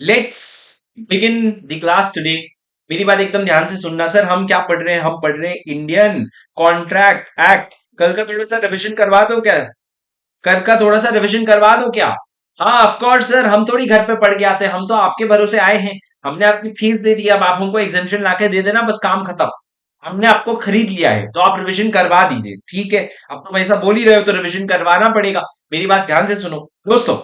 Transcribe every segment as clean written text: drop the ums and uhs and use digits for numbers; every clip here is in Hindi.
Let's begin the class today. मेरी बात एकदम ध्यान से सुनना सर। हम क्या पढ़ रहे हैं? हम पढ़ रहे हैं इंडियन कॉन्ट्रैक्ट एक्ट। कल का थोड़ा सा रिविजन करवा दो क्या? कल का थोड़ा सा रिविजन करवा दो क्या? हाँ ऑफ कोर्स सर, हम थोड़ी घर पे पढ़ के आते हैं, हम तो आपके भरोसे आए हैं। हमने आपकी फीस दे दी, अब आप हमको एग्जामेशन लाके दे देना, बस काम खत्म। हमने आपको खरीद लिया है तो आप रिविजन करवा दीजिए, ठीक है? अब तुम ऐसा बोल ही रहे हो तो रिविजन करवाना पड़ेगा। मेरी बात ध्यान से सुनो दोस्तों।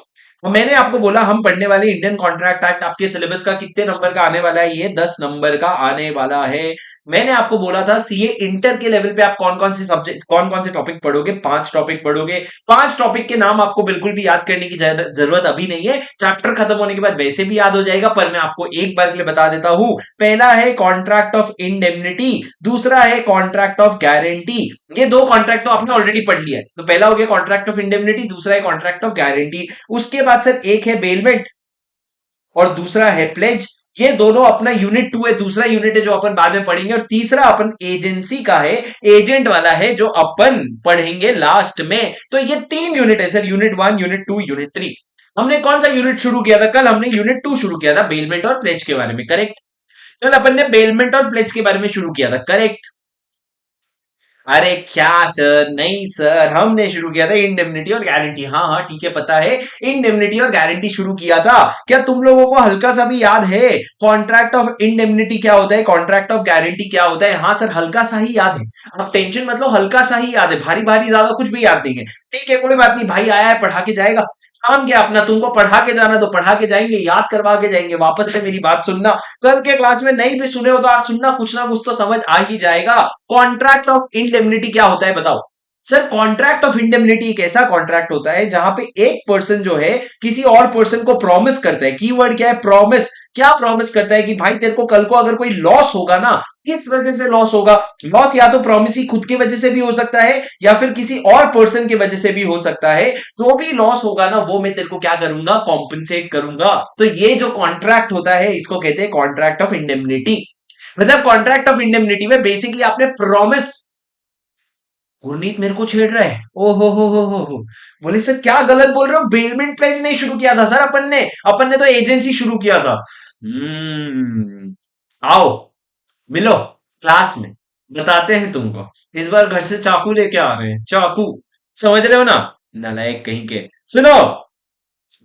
तो मैंने आपको बोला हम पढ़ने वाले इंडियन कॉन्ट्रैक्ट एक्ट। आपके सिलेबस का कितने नंबर का आने वाला है? ये 10 नंबर का आने वाला है। मैंने आपको बोला था सीए इंटर के लेवल पे आप कौन कौन से सब्जेक्ट, कौन कौन से टॉपिक पढ़ोगे? 5 टॉपिक पढ़ोगे। 5 टॉपिक के नाम आपको बिल्कुल भी याद करने की जरूरत अभी नहीं है, चैप्टर खत्म होने के बाद वैसे भी याद हो जाएगा, पर मैं आपको एक बार के लिए बता देता हूं। पहला है कॉन्ट्रैक्ट ऑफ इंडेमनिटी, दूसरा है कॉन्ट्रैक्ट ऑफ गारंटी। ये दो कॉन्ट्रैक्ट तो आपने ऑलरेडी पढ़ लिया है, तो पहला हो गया कॉन्ट्रैक्ट ऑफ इंडेमनिटी, दूसरा है कॉन्ट्रैक्ट ऑफ गारंटी। उसके बाद सर एक है बेलमेंट और दूसरा है प्लेज। ये दोनों अपना यूनिट 2 है, दूसरा यूनिट है जो अपन बाद में पढ़ेंगे, और तीसरा अपन एजेंसी का है, एजेंट वाला है जो अपन पढ़ेंगे लास्ट में। तो ये 3 यूनिट है सर, यूनिट 1, यूनिट 2, यूनिट 3। हमने कौन सा यूनिट शुरू किया था? कल हमने यूनिट 2 शुरू किया था, बेलमेंट और प्लेज के बारे में, करेक्ट? कल अपन ने बेलमेंट और प्लेज के बारे में शुरू किया था, करेक्ट? अरे क्या सर, नहीं सर, हमने शुरू किया था इंडेमनिटी और गारंटी। हाँ हाँ ठीक है, पता है, इंडेमनिटी और गारंटी शुरू किया था। क्या तुम लोगों को हल्का सा भी याद है कॉन्ट्रैक्ट ऑफ इंडेमनिटी क्या होता है, कॉन्ट्रैक्ट ऑफ गारंटी क्या होता है? हाँ सर, हल्का सा ही याद है। अब टेंशन मतलब हल्का सा ही याद है, भारी भारी ज्यादा कुछ भी याद नहीं है। ठीक है, कोई बात नहीं, भाई आया है पढ़ा के जाएगा। काम क्या अपना, तुमको पढ़ा के जाना तो पढ़ा के जाएंगे, याद करवा के जाएंगे। वापस से मेरी बात सुनना, कल के क्लास में नहीं भी सुने हो तो आज सुनना, कुछ ना कुछ तो समझ आ ही जाएगा। कॉन्ट्रैक्ट ऑफ इंडेमनिटी क्या होता है बताओ? सर कॉन्ट्रैक्ट ऑफ इंडेमनिटी एक ऐसा कॉन्ट्रैक्ट होता है जहां पे एक पर्सन जो है किसी और पर्सन को प्रॉमिस करता है। कीवर्ड क्या है? प्रॉमिस। क्या प्रॉमिस करता है कि भाई तेरे को कल को अगर कोई लॉस होगा ना, किस वजह से लॉस होगा? लॉस या तो प्रॉमिस ही खुद की वजह से भी हो सकता है या फिर किसी और पर्सन की वजह से भी हो सकता है। जो भी लॉस होगा ना वो मैं तेरे को क्या करूंगा? कॉम्पनसेट करूंगा। तो ये जो कॉन्ट्रैक्ट होता है इसको कहते हैं कॉन्ट्रैक्ट ऑफ इंडेमनिटी। मतलब कॉन्ट्रैक्ट ऑफ इंडेमनिटी में बेसिकली आपने प्रॉमिस। गुरनीत मेरे को छेड़ रहा है, ओ हो। बोले सर क्या गलत बोल रहे हो? बेलमेंट प्लेज नहीं शुरू किया था सर अपन ने तो एजेंसी शुरू किया था। आओ मिलो क्लास में, बताते हैं तुमको। इस बार घर से चाकू लेके आ रहे हैं, चाकू। समझ रहे हो ना? नालायक कहीं के। सुनो,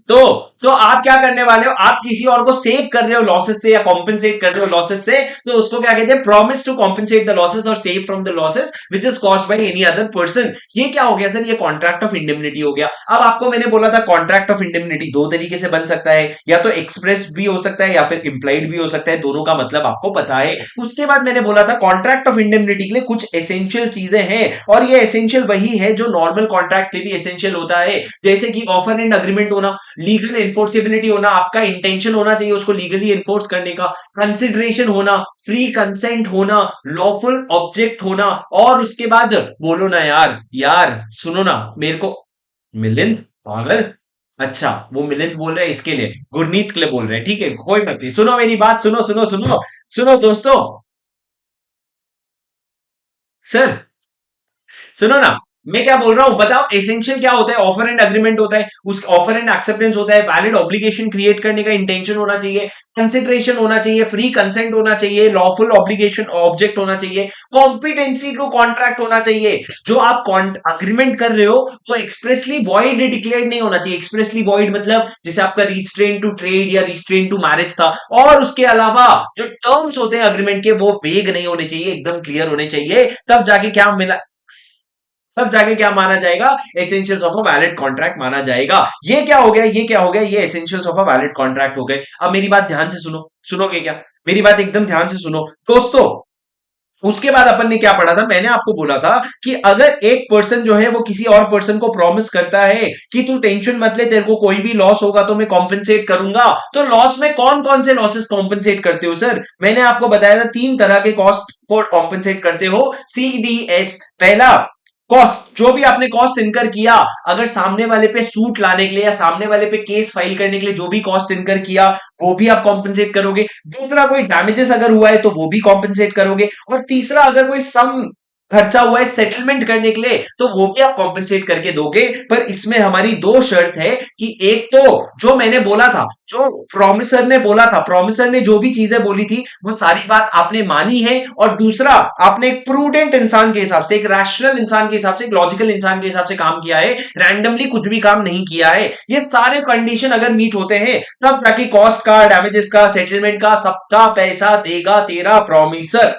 तो तो आप क्या करने वाले हो? आप किसी और को सेव कर रहे हो लॉसेस से या कॉम्पेंसेट कर रहे हो लॉसेस से, तो उसको क्या कहते हैं? Promise to compensate the losses और save from the losses which is caused by any other person. ये क्या हो गया सर? ये कॉन्ट्रैक्ट ऑफ इंडेमनिटी हो गया। अब आपको मैंने बोला था कॉन्ट्रैक्ट ऑफ इंडेमनिटी दो तरीके से बन सकता है, या तो एक्सप्रेस भी हो सकता है या फिर इंप्लाइड भी हो सकता है, दोनों का मतलब आपको पता है। उसके बाद मैंने बोला था कॉन्ट्रैक्ट ऑफ इंडेमनिटी के लिए कुछ एसेंशियल चीजें हैं, और ये एसेंशियल वही है जो नॉर्मल कॉन्ट्रैक्ट के लिए भी एसेंशियल होता है, जैसे कि ऑफर एंड अग्रीमेंट होना, लीगल एनफोर्सेबिलिटी होना, आपका इंटेंशन होना चाहिए उसको लीगली एनफोर्स करने का, कंसिडरेशन होना, फ्री कंसेंट होना, लॉफुल ऑब्जेक्ट होना, और उसके बाद बोलो ना यार, यार सुनो ना मेरे को। मिलिंद पागल? अच्छा वो मिलिंद बोल रहे हैं इसके लिए, गुरनीत के लिए बोल रहे हैं, ठीक है कोई बात नहीं। सुनो मेरी बात, सुनो सुनो सुनो, सुनो दोस्तों। सर सुनो ना, मैं क्या बोल रहा हूं बताओ। एसेंशियल क्या होता है? ऑफर एंड अग्रीमेंट होता है, उस ऑफर एंड एक्सेप्टेंस होता है, वैलिड ऑब्लिगेशन क्रिएट करने का इंटेंशन होना चाहिए, कंसिडरेशन होना चाहिए, फ्री कंसेंट होना चाहिए, लॉफुल ऑब्लिगेशन ऑब्जेक्ट होना चाहिए, कॉम्पिटेंसी टू कॉन्ट्रैक्ट होना चाहिए। जो आप अग्रीमेंट कर रहे हो वो एक्सप्रेसली वॉइड डिक्लेयर्ड नहीं होना चाहिए। एक्सप्रेसली वॉइड मतलब जैसे आपका रिस्ट्रेन टू ट्रेड या रिस्ट्रेन टू मैरिज था, और उसके अलावा जो टर्म्स होते हैं अग्रीमेंट के वो वेग नहीं होने चाहिए, एकदम क्लियर होने चाहिए। तब जाके क्या मिला, तब जाके क्या माना जाएगा? Essentials of a valid contract माना जाएगा। ये क्या हो गया? ये क्या हो गया? ये essentials of a valid contract हो गए। अब मेरी बात ध्यान से सुनो, सुनोगे क्या? मेरी बात एकदम ध्यान से सुनो दोस्तों। उसके बाद अपन ने क्या पढ़ा था? मैंने आपको बोला था कि अगर एक पर्सन जो है वो किसी और पर्सन को प्रॉमिस करता है कि तू टेंशन मत ले, तेरे को कोई भी लॉस होगा तो मैं कॉम्पेंसेट करूंगा। तो लॉस में कौन कौन से लॉसेस कॉम्पेंसेट करते हो सर? मैंने आपको बताया था 3 तरह के कॉस्ट को कॉम्पेंसेट करते हो। सीडीएस, पहला कॉस्ट, जो भी आपने कॉस्ट इनकर किया, अगर सामने वाले पे सूट लाने के लिए या सामने वाले पे केस फाइल करने के लिए जो भी कॉस्ट इनकर किया वो भी आप कॉम्पेंसेट करोगे। दूसरा कोई डैमेजेस अगर हुआ है तो वो भी कॉम्पेंसेट करोगे। और तीसरा अगर कोई सम खर्चा हुआ है सेटलमेंट करने के लिए, तो वो भी आप कॉम्पेंसेट करके दोगे। पर इसमें हमारी दो शर्त है कि एक तो जो मैंने बोला था, जो प्रोमिसर ने बोला था, प्रोमिसर ने जो भी चीजें बोली थी वो सारी बात आपने मानी है, और दूसरा आपने एक प्रूडेंट इंसान के हिसाब से, एक रैशनल इंसान के हिसाब से, एक लॉजिकल इंसान के हिसाब से काम किया है, रैंडमली कुछ भी काम नहीं किया है। ये सारे कंडीशन अगर मीट होते हैं तब जाके कॉस्ट का, डैमेजेस का, सेटलमेंट का सबका पैसा देगा तेरा प्रोमिसर।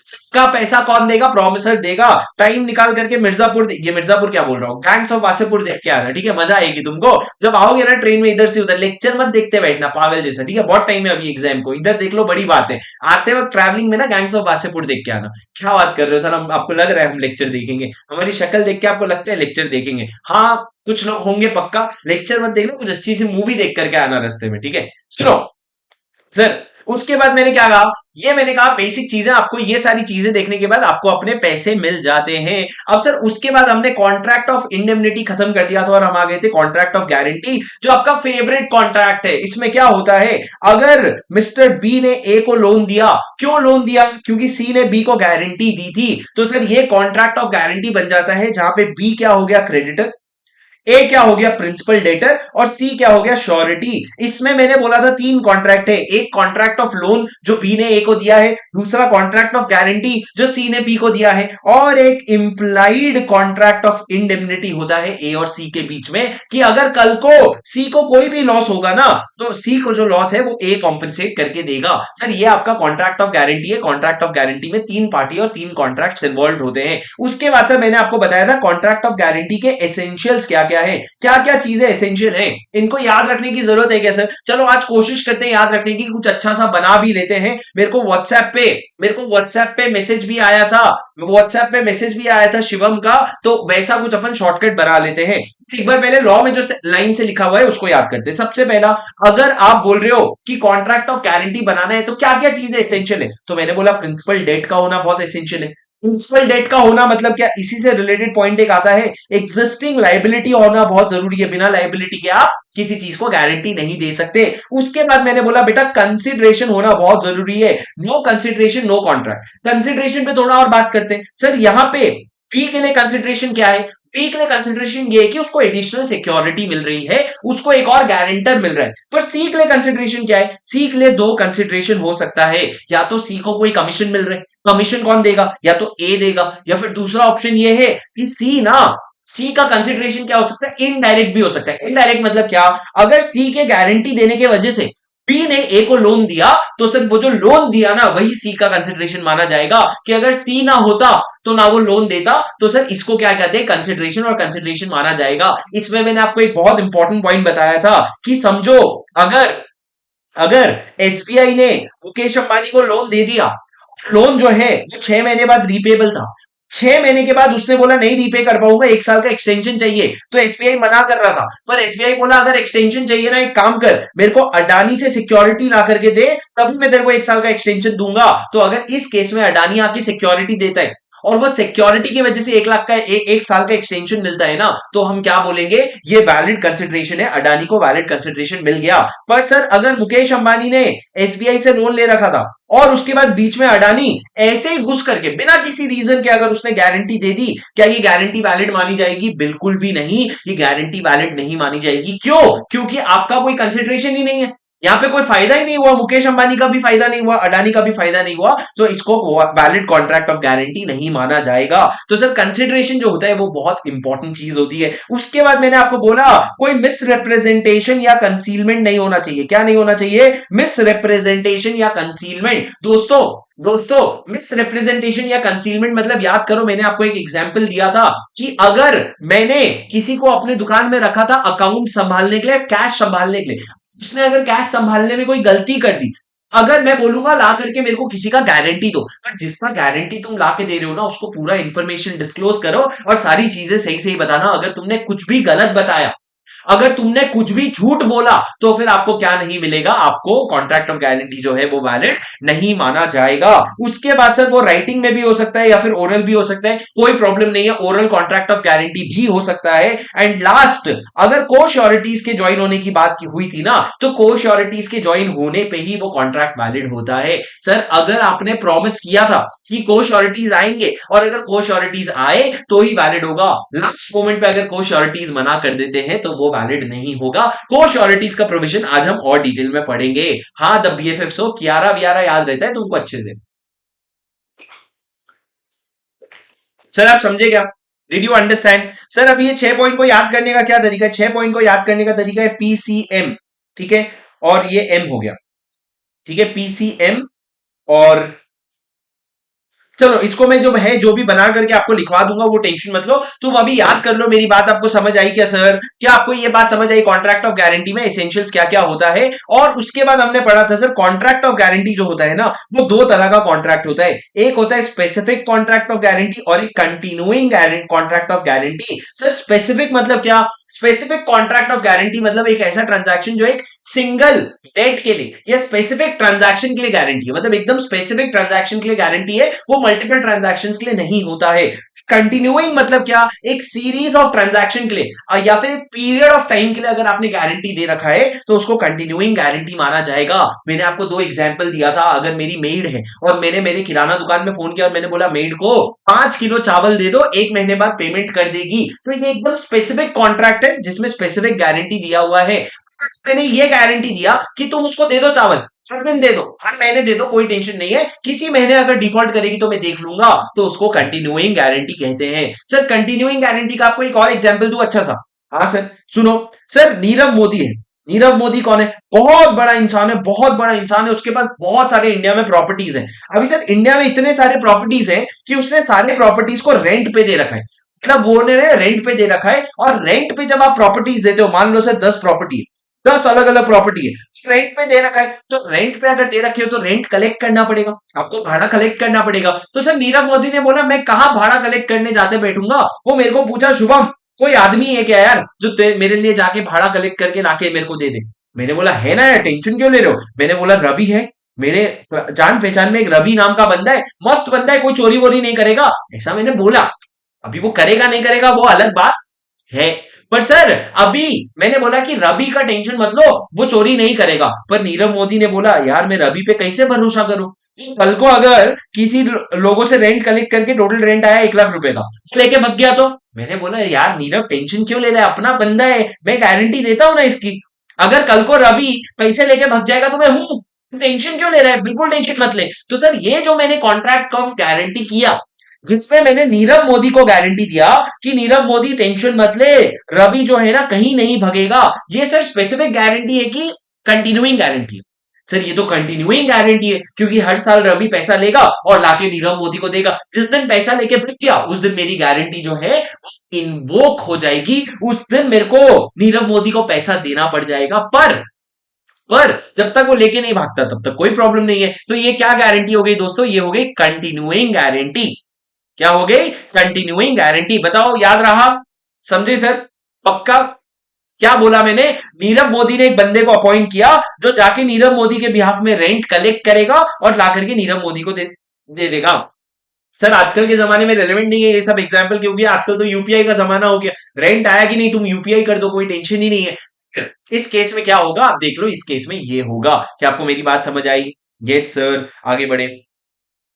सबका पैसा कौन देगा? प्रोमिसर देगा। टाइम निकाल करके मिर्जापुर, ये मिर्जापुर क्या बोल रहा हूँ, गैंग्स ऑफ वासेपुर देख के आना, ठीक है? मजा आएगी तुमको जब आओगे ना ट्रेन में इधर से उधर। लेक्चर मत देखते बैठना पागल जैसा, ठीक है? बहुत टाइम है अभी एग्जाम को, इधर देख लो, बड़ी बात है। आते वक्त ट्रैवलिंग में ना गैंग्स ऑफ वासेपुर देख के आना। क्या बात कर रहे हो सर, हम आपको लग रहा है हम लेक्चर देखेंगे? हमारी शक्ल देख के आपको लगता है लेक्चर देखेंगे? हाँ, कुछ लोग होंगे पक्का। लेक्चर मत देखना, कुछ अच्छी सी मूवी देख करके आना रास्ते में, ठीक है? सुनो सर, उसके बाद मैंने क्या कहा, ये मैंने कहा बेसिक चीजें, आपको ये सारी चीजें देखने के बाद आपको अपने पैसे मिल जाते हैं। अब सर उसके बाद हमने कॉन्ट्रैक्ट ऑफ इंडेमनिटी खत्म कर दिया था और हम आ गए थे कॉन्ट्रैक्ट ऑफ गारंटी, जो आपका फेवरेट कॉन्ट्रैक्ट है। इसमें क्या होता है, अगर मिस्टर बी ने ए को लोन दिया, क्यों लोन दिया? क्योंकि सी ने बी को गारंटी दी थी, तो सर ये कॉन्ट्रैक्ट ऑफ गारंटी बन जाता है, जहां पे बी क्या हो गया, क्रेडिटर, ए क्या हो गया, प्रिंसिपल डेटर, और सी क्या हो गया, श्योरिटी। इसमें मैंने बोला था तीन कॉन्ट्रैक्ट है, एक कॉन्ट्रैक्ट ऑफ लोन जो बी ने ए को दिया है, दूसरा कॉन्ट्रैक्ट ऑफ गारंटी जो सी ने बी को दिया है, और एक इंप्लाइड कॉन्ट्रैक्ट ऑफ इंडेमनिटी होता है ए और सी के बीच में, कि अगर कल को सी को कोई भी लॉस होगा ना, तो सी को जो लॉस है वो ए कॉम्पेंसेट करके देगा। सर ये आपका कॉन्ट्रैक्ट ऑफ गारंटी है। कॉन्ट्रैक्ट ऑफ गारंटी में तीन पार्टी और तीन कॉन्ट्रैक्ट इन्वॉल्व होते हैं। उसके बाद सर मैंने आपको बताया था कॉन्ट्रैक्ट ऑफ गारंटी के एसेंशियल्स क्या क्या है, क्या क्या चीजें एसेंशियल है, इनको याद रखने की जरूरत है क्या सर? चलो आज कोशिश करते हैं याद रखने की, कुछ अच्छा सा बना भी लेते हैं। मेरे को व्हाट्सएप पे मैसेज भी आया था, व्हाट्सएप पे मैसेज भी आया था शिवम का, तो वैसा कुछ अपन शॉर्टकट बना लेते हैं। एक बार पहले लॉ में जो लाइन से लिखा हुआ है उसको याद करते हैं। सबसे पहला, अगर आप बोल रहे हो कि कॉन्ट्रैक्ट ऑफ गारंटी बनाना है तो क्या क्या चीजें एसेंशियल है, तो मैंने बोला प्रिंसिपल डेट का होना बहुत एसेंशियल है। प्रिंसिपल डेट का होना मतलब क्या, इसी से रिलेटेड पॉइंट एक आता है, एग्जिस्टिंग लाइबिलिटी होना बहुत जरूरी है। बिना लाइबिलिटी के आप किसी चीज को गारंटी नहीं दे सकते। उसके बाद मैंने बोला बेटा कंसिडरेशन होना बहुत जरूरी है। No consideration no contract. Consideration पे थोड़ा और बात करते हैं। सर यहां पे पी के लिए कंसिडरेशन क्या है? पी के लिए कंसिडरेशन ये है कि उसको एडिशनल सिक्योरिटी मिल रही है, उसको एक और गारंटर मिल रहा है। पर सी के लिए कंसिडरेशन क्या है? सी के लिए दो कंसिडरेशन हो सकता है, या तो सी को कोई कमीशन मिल रहा है, कमीशन कौन देगा, या तो ए देगा, या फिर दूसरा ऑप्शन ये है कि सी का कंसिडरेशन क्या हो सकता है, इनडायरेक्ट भी हो सकता है। इनडायरेक्ट मतलब क्या, अगर सी के गारंटी देने की वजह से बी ने ए को लोन दिया, तो सिर्फ वो जो लोन दिया ना वही सी का कंसिडरेशन माना जाएगा, कि अगर सी ना होता तो ना वो लोन देता, तो सर इसको क्या कहते हैं, कंसिडरेशन, और कंसिडरेशन माना जाएगा। इसमें मैंने आपको एक बहुत इंपॉर्टेंट पॉइंट बताया था कि समझो अगर अगर एसबीआई ने मुकेश अंबानी को लोन दे दिया, लोन जो है वो 6 महीने बाद रीपेबल था, 6 महीने के बाद उसने बोला नहीं रीपे कर पाऊंगा, 1 साल का एक्सटेंशन चाहिए, तो एसबीआई मना कर रहा था। पर एसबीआई बोला अगर एक्सटेंशन चाहिए ना, एक काम कर, मेरे को अडानी से सिक्योरिटी ला करके दे, तभी मैं तेरे को 1 साल का एक्सटेंशन दूंगा। तो अगर इस केस में अडानी आके सिक्योरिटी देता है और वो सिक्योरिटी की वजह से 1 लाख का 1 साल का एक्सटेंशन मिलता है ना, तो हम क्या बोलेंगे, ये वैलिड कंसिडरेशन है, अडानी को वैलिड कंसिडरेशन मिल गया। पर सर अगर मुकेश अंबानी ने एसबीआई से लोन ले रखा था और उसके बाद बीच में अडानी ऐसे ही घुस करके बिना किसी रीजन के अगर उसने गारंटी दे दी, क्या ये गारंटी वैलिड मानी जाएगी? बिल्कुल भी नहीं, ये गारंटी वैलिड नहीं मानी जाएगी। क्यों? क्योंकि आपका कोई कंसिडरेशन ही नहीं है, यहां पे कोई फायदा ही नहीं हुआ, मुकेश अंबानी का भी फायदा नहीं हुआ, अडानी का भी फायदा नहीं हुआ, तो इसको वैलिड कॉन्ट्रैक्ट ऑफ गारंटी नहीं माना जाएगा। तो सर कंसिडरेशन जो होता है वो बहुत इंपॉर्टेंट चीज होती है। उसके बाद मैंने आपको बोला कोई मिस रिप्रेजेंटेशन या कंसीलमेंट नहीं होना चाहिए। क्या नहीं होना चाहिए? मिस रिप्रेजेंटेशन या कंसीलमेंट। दोस्तों दोस्तों मिस रिप्रेजेंटेशन या कंसीलमेंट मतलब, याद करो मैंने आपको एक एग्जांपल दिया था कि अगर मैंने किसी को अपने दुकान में रखा था अकाउंट संभालने के लिए, कैश संभालने के लिए, उसने अगर कैश संभालने में कोई गलती कर दी, अगर मैं बोलूंगा ला करके मेरे को किसी का गारंटी दो, पर जिसका गारंटी तुम ला के दे रहे हो ना उसको पूरा इंफॉर्मेशन डिस्क्लोज करो और सारी चीजें सही सही बताना। अगर तुमने कुछ भी गलत बताया, अगर तुमने कुछ भी झूठ बोला तो फिर आपको क्या नहीं मिलेगा, आपको कॉन्ट्रैक्ट ऑफ गारंटी जो है वो वैलिड नहीं माना जाएगा। उसके बाद सर वो राइटिंग में भी हो सकता है या फिर ओरल भी हो सकता है, कोई प्रॉब्लम नहीं है, ओरल कॉन्ट्रैक्ट ऑफ गारंटी भी हो सकता है। एंड लास्ट, अगर को श्योरिटीज के ज्वाइन होने की बात की हुई थी ना, तो को श्योरिटीज के ज्वाइन होने पे ही वो कॉन्ट्रैक्ट वैलिड होता है। सर अगर आपने प्रॉमिस किया था कि को श्योरिटीज आएंगे और अगर को श्योरिटीज आए तो ही वैलिड होगा, लास्ट मोमेंट पे अगर को श्योरिटीज मना कर देते हैं तो वो वैलिड नहीं होगा। को श्योरिटीज का प्रोविजन आज हम और डिटेल में पढ़ेंगे। हाँ, द BFFs कियारा वियारा याद रहता है तुमको अच्छे से? सर आप समझे क्या? Did you understand? सर अब ये 6 पॉइंट को याद करने का क्या तरीका है? 6 पॉइंट को याद करने का तरीका है PCM, ठीक है, और ये M हो गया, ठीक है, PCM। और चलो इसको मैं जो है जो भी बना करके आपको लिखवा दूंगा, वो टेंशन मत लो, तुम अभी याद कर लो। मेरी बात आपको समझ आई क्या सर? क्या आपको ये बात समझ आई कॉन्ट्रैक्ट ऑफ गारंटी में एसेंशियल्स क्या क्या होता है? और उसके बाद हमने पढ़ा था सर कॉन्ट्रैक्ट ऑफ गारंटी जो होता है ना, वो दो तरह का कॉन्ट्रैक्ट होता है। एक होता है स्पेसिफिक कॉन्ट्रैक्ट ऑफ गारंटी और एक continuing contract of guarantee. Sir specific मतलब क्या? स्पेसिफिक कॉन्ट्रैक्ट ऑफ गारंटी मतलब एक ऐसा ट्रांजैक्शन जो एक सिंगल डेट के लिए या स्पेसिफिक ट्रांजैक्शन के लिए गारंटी है, मतलब एकदम स्पेसिफिक ट्रांजैक्शन के लिए गारंटी है, वो मल्टीपल ट्रांजैक्शंस के लिए नहीं होता है। कंटिन्यूइंग मतलब क्या? एक सीरीज ऑफ ट्रांजैक्शन के लिए या फिर एक पीरियड ऑफ टाइम के लिए अगर आपने गारंटी दे रखा है तो उसको कंटिन्यूइंग गारंटी माना जाएगा। मैंने आपको दो एग्जांपल दिया था, अगर मेरी मेड है और मैंने मेरे किराना दुकान में फोन किया और मैंने बोला मेड को 5 किलो चावल दे दो, 1 महीने बाद पेमेंट कर देगी, तो ये एकदम स्पेसिफिक कॉन्ट्रैक्ट है जिसमें स्पेसिफिक गारंटी दिया हुआ है। मैंने ये गारंटी दिया कि तुम उसको दे दो चावल, हर दिन दे दो, हर महीने दे दो, कोई टेंशन नहीं है, किसी महीने अगर डिफॉल्ट करेगी तो मैं देख लूंगा, तो उसको कंटिन्यूइंग गारंटी कहते हैं। सर कंटिन्यूइंग गारंटी का आपको एक और एग्जांपल दूं अच्छा सा? हाँ सर सुनो, सर नीरव मोदी है। नीरव मोदी कौन है? बहुत बड़ा इंसान है, बहुत बड़ा इंसान है, उसके पास बहुत सारे इंडिया में प्रॉपर्टीज है। अभी सर इंडिया में इतने सारे प्रॉपर्टीज है कि उसने सारे प्रॉपर्टीज को रेंट पे दे रखा है, मतलब वो ने रेंट पे दे रखा है। और रेंट पे जब आप प्रॉपर्टीज देते हो, मान लो सर 10 प्रॉपर्टी, 10 अलग अलग प्रॉपर्टी है, रेंट पे दे रखा है, तो रेंट पे अगर दे रखी हो तो रेंट कलेक्ट करना पड़ेगा, आपको भाड़ा कलेक्ट करना पड़ेगा। तो सर नीरव मोदी ने बोला मैं कहां भाड़ा कलेक्ट करने जाते बैठूंगा। वो मेरे को पूछा शुभम कोई आदमी है क्या यार जो मेरे लिए जाके भाड़ा कलेक्ट करके लाके मेरे को दे दे? मैंने बोला है ना यार, टेंशन क्यों ले रहे हो? मैंने बोला रवि है, मेरे जान पहचान में एक रवि नाम का बंदा है, मस्त बंदा है, कोई चोरी वोरी नहीं करेगा, ऐसा मैंने बोला। अभी वो करेगा नहीं करेगा वो अलग बात है, पर सर अभी मैंने बोला कि रवि का टेंशन मत लो, वो चोरी नहीं करेगा। पर नीरव मोदी ने बोला यार मैं रवि पे कैसे भरोसा करूं? कल को अगर किसी लोगों से रेंट कलेक्ट करके टोटल रेंट आया 1 लाख रुपए का, तो लेके भग गया तो? मैंने बोला यार नीरव टेंशन क्यों ले रहा है, अपना बंदा है, मैं गारंटी देता हूं ना इसकी। अगर कल को रवि पैसे लेके भग जाएगा तो मैं हूं, टेंशन क्यों ले रहा है? बिल्कुल टेंशन मत ले। तो सर ये जो मैंने कॉन्ट्रैक्ट ऑफ गारंटी किया जिसमें मैंने नीरव मोदी को गारंटी दिया कि नीरव मोदी टेंशन मत ले, रवि जो है ना कहीं नहीं भगेगा, ये सर स्पेसिफिक गारंटी है कि कंटिन्यूइंग गारंटी है? सर ये तो कंटिन्यूइंग गारंटी है क्योंकि हर साल रवि पैसा लेगा और लाके नीरव मोदी को देगा, जिस दिन पैसा लेके बिक गया उस दिन मेरी गारंटी जो है इनवोक हो जाएगी, उस दिन मेरे को नीरव मोदी को पैसा देना पड़ जाएगा। पर जब तक वो लेके नहीं भागता तब तक कोई प्रॉब्लम नहीं है। तो ये क्या गारंटी हो गई दोस्तों? ये हो गई कंटिन्यूइंग गारंटी। क्या हो गई? Continuing guarantee. बताओ याद रहा? समझे सर? पक्का? क्या बोला मैंने? नीरव मोदी ने एक बंदे को अपॉइंट किया जो जाके नीरव मोदी के बिहाफ में रेंट कलेक्ट करेगा और ला करके नीरव मोदी को दे देगा। सर आजकल के जमाने में रेलेवेंट नहीं है ये सब एग्जाम्पल, क्योंकि आजकल तो यूपीआई का जमाना हो गया, रेंट आया कि नहीं तुम यूपीआई कर दो, कोई टेंशन ही नहीं है। इस केस में क्या होगा आप देख लो, इस केस में ये होगा। क्या आपको मेरी बात समझ आई? Yes sir. आगे बढ़े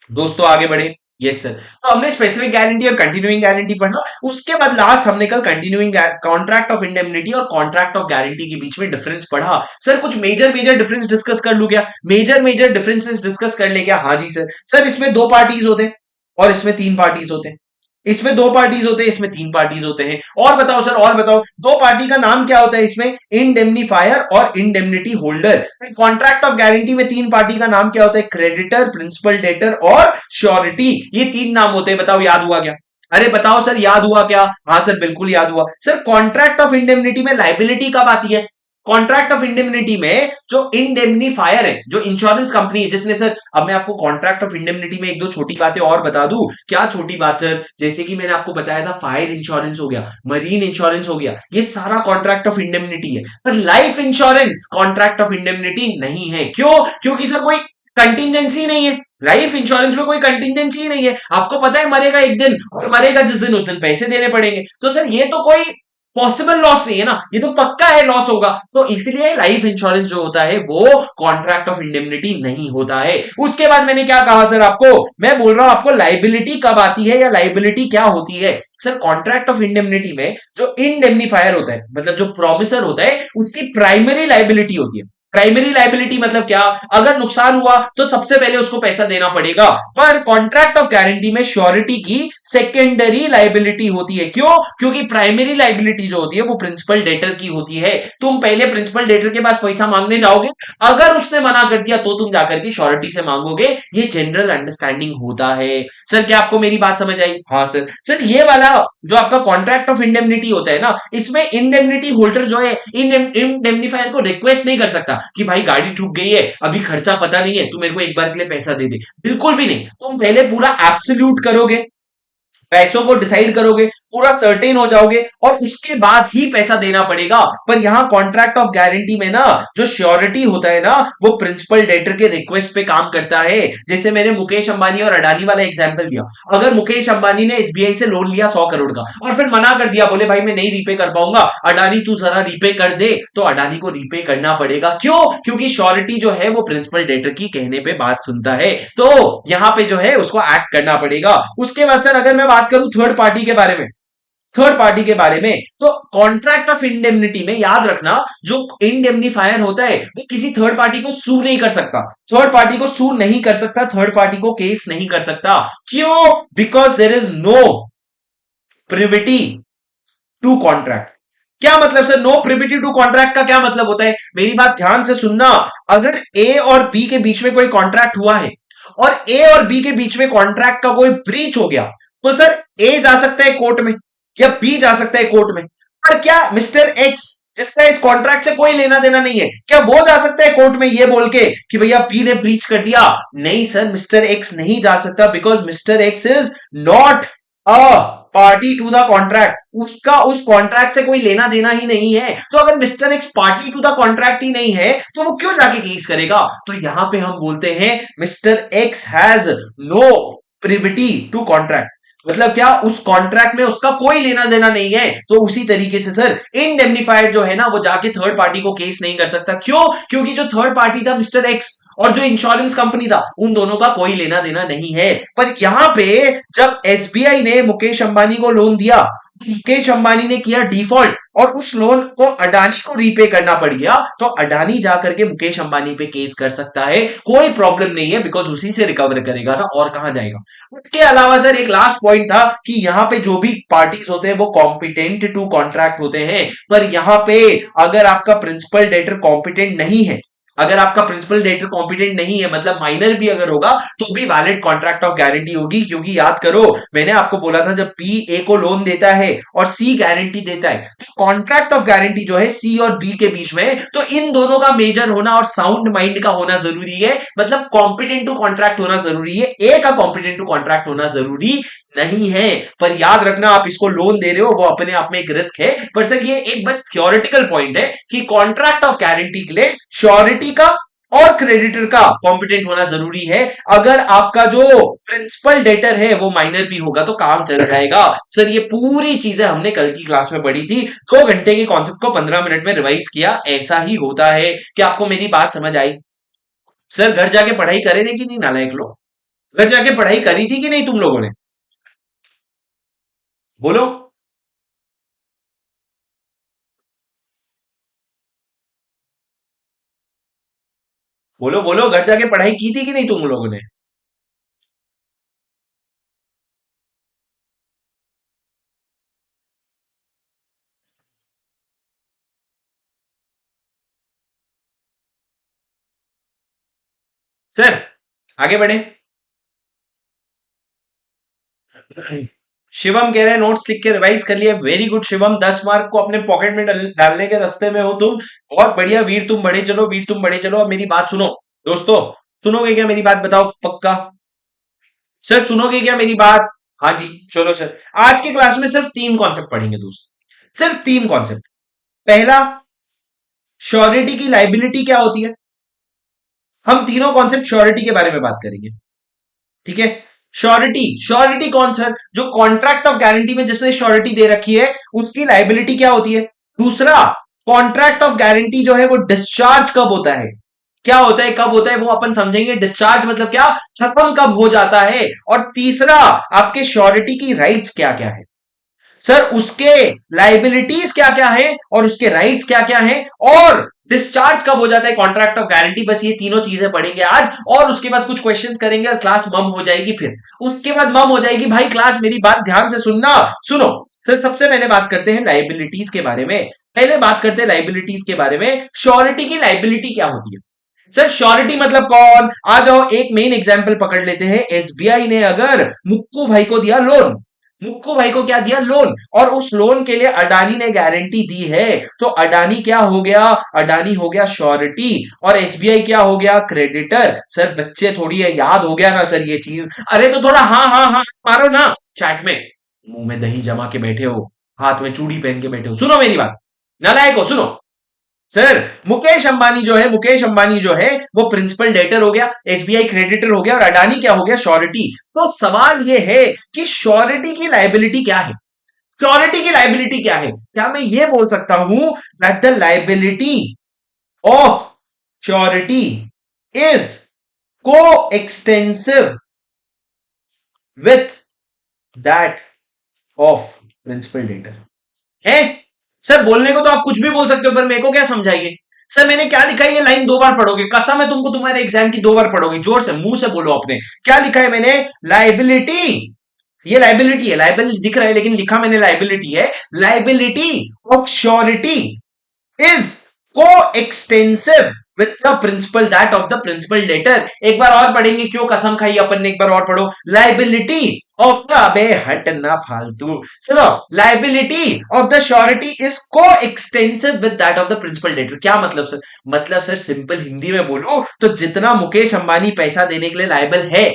दोस्तों, आगे बढ़े। Yes sir. तो हमने स्पेसिफिक गारंटी और कंटिन्यूइंग गारंटी पढ़ा, उसके बाद लास्ट हमने कल कंटिन्यूइंग कॉन्ट्रैक्ट ऑफ इंडेमनिटी और कॉन्ट्रैक्ट ऑफ गारंटी के बीच में डिफरेंस पढ़ा। सर कुछ मेजर मेजर डिफरेंस डिस्कस कर लू क्या? मेजर मेजर डिफरेंसेस डिस्कस कर ले क्या? हाँ जी सर। सर इसमें 2 पार्टीज होते हैं और इसमें 3 पार्टीज होते हैं, इसमें 2 पार्टीज होते हैं, इसमें 3 पार्टीज होते हैं। और बताओ सर, और बताओ 2 पार्टी का नाम क्या होता है इसमें? इंडेमनीफायर और indemnity holder. Contract of guarantee में 3 पार्टी का नाम क्या होता है? क्रेडिटर, प्रिंसिपल डेटर और श्योरिटी। ये 3 नाम होते हैं। बताओ याद हुआ क्या? अरे बताओ सर याद हुआ क्या? हाँ सर बिल्कुल याद हुआ। सर कॉन्ट्रैक्ट ऑफ इंडेमनिटी में लाइबिलिटी कब आती है? कॉन्ट्रैक्ट ऑफ इंडेमनिटी में जो इंडेमनीफायर है, जो इंश्योरेंस कंपनी है, जिसने सर, अब मैं आपको कॉन्ट्रैक्ट ऑफ इंडेमनिटी में एक दो छोटी बातें और बता दूं। क्या छोटी बात सर? जैसे कि मैंने आपको बताया था, फायर इंश्योरेंस हो गया, मरीन इंश्योरेंस हो गया, ये सारा कॉन्ट्रैक्ट ऑफ इंडेमनिटी है। पर life insurance contract of indemnity नहीं है। क्यों? क्योंकि सर कोई कंटिजेंसी नहीं है। लाइफ इंश्योरेंस में कोई कंटिजेंसी नहीं है। आपको पता है मरेगा एक दिन, और मरेगा जिस दिन उस दिन पैसे देने पड़ेंगे। तो सर ये तो कोई पॉसिबल लॉस नहीं है ना, ये तो पक्का है लॉस होगा। तो इसलिए लाइफ इंश्योरेंस जो होता है वो कॉन्ट्रैक्ट ऑफ इंडेमनिटी नहीं होता है। उसके बाद मैंने क्या कहा सर आपको? मैं बोल रहा हूं आपको लाइबिलिटी कब आती है या लाइबिलिटी क्या होती है। सर कॉन्ट्रैक्ट ऑफ इंडेमनिटी में जो इंडेमनीफायर होता है, मतलब जो प्रोमिसर होता है, उसकी प्राइमरी लाइबिलिटी होती है। प्राइमरी लाइबिलिटी मतलब क्या? अगर नुकसान हुआ तो सबसे पहले उसको पैसा देना पड़ेगा। पर कॉन्ट्रैक्ट ऑफ गारंटी में श्योरिटी की सेकेंडरी लाइबिलिटी होती है। क्यों? क्योंकि प्राइमरी लाइबिलिटी जो होती है वो प्रिंसिपल डेटर की होती है। तुम पहले प्रिंसिपल डेटर के पास पैसा मांगने जाओगे, अगर उसने मना कर दिया तो तुम जाकर के श्योरिटी से मांगोगे। ये जनरल अंडरस्टैंडिंग होता है। सर क्या आपको मेरी बात समझ आई? हाँ सर। सर ये वाला जो आपका कॉन्ट्रैक्ट ऑफ इंडेमनिटी होता है ना, इसमें इंडेमनिटी होल्डर जो है इंडेमनीफायर को रिक्वेस्ट नहीं कर सकता कि भाई गाड़ी ठुक गई है, अभी खर्चा पता नहीं है, तू मेरे को एक बार के लिए पैसा दे दे। बिल्कुल भी नहीं। तुम पहले पूरा एब्सोल्यूट करोगे, पैसों को डिसाइड करोगे, पूरा सर्टेन हो जाओगे, और उसके बाद ही पैसा देना पड़ेगा। पर यहां कॉन्ट्रैक्ट ऑफ गारंटी में ना, जो श्योरिटी होता है ना, वो प्रिंसिपल डेटर के रिक्वेस्ट पे काम करता है। जैसे मैंने मुकेश अंबानी और अडानी वाला एग्जांपल दिया। अगर मुकेश अंबानी ने एसबीआई से लोन लिया 100 करोड़ का, और फिर मना कर दिया, बोले भाई मैं नहीं रीपे कर पाऊंगा, अडानी तू जरा रीपे कर दे, तो अडानी को रीपे करना पड़ेगा। क्यों? क्योंकि श्योरिटी जो है वो प्रिंसिपल डेटर की कहने पे बात सुनता है। तो यहां पे जो है उसको एक्ट करना पड़ेगा। उसके बाद सर अगर मैं बात करूं थर्ड पार्टी के बारे में, थर्ड पार्टी के बारे में, तो कॉन्ट्रैक्ट ऑफ इंडेमनिटी में याद रखना, जो इंडेमनीफायर होता है वो किसी थर्ड पार्टी को सू नहीं कर सकता। थर्ड पार्टी को सू नहीं कर सकता, थर्ड पार्टी को केस नहीं कर सकता। क्यों? Because there is no privity to contract. क्या मतलब sir no privity to contract का क्या मतलब होता है? मेरी बात ध्यान से सुनना। अगर ए और बी के बीच में कोई कॉन्ट्रैक्ट हुआ है, और ए और बी के बीच में कॉन्ट्रैक्ट का कोई ब्रीच हो गया, तो सर ए जा सकता है कोर्ट में, या बी जा सकता है कोर्ट में। पर क्या मिस्टर एक्स, जिसका इस कॉन्ट्रैक्ट से कोई लेना देना नहीं है, क्या वो जा सकता है कोर्ट में ये बोल के कि भैया बी ने ब्रीच कर दिया? नहीं सर, मिस्टर एक्स नहीं जा सकता, because mister X is not a party to the contract. उसका उस कॉन्ट्रैक्ट से कोई लेना देना ही नहीं है। तो अगर mister X party to the contract ही नहीं है, तो वो क्यों जाके केस करेगा? तो यहां पे हम बोलते हैं mister X has no privity to contract. मतलब क्या? उस कॉन्ट्रैक्ट में उसका कोई लेना देना नहीं है। तो उसी तरीके से सर इंडेमनीफाइड जो है ना, वो जाके थर्ड पार्टी को केस नहीं कर सकता। क्यों? क्योंकि जो थर्ड पार्टी था मिस्टर एक्स, और जो इंश्योरेंस कंपनी था, उन दोनों का कोई लेना देना नहीं है। पर यहां पे जब एसबीआई ने मुकेश अंबानी को लोन दिया, मुकेश अंबानी ने किया डिफॉल्ट, और उस लोन को अडानी को रीपे करना पड़ गया, तो अडानी जाकर के मुकेश अंबानी पे केस कर सकता है। कोई प्रॉब्लम नहीं है, बिकॉज उसी से रिकवर करेगा ना, और कहां जाएगा। उसके अलावा सर एक लास्ट पॉइंट था कि यहां पे जो भी पार्टीज होते हैं वो कॉम्पिटेंट टू कॉन्ट्रैक्ट होते हैं। पर यहां पे अगर आपका प्रिंसिपल डेटर कॉम्पिटेंट नहीं है, अगर आपका प्रिंसिपल डेटर कॉम्पिटेंट नहीं है, मतलब माइनर भी अगर होगा, तो भी वैलिड कॉन्ट्रैक्ट ऑफ गारंटी होगी। क्योंकि याद करो, मैंने आपको बोला था, जब पी ए को लोन देता है और सी गारंटी देता है, तो कॉन्ट्रैक्ट ऑफ गारंटी जो है सी और बी के बीच में, तो इन दोनों का मेजर होना और साउंड माइंड का होना जरूरी है। मतलब कॉम्पिटेंट टू कॉन्ट्रैक्ट होना जरूरी है, ए का कॉम्पिटेंट टू कॉन्ट्रैक्ट होना जरूरी नहीं है। पर याद रखना, आप इसको लोन दे रहे हो, वो अपने आप में एक रिस्क है। पर सर ये एक बस थियोरेटिकल पॉइंट है कि कॉन्ट्रैक्ट ऑफ गारंटी के लिए श्योरिटी का और क्रेडिटर का कॉम्पिटेंट होना जरूरी है। अगर आपका जो प्रिंसिपल डेटर है वो माइनर भी होगा तो काम चल जाएगा। सर ये पूरी चीजें हमने कल की क्लास में पढ़ी थी। 2 घंटे के कॉन्सेप्ट को 15 मिनट में रिवाइज किया। ऐसा ही होता है। कि आपको मेरी बात समझ आई? सर घर जाके पढ़ाई करे थे कि नहीं नालायक लोग? घर जाके पढ़ाई करी थी कि नहीं तुम लोगों ने? बोलो। बोलो बोलो, घर जाके पढ़ाई की थी कि नहीं तुम लोगों ने? सर आगे बढ़े। शिवम कह रहे हैं नोट्स लिख के रिवाइज कर लिया। वेरी गुड शिवम, 10 मार्क को अपने पॉकेट में डालने के रास्ते में हो तुम। बहुत बढ़िया वीर, तुम बढ़े चलो, वीर तुम बढ़े चलो। अब मेरी बात सुनो दोस्तों, सुनोगे क्या मेरी बात, बताओ पक्का सर, सुनोगे क्या मेरी बात? हाँ जी, चलो सर। आज की क्लास में सिर्फ 3 कॉन्सेप्ट पढ़ेंगे दोस्त, सिर्फ 3 कॉन्सेप्ट। पहला, श्योरिटी की लाइबिलिटी क्या होती है। हम तीनों कॉन्सेप्ट श्योरिटी के बारे में बात करेंगे, ठीक है। श्योरिटी, श्योरिटी कौन सर? जो कॉन्ट्रैक्ट ऑफ गारंटी में जिसने श्योरिटी दे रखी है उसकी लाइबिलिटी क्या होती है। दूसरा, कॉन्ट्रैक्ट ऑफ गारंटी जो है वो डिस्चार्ज कब होता है, क्या होता है, कब होता है, वो अपन समझेंगे। डिस्चार्ज मतलब क्या, खत्म कब हो जाता है। और तीसरा, आपके श्योरिटी की राइट्स क्या क्या है सर, उसके लाइबिलिटीज क्या क्या है और उसके राइट्स क्या क्या है, और डिस्चार्ज कब हो जाता है कॉन्ट्रैक्ट ऑफ गारंटी। बस ये तीनों चीजें पढ़ेंगे आज, और उसके बाद कुछ क्वेश्चंस करेंगे और क्लास मम हो जाएगी। फिर उसके बाद मम हो जाएगी भाई क्लास। मेरी बात ध्यान से सुनना, सुनो सर। सबसे पहले बात करते हैं लाइबिलिटीज के बारे में। पहले बात करते हैं लाइबिलिटीज के बारे में। श्योरिटी की लाइबिलिटी क्या होती है सर? श्योरिटी मतलब कौन, आ जाओ एक मेन एग्जांपल पकड़ लेते हैं। एसबीआई ने अगर मुक्कू भाई को दिया लोन, मुक्कू भाई को क्या दिया, लोन, और उस लोन के लिए अडानी ने गारंटी दी है, तो अडानी क्या हो गया, अडानी हो गया श्योरिटी, और एसबीआई क्या हो गया, क्रेडिटर। सर बच्चे थोड़ी है, याद हो गया ना सर ये चीज? अरे तो थोड़ा हाँ हाँ हाँ मारो ना चैट में। मुंह में दही जमा के बैठे हो, हाथ में चूड़ी पहन के बैठे हो, सुनो मेरी बात, नालायक हो, सुनो सर। मुकेश अंबानी जो है, मुकेश अंबानी जो है वो प्रिंसिपल डेटर हो गया, एसबीआई क्रेडिटर हो गया, और अडानी क्या हो गया, श्योरिटी। तो सवाल ये है कि श्योरिटी की लाइबिलिटी क्या है, श्योरिटी की लाइबिलिटी क्या है। क्या मैं ये बोल सकता हूं that the liability of surety is coextensive with that of principal debtor है। सर बोलने को तो आप कुछ भी बोल सकते हो, पर मेरे को क्या समझाइए सर? मैंने क्या लिखा है, ये लाइन 2 बार पढ़ोगे, कसम है तुमको, तुम्हारे एग्जाम की 2 बार पढ़ोगे। जोर से मुंह से बोलो अपने, क्या लिखा है मैंने, लाइबिलिटी। ये लाइबिलिटी है, लाइबिलिटी दिख रहा है लेकिन लिखा मैंने लाइबिलिटी है। Liability of surety is coextensive with the principal that of the principal debtor. एक बार और पढ़ेंगे, क्यों कसम खाई अपन ने, एक बार और पढ़ो। लाइबिलिटी ऑफ द, अबे हटना फालतू, सुनो। Liability of the surety is coextensive with that of the principal debtor. क्या मतलब सर? मतलब सर सिंपल हिंदी में बोलो तो जितना मुकेश अंबानी पैसा देने के लिए लायबल है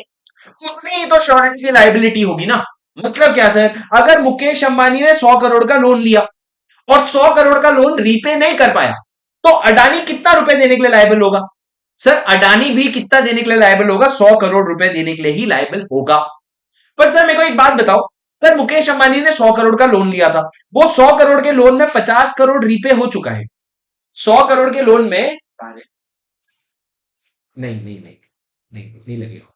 उतनी ही तो श्योरिटी की लाइबिलिटी होगी ना। मतलब क्या सर, अगर मुकेश अंबानी ने 100 करोड़ का लोन लिया और 100 करोड़ का लोन रीपे नहीं कर पाया, तो अडानी कितना रुपए देने के लिए लायबल होगा सर? अडानी भी कितना देने के लिए लायबल होगा, 100 करोड़ रुपए देने के लिए ही लायबल होगा। पर सर मेरे को एक बात बताओ, सर मुकेश अंबानी ने 100 करोड़ का लोन लिया था, वो 100 करोड़ के लोन में 50 करोड़ रीपे हो चुका है। 100 करोड़ के लोन में, नहीं नहीं नहीं नहीं नहीं लगेगा,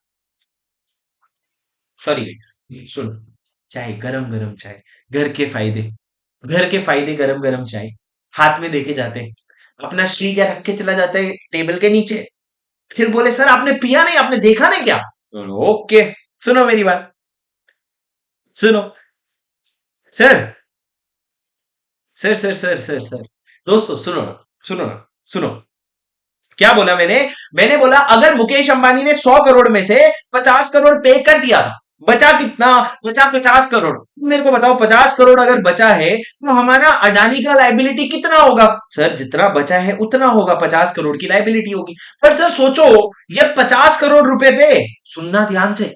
सॉरी गाइस, सुनो। चाय, गरम गरम चाय, घर के फायदे, घर के फायदे, गरम गरम चाय हाथ में देके जाते हैं। अपना श्री क्या रख के चला जाता है टेबल के नीचे, फिर बोले सर आपने पिया नहीं, आपने देखा नहीं क्या? ओके, सुनो मेरी बात, सुनो सर, सर दोस्तों सुनो ना, सुनो ना, सुनो। क्या बोला मैंने? मैंने बोला अगर मुकेश अंबानी ने 100 करोड़ में से 50 करोड़ पे कर दिया था, बचा कितना, बचा 50 करोड़। मेरे को बताओ 50 करोड़ अगर बचा है तो हमारा अडानी का लाइबिलिटी कितना होगा? सर जितना बचा है उतना होगा, 50 करोड़ की लाइबिलिटी होगी। पर सर सोचो, ये 50 करोड़ रुपए पे, सुनना ध्यान से,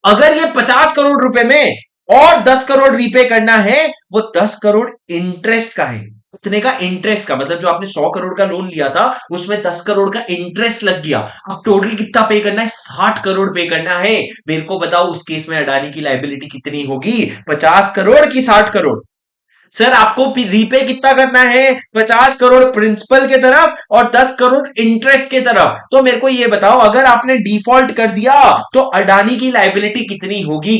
अगर ये 50 करोड़ रुपए में और 10 करोड़ रीपे करना है, वो 10 करोड़ इंटरेस्ट का है। कितने का? इंटरेस्ट का। मतलब जो आपने 100 करोड़ का लोन लिया था उसमें 10 करोड़ का इंटरेस्ट लग गया। अब टोटल कितना पे करना है? 60 करोड़ पे करना है। मेरे को बताओ उस केस में अडानी की लाइबिलिटी कितनी होगी? 50 करोड़ की 60 करोड़? सर आपको रीपे कितना करना है? 50 करोड़ प्रिंसिपल के तरफ और 10 करोड़ इंटरेस्ट के तरफ। तो मेरे को ये बताओ अगर आपने डिफॉल्ट कर दिया तो अडानी की लाइबिलिटी कितनी होगी?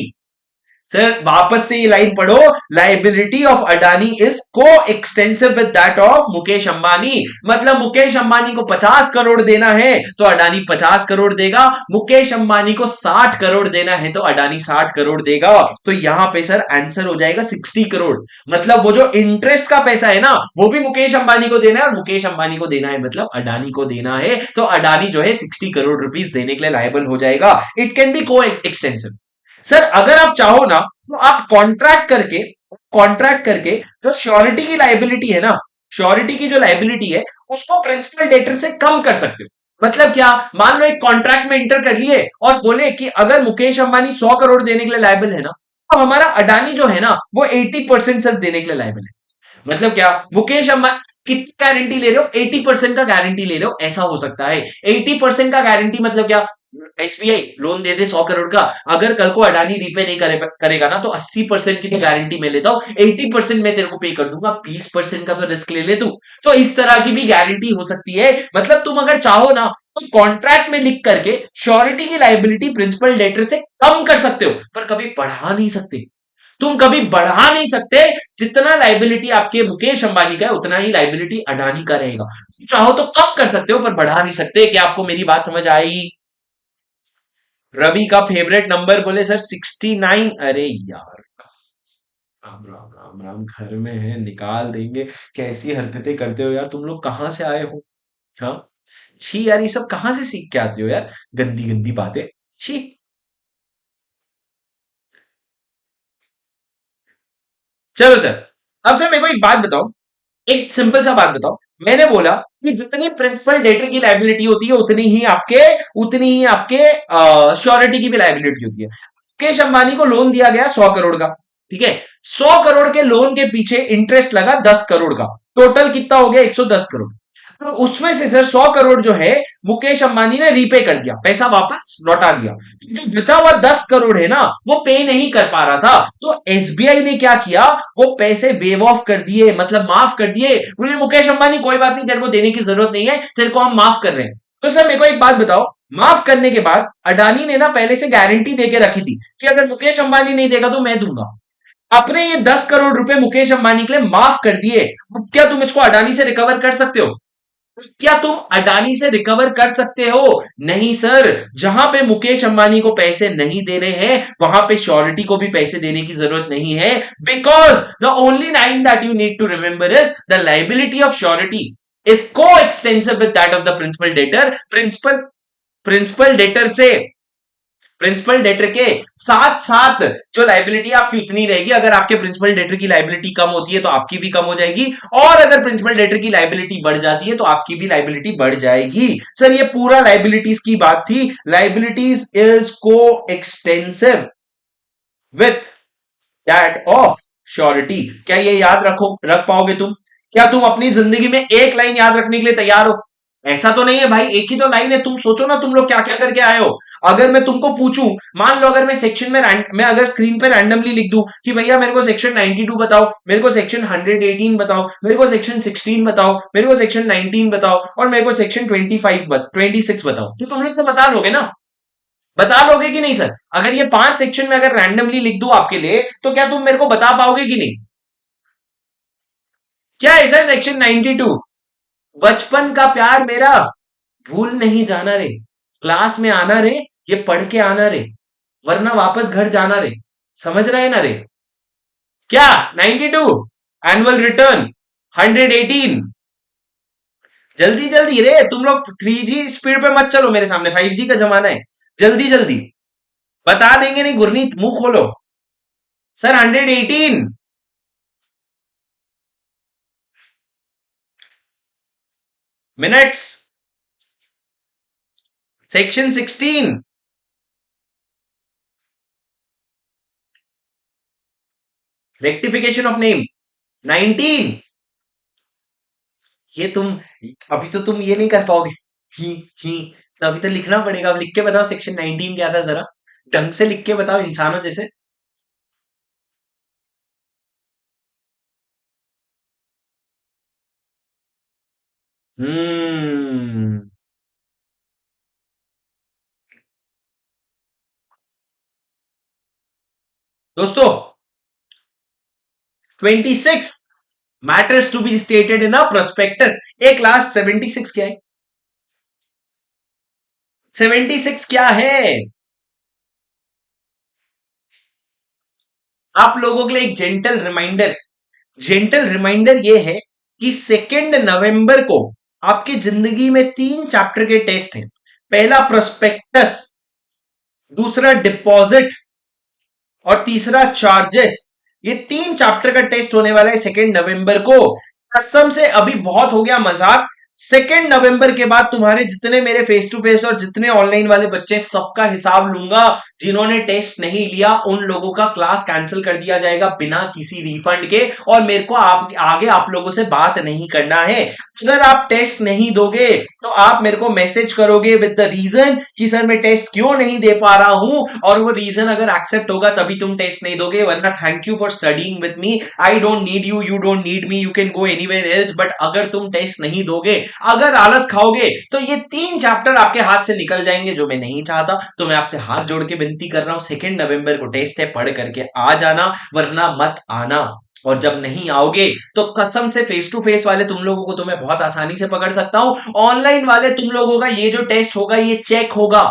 सर वापस से ये लाइन पढ़ो, liability of Adani is coextensive with that of Mukesh Ambani. मतलब मुकेश अंबानी को 50 करोड़ देना है तो अडानी 50 करोड़ देगा, मुकेश अंबानी को 60 करोड़ देना है तो अडानी 60 करोड़ देगा। तो यहां पे सर आंसर हो जाएगा 60 करोड़। मतलब वो जो इंटरेस्ट का पैसा है ना वो भी मुकेश अंबानी को देना है, और मुकेश अंबानी को देना है मतलब अडानी को देना है। तो अडानी जो है 60 करोड़ रुपीस देने के लिए लायबल हो जाएगा। इट कैन बी को एक्सटेंसिव। सर अगर आप चाहो ना तो आप कॉन्ट्रैक्ट करके जो श्योरिटी की लाइबिलिटी है ना, श्योरिटी की जो लाइबिलिटी है उसको प्रिंसिपल डेटर से कम कर सकते हो। मतलब क्या, मान लो एक कॉन्ट्रैक्ट में इंटर कर लिए और बोले कि अगर मुकेश अंबानी 100 करोड़ देने के लिए लायबल है ना, तो हमारा अडानी जो है ना वो 80% सिर्फ देने के लिए लायबल है। मतलब क्या, मुकेश अंबानी कितनी गारंटी ले रहे हो, 80% का गारंटी ले रहे हो, ऐसा हो सकता है। 80% का गारंटी मतलब क्या, एसबीआई लोन दे दे 100 करोड़ का, अगर कल को अडानी रीपे नहीं करेगा ना, तो 80% की तो गारंटी मैं लेता हूं, 80% मैं तेरे को पे कर दूंगा, 20% का तो रिस्क ले ले तू। तो इस तरह की भी गारंटी हो सकती है। मतलब तुम अगर चाहो ना तो कॉन्ट्रैक्ट में लिख करके श्योरिटी की लाइबिलिटी प्रिंसिपल डेटर से कम कर सकते हो, पर कभी बढ़ा नहीं सकते। तुम कभी बढ़ा नहीं सकते। जितना लाइबिलिटी आपके मुकेश अंबानी का है उतना ही लाइबिलिटी अडानी का रहेगा। चाहो तो कम कर सकते हो पर बढ़ा नहीं सकते। क्या आपको मेरी बात समझ आई? रवि का फेवरेट नंबर बोले सर 69। अरे यार, राम राम राम राम, घर में है निकाल देंगे। कैसी हरकतें करते हो यार तुम लोग, कहाँ से आए हो? हाँ, छी यार, ये सब कहाँ से सीख के आते हो यार, गंदी गंदी बातें। छी। चलो सर, अब सर मेरे को एक बात बताओ, एक सिंपल सा बात बताओ। मैंने बोला कि जितनी प्रिंसिपल डेटर की लाइबिलिटी होती है उतनी ही आपके श्योरिटी की भी लाइबिलिटी होती है। मुकेश अंबानी को लोन दिया गया 100 करोड़ का, ठीक है। 100 करोड़ के लोन के पीछे इंटरेस्ट लगा 10 करोड़ का, टोटल कितना हो गया, 110 करोड़। तो उसमें से सर 100 करोड़ जो है मुकेश अंबानी ने रीपे कर दिया, पैसा वापस लौटा दिया। जो बचा हुआ 10 करोड़ है ना, वो पे नहीं कर पा रहा था, तो एसबीआई ने क्या किया, वो पैसे वेव ऑफ कर दिए, मतलब माफ कर दिए। बोले मुकेश अंबानी कोई बात नहीं, तेरे को देने की जरूरत नहीं है, तेरे को हम माफ कर रहे हैं। तो सर मेरे को एक बात बताओ, माफ करने के बाद अडानी ने ना पहले से गारंटी देके रखी थी कि अगर मुकेश अंबानी नहीं देगा तो मैं दूंगा। आपने ये 10 करोड़ रुपए मुकेश अंबानी के लिए माफ कर दिए, अब क्या तुम इसको अडानी से रिकवर कर सकते हो? क्या तुम अडानी से रिकवर कर सकते हो? नहीं सर। जहां पे मुकेश अंबानी को पैसे नहीं दे रहे हैं वहां पे श्योरिटी को भी पैसे देने की जरूरत नहीं है। Because the only line that you need to remember is the liability of surety is coextensive with that of the principal debtor. Principal debtor के साथ साथ जो लाइबिलिटी आपकी उतनी रहेगी। अगर आपके प्रिंसिपल डेटर की लाइबिलिटी कम होती है तो आपकी भी कम हो जाएगी, और अगर प्रिंसिपल डेटर की लाइबिलिटी बढ़ जाती है तो आपकी भी लाइबिलिटी बढ़ जाएगी। सर ये पूरा लाइबिलिटीज की बात थी। Liabilities is coextensive with that of surety. क्या ये याद रख पाओगे तुम? क्या तुम अपनी जिंदगी में एक लाइन याद रखने के लिए तैयार हो? ऐसा तो नहीं है भाई, एक ही तो लाइन है। तुम सोचो ना तुम लोग क्या क्या करके आए हो। अगर मैं तुमको पूछूं, मान लो अगर मैं सेक्शन में मैं अगर स्क्रीन पे रैंडमली लिख दूं कि भैया मेरे को सेक्शन 92 बताओ, मेरे को सेक्शन 118 बताओ, मेरे को सेक्शन 16 बताओ, मेरे को सेक्शन 19 बताओ, और मेरे को सेक्शन 26 बताओ, तो तुम लोग तो बता लोगे ना? बता लोगे कि नहीं सर? अगर ये 5 सेक्शन में अगर रैंडमली लिख दूं आपके लिए, तो क्या तुम मेरे को बता पाओगे कि नहीं? क्या है सर सेक्शन 92? बचपन का प्यार मेरा भूल नहीं जाना रे, क्लास में आना रे, ये पढ़ के आना रे, वरना वापस घर जाना रे। समझ रहे हैं ना रे? क्या 92? Annual return 118। जल्दी जल्दी रे, तुम लोग 3G स्पीड पे मत चलो, मेरे सामने 5G का जमाना है। जल्दी जल्दी बता देंगे नहीं, गुरनीत मुंह खोलो। Sir 118 minutes. Section 16 rectification of name 19। ये तुम, अभी तो तुम ये नहीं कर पाओगे। ही ही तो अभी तो लिखना पड़ेगा। अब लिख के बताओ सेक्शन 19 क्या था जरा, ढंग से लिख के बताओ इंसानों जैसे। हम्म। दोस्तों 26 matters to be stated in a prospectus. एक लास्ट 76 क्या है? 76 क्या है? आप लोगों के लिए एक जेंटल रिमाइंडर ये है कि 2 नवंबर को आपकी जिंदगी में 3 चैप्टर के टेस्ट हैं। पहला प्रोस्पेक्टस, दूसरा डिपॉजिट, और तीसरा चार्जेस। ये 3 चैप्टर का टेस्ट होने वाला है 2 नवंबर को। कसम से अभी बहुत हो गया मजाक। 2 नवंबर के बाद तुम्हारे जितने मेरे फेस टू फेस और जितने ऑनलाइन वाले बच्चे, सबका हिसाब लूंगा। जिन्होंने टेस्ट नहीं लिया उन लोगों का क्लास कैंसिल कर दिया जाएगा बिना किसी रिफंड के। और मेरे को आगे आप लोगों से बात नहीं करना है। अगर आप टेस्ट नहीं दोगे तो आप मेरे को मैसेज करोगे विद द रीजन कि सर मैं टेस्ट क्यों नहीं दे पा रहा हूं, और वो रीजन अगर एक्सेप्ट होगा तभी तुम टेस्ट नहीं दोगे, वरना thank you for studying with me, I don't need you, you don't need me, you can go anywhere else. But अगर तुम टेस्ट नहीं दोगे, अगर आलस खाओगे, तो ये 3 चैप्टर आपके हाथ से निकल जाएंगे, जो मैं नहीं चाहता। तो मैं आपसे हाथ जोड़ के विनती कर रहा हूं, 2 नवंबर को टेस्ट है, पढ़ करके आ जाना, वरना मत आना। और जब नहीं आओगे तो कसम से फेस टू फेस वाले तुम लोगों को तो मैं बहुत आसानी से पकड़ सकता हूं, ऑनलाइन वाले तुम लोगों का ये जो टेस्ट होगा ये चेक होगा।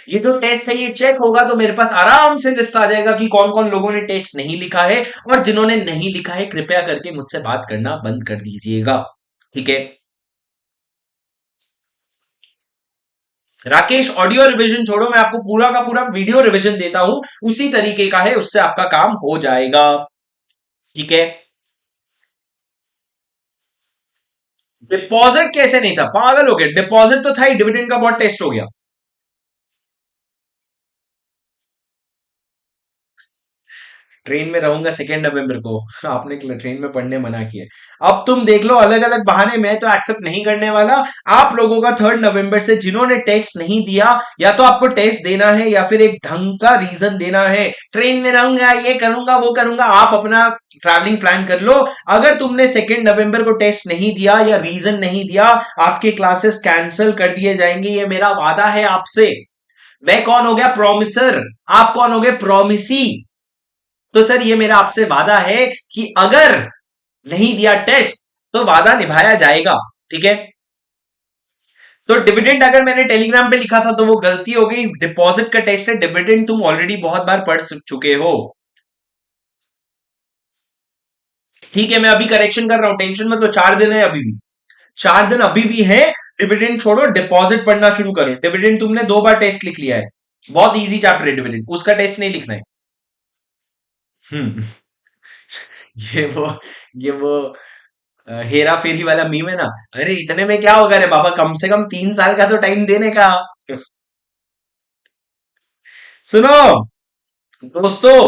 ये जो टेस्ट है ये चेक होगा, तो मेरे पास आराम से लिस्ट आ जाएगा कि कौन कौन लोगों ने टेस्ट नहीं लिखा है। और जिन्होंने नहीं लिखा है कृपया करके मुझसे बात करना बंद कर दीजिएगा, ठीक है। राकेश, ऑडियो रिवीजन छोड़ो, मैं आपको पूरा का पूरा वीडियो रिवीजन देता हूं, उसी तरीके का है, उससे आपका काम हो जाएगा, ठीक है। डिपॉजिट कैसे नहीं था, पागल हो गया, डिपॉजिट तो था ही, डिविडेंड का बहुत टेस्ट हो गया। ट्रेन में रहूंगा 2 नवंबर को, आपने ट्रेन में पढ़ने मना किया। अब तुम देख लो अलग अलग बहाने, मैं तो एक्सेप्ट नहीं करने वाला। आप लोगों का 3 नवंबर से जिन्होंने टेस्ट नहीं दिया, या तो आपको टेस्ट देना है या फिर एक ढंग का रीजन देना है। ट्रेन में रहूंगा, ये करूंगा वो करूंगा, आप अपना ट्रैवलिंग प्लान कर लो। अगर तुमने 2 नवंबर को टेस्ट नहीं दिया या रीजन नहीं दिया, आपके क्लासेस कैंसिल कर दिए जाएंगे, ये मेरा वादा है आपसे। मैं कौन हो गया प्रॉमिसर, आप कौन हो गए प्रॉमिसी। तो सर ये मेरा आपसे वादा है कि अगर नहीं दिया टेस्ट तो वादा निभाया जाएगा, ठीक है। तो डिविडेंड अगर मैंने टेलीग्राम पे लिखा था तो वो गलती हो गई, डिपॉजिट का टेस्ट है, डिविडेंड तुम ऑलरेडी बहुत बार पढ़ चुके हो, ठीक है। मैं अभी करेक्शन कर रहा हूं, टेंशन मतलब 4 दिन है अभी भी, 4 दिन अभी भी है। डिविडेंड छोड़ो, डिपॉजिट पढ़ना शुरू करो। डिविडेंड तुमने 2 बार टेस्ट लिख लिया है, बहुत इजी चैप्टर है डिविडेंड, उसका टेस्ट नहीं लिखना है। हम्म। ये वो ये वो हेरा फेरी वाला मीम है ना। अरे इतने में क्या होगा रे बाबा, कम से कम 3 साल का तो टाइम देने का। सुनो दोस्तों,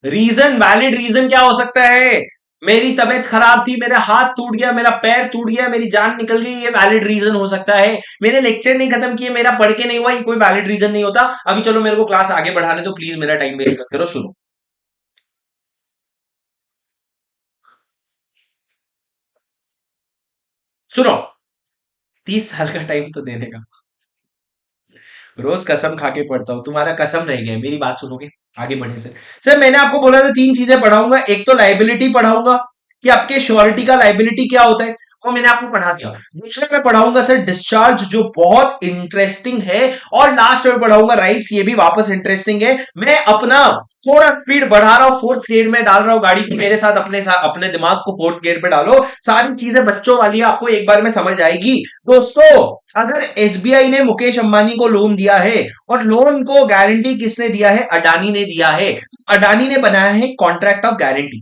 रीजन, वैलिड रीजन क्या हो सकता है। मेरी तबीयत खराब थी, मेरा हाथ टूट गया, मेरा पैर टूट गया, मेरी जान निकल गई, ये वैलिड रीजन हो सकता है। मैंने लेक्चर नहीं खत्म किए, मेरा पढ़ के नहीं हुआ, ये कोई वैलिड रीजन नहीं होता। अभी चलो मेरे को क्लास आगे बढ़ाने दो प्लीज, मेरा टाइम वेस्ट मत करो, सुनो। सुनो, 30 साल का टाइम तो देने का। रोज कसम खा के पढ़ता हूँ, तुम्हारा कसम रह गया, मेरी बात सुनोगे आगे बढ़ने से। सर मैंने आपको बोला था 3 चीजें पढ़ाऊंगा, एक तो लाइबिलिटी पढ़ाऊंगा कि आपके श्योरिटी का लाइबिलिटी क्या होता है, वो मैंने आपको पढ़ा दिया। दूसरे में पढ़ाऊंगा सर डिस्चार्ज, जो बहुत इंटरेस्टिंग है। और लास्ट में पढ़ाऊंगा राइट्स, ये भी वापस इंटरेस्टिंग है। मैं अपना थोड़ा स्पीड बढ़ा रहा हूँ, 4th गियर में डाल रहा हूँ गाड़ी को, मेरे साथ अपने दिमाग को 4th गियर पे डालो। सारी चीजें बच्चों वाली है, आपको एक बार में समझ आएगी। दोस्तों, अगर एसबीआई ने मुकेश अंबानी को लोन दिया है, और लोन को गारंटी किसने दिया है, अडानी ने दिया है। अडानी ने बनाया है कॉन्ट्रैक्ट ऑफ गारंटी।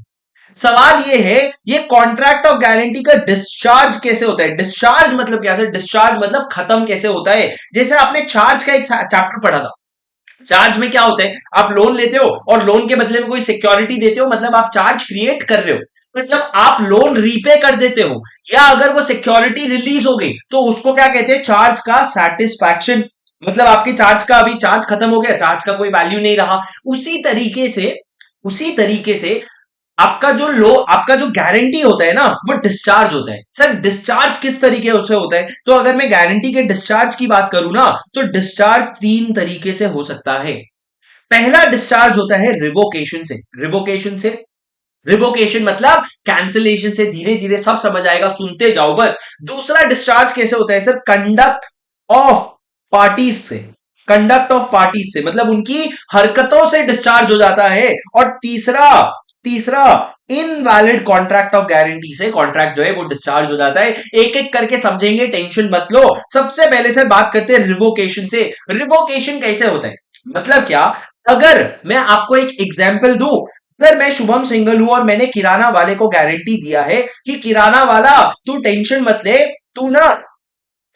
सवाल ये है, ये कॉन्ट्रैक्ट ऑफ गारंटी का डिस्चार्ज कैसे होता है। डिस्चार्ज मतलब क्या सर, डिस्चार्ज मतलब खत्म कैसे होता है। जैसे आपने चार्ज का एक चैप्टर पढ़ा था, चार्ज में क्या होता है, आप लोन लेते हो और लोन के बदले में कोई सिक्योरिटी देते हो, मतलब आप चार्ज क्रिएट कर रहे हो। पर जब आप लोन रीपे कर देते हो, या अगर वो सिक्योरिटी रिलीज हो गई, तो उसको क्या कहते हैं, चार्ज का सेटिस्फैक्शन। मतलब आपके चार्ज का अभी चार्ज खत्म हो गया, चार्ज का कोई वैल्यू नहीं रहा। उसी तरीके से आपका जो गारंटी होता है ना, वो डिस्चार्ज होता है। सर डिस्चार्ज किस तरीके से होता है, तो अगर मैं गारंटी के डिस्चार्ज की बात करूं ना, तो डिस्चार्ज 3 तरीके से हो सकता है। पहला डिस्चार्ज होता है रिवोकेशन से। रिवोकेशन मतलब कैंसिलेशन से। धीरे धीरे सब समझ आएगा, सुनते जाओ बस। दूसरा डिस्चार्ज कैसे होता है सर, ऑफ पार्टीज से कंडक्ट ऑफ पार्टीज से, मतलब उनकी हरकतों से डिस्चार्ज हो जाता है। और तीसरा तीसरा इनवैलिड कॉन्ट्रैक्ट ऑफ गारंटी से कॉन्ट्रैक्ट जो है वो डिस्चार्ज हो जाता है। एक एक करके समझेंगे, टेंशन मत लो। सबसे पहले से बात करते हैं रिवोकेशन से। रिवोकेशन कैसे होता है, मतलब क्या, अगर मैं आपको एक एग्जाम्पल दूं, अगर मैं शुभम सिंघल हूं और मैंने किराना वाले को गारंटी दिया है कि किराना वाला तू टेंशन मत ले, तू ना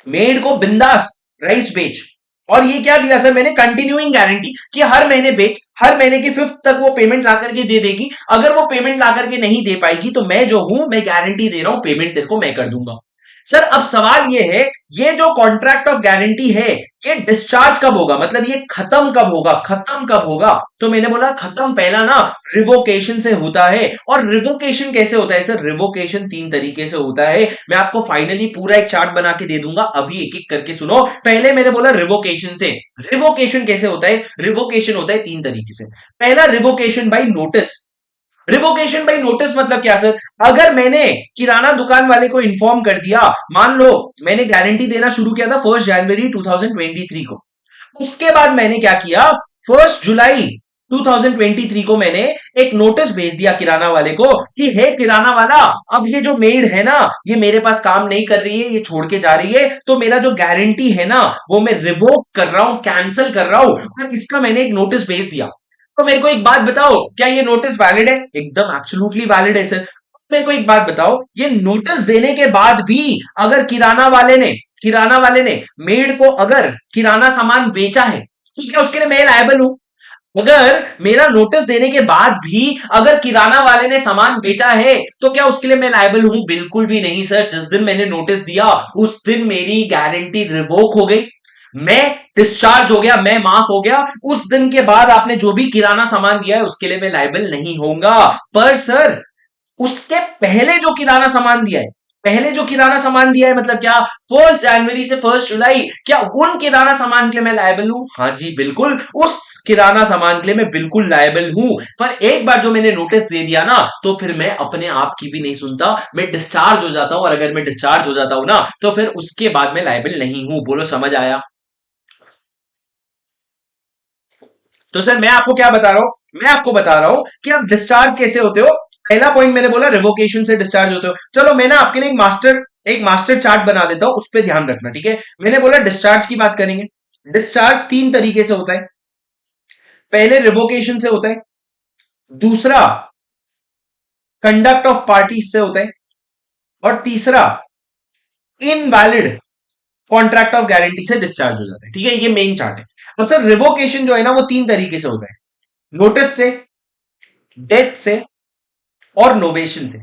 मेड को बिंदास राइस बेच। और ये क्या दिया सर मैंने, कंटिन्यूइंग गारंटी कि हर महीने बेच, हर महीने की 5th तक वो पेमेंट ला करके दे देगी। अगर वो पेमेंट ला करके नहीं दे पाएगी तो मैं जो हूं, मैं गारंटी दे रहा हूं, पेमेंट तेरे को मैं कर दूंगा। सर अब सवाल ये है, ये जो कॉन्ट्रैक्ट ऑफ गारंटी है, ये डिस्चार्ज कब होगा, मतलब ये खत्म कब होगा, खत्म कब होगा? तो मैंने बोला खत्म पहला ना रिवोकेशन से होता है। और रिवोकेशन कैसे होता है सर? रिवोकेशन 3 तरीके से होता है। मैं आपको फाइनली पूरा एक चार्ट बना के दे दूंगा, अभी एक एक करके सुनो। पहले मैंने बोला रिवोकेशन से, रिवोकेशन कैसे होता है? रिवोकेशन होता है 3 तरीके से। पहला revocation by notice. Revocation by notice मतलब क्या सर? अगर मैंने किराना दुकान वाले को इन्फॉर्म कर दिया, मान लो मैंने गारंटी देना शुरू किया था 1 जनवरी 2023 को, उसके बाद मैंने क्या किया, 1 जुलाई 2023 को मैंने एक नोटिस भेज दिया किराना वाले को कि हे किराना वाला, अब ये जो मेड है ना, ये मेरे पास काम नहीं कर रही है, ये छोड़ के जा रही है, तो मेरा जो गारंटी है ना वो मैं रिवोक कर रहा हूं, कैंसिल कर रहा हूं। और इसका मैंने एक नोटिस भेज दिया। तो मेरे को एक बात बताओ, क्या ये नोटिस वैलिड है? एकदम एब्सोल्युटली वैलिड है सर। मेरे को एक बात बताओ, ये नोटिस देने के बाद भी अगर किराना वाले ने मेड को अगर किराना सामान बेचा है, तो क्या उसके लिए मैं लायबल हूं? अगर मेरा नोटिस देने के बाद भी अगर किराना वाले ने सामान बेचा है, तो क्या उसके लिए मैं लायबल हूं? बिल्कुल भी नहीं सर। जिस दिन मैंने नोटिस दिया उस दिन मेरी गारंटी रिवोक हो गई, मैं डिस्चार्ज हो गया, मैं माफ हो गया। उस दिन के बाद आपने जो भी किराना सामान दिया है उसके लिए मैं लायबल नहीं होऊंगा। पर सर उसके पहले जो किराना सामान दिया है, पहले जो किराना सामान दिया है मतलब क्या, 1 जनवरी से 1 जुलाई, क्या उन किराना सामान के लिए मैं लायबल हूं? हाँ जी बिल्कुल, उस किराना सामान के लिए मैं बिल्कुल लायबल हूं। पर एक बार जो मैंने नोटिस दे दिया ना, तो फिर मैं अपने आप की भी नहीं सुनता, मैं डिस्चार्ज हो जाता हूं। और अगर मैं डिस्चार्ज हो जाता हूं ना, तो फिर उसके बाद मैं लायबल नहीं हूं। बोलो समझ आया? तो सर मैं आपको क्या बता रहा हूं, मैं आपको बता रहा हूं कि आप डिस्चार्ज कैसे होते हो। पहला पॉइंट मैंने बोला रिवोकेशन से डिस्चार्ज होते हो। चलो मैं ना आपके लिए एक मास्टर चार्ट बना देता हूं, उस पर ध्यान रखना, ठीक है? मैंने बोला डिस्चार्ज की बात करेंगे। डिस्चार्ज 3 तरीके से होता है। पहले रिवोकेशन से होता है, दूसरा कंडक्ट ऑफ पार्टीज से होता है, और तीसरा इनवैलिड कॉन्ट्रैक्ट ऑफ गारंटी से डिस्चार्ज हो जाता है। ठीक है, ये मेन चार्ट है। अब सर रिवोकेशन जो है ना वो 3 तरीके से होता है, नोटिस से, डेथ से, और नोवेशन से।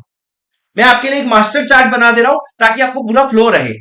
मैं आपके लिए एक मास्टर चार्ट बना दे रहा हूं ताकि आपको पूरा फ्लो रहे।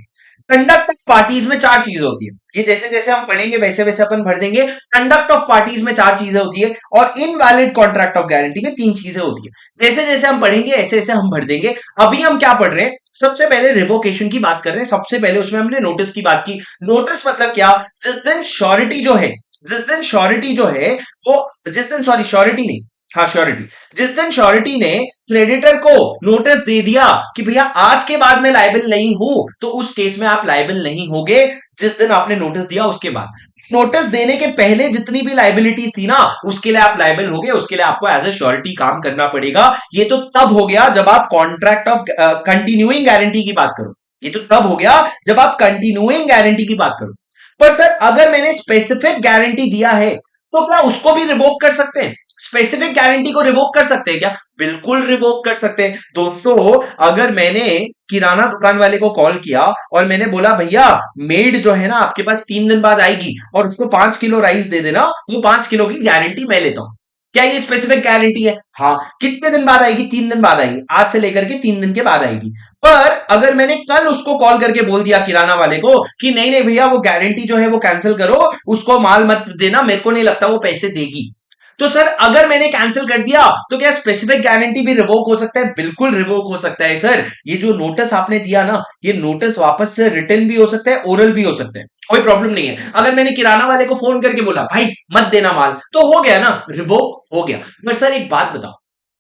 कंडक्ट ऑफ पार्टीज में 4 चीजें होती है, ये जैसे जैसे हम पढ़ेंगे वैसे वैसे अपन भर देंगे। कंडक्ट ऑफ पार्टीज में 4 चीजें होती है, और इनवैलिड कॉन्ट्रैक्ट ऑफ गारंटी में 3 चीजें होती है। जैसे जैसे हम पढ़ेंगे ऐसे ऐसे हम भर देंगे। अभी हम क्या पढ़ रहे हैं, सबसे पहले रिवोकेशन की बात कर रहे हैं। सबसे पहले उसमें हमने नोटिस की बात की। नोटिस मतलब क्या, जिस दिन श्योरिटी जो है, जिस दिन श्योरिटी जो है वो, जिस दिन, सॉरी श्योरिटी नहीं, हाँ श्योरिटी, जिस दिन श्योरिटी ने क्रेडिटर को नोटिस दे दिया कि भैया आज के बाद मैं लायबल नहीं हूं, तो उस केस में आप लायबल नहीं होगे जिस दिन आपने नोटिस दिया उसके बाद। नोटिस देने के पहले जितनी भी लाइबिलिटीज थी ना, उसके लिए आप लायबल हो गए, उसके लिए आपको एज ए श्योरिटी काम करना पड़ेगा। ये तो तब हो गया जब आप कॉन्ट्रैक्ट ऑफ कंटिन्यूइंग गारंटी की बात करो। ये तो तब हो गया जब आप कंटिन्यूइंग गारंटी की बात करो। पर सर अगर मैंने स्पेसिफिक गारंटी दिया है, तो क्या उसको भी रिवोक कर सकते हैं? स्पेसिफिक गारंटी को रिवोक कर सकते हैं क्या? बिल्कुल रिवोक कर सकते हैं दोस्तों। अगर मैंने किराना दुकान वाले को कॉल किया और मैंने बोला भैया मेड जो है ना आपके पास 3 दिन बाद आएगी और उसको 5 किलो राइस दे देना, वो 5 किलो की गारंटी मैं लेता हूं, क्या ये स्पेसिफिक गारंटी है? हाँ। कितने दिन बाद आएगी? 3 दिन बाद आएगी, आज से लेकर के 3 दिन के बाद आएगी। पर अगर मैंने कल उसको कॉल करके बोल दिया किराना वाले को कि नहीं नहीं भैया वो गारंटी जो है वो कैंसिल करो, उसको माल मत देना, मेरे को नहीं लगता वो पैसे देगी, तो सर अगर मैंने कैंसिल कर दिया तो क्या स्पेसिफिक गारंटी भी रिवोक हो सकता है? बिल्कुल रिवोक हो सकता है सर। ये जो नोटिस आपने दिया ना, ये नोटिस वापस से रिटर्न भी हो सकता है, ओरल भी हो सकता है, कोई प्रॉब्लम नहीं है। अगर मैंने किराना वाले को फोन करके बोला भाई मत देना माल, तो हो गया ना, रिवोक हो गया। पर सर एक बात बताओ,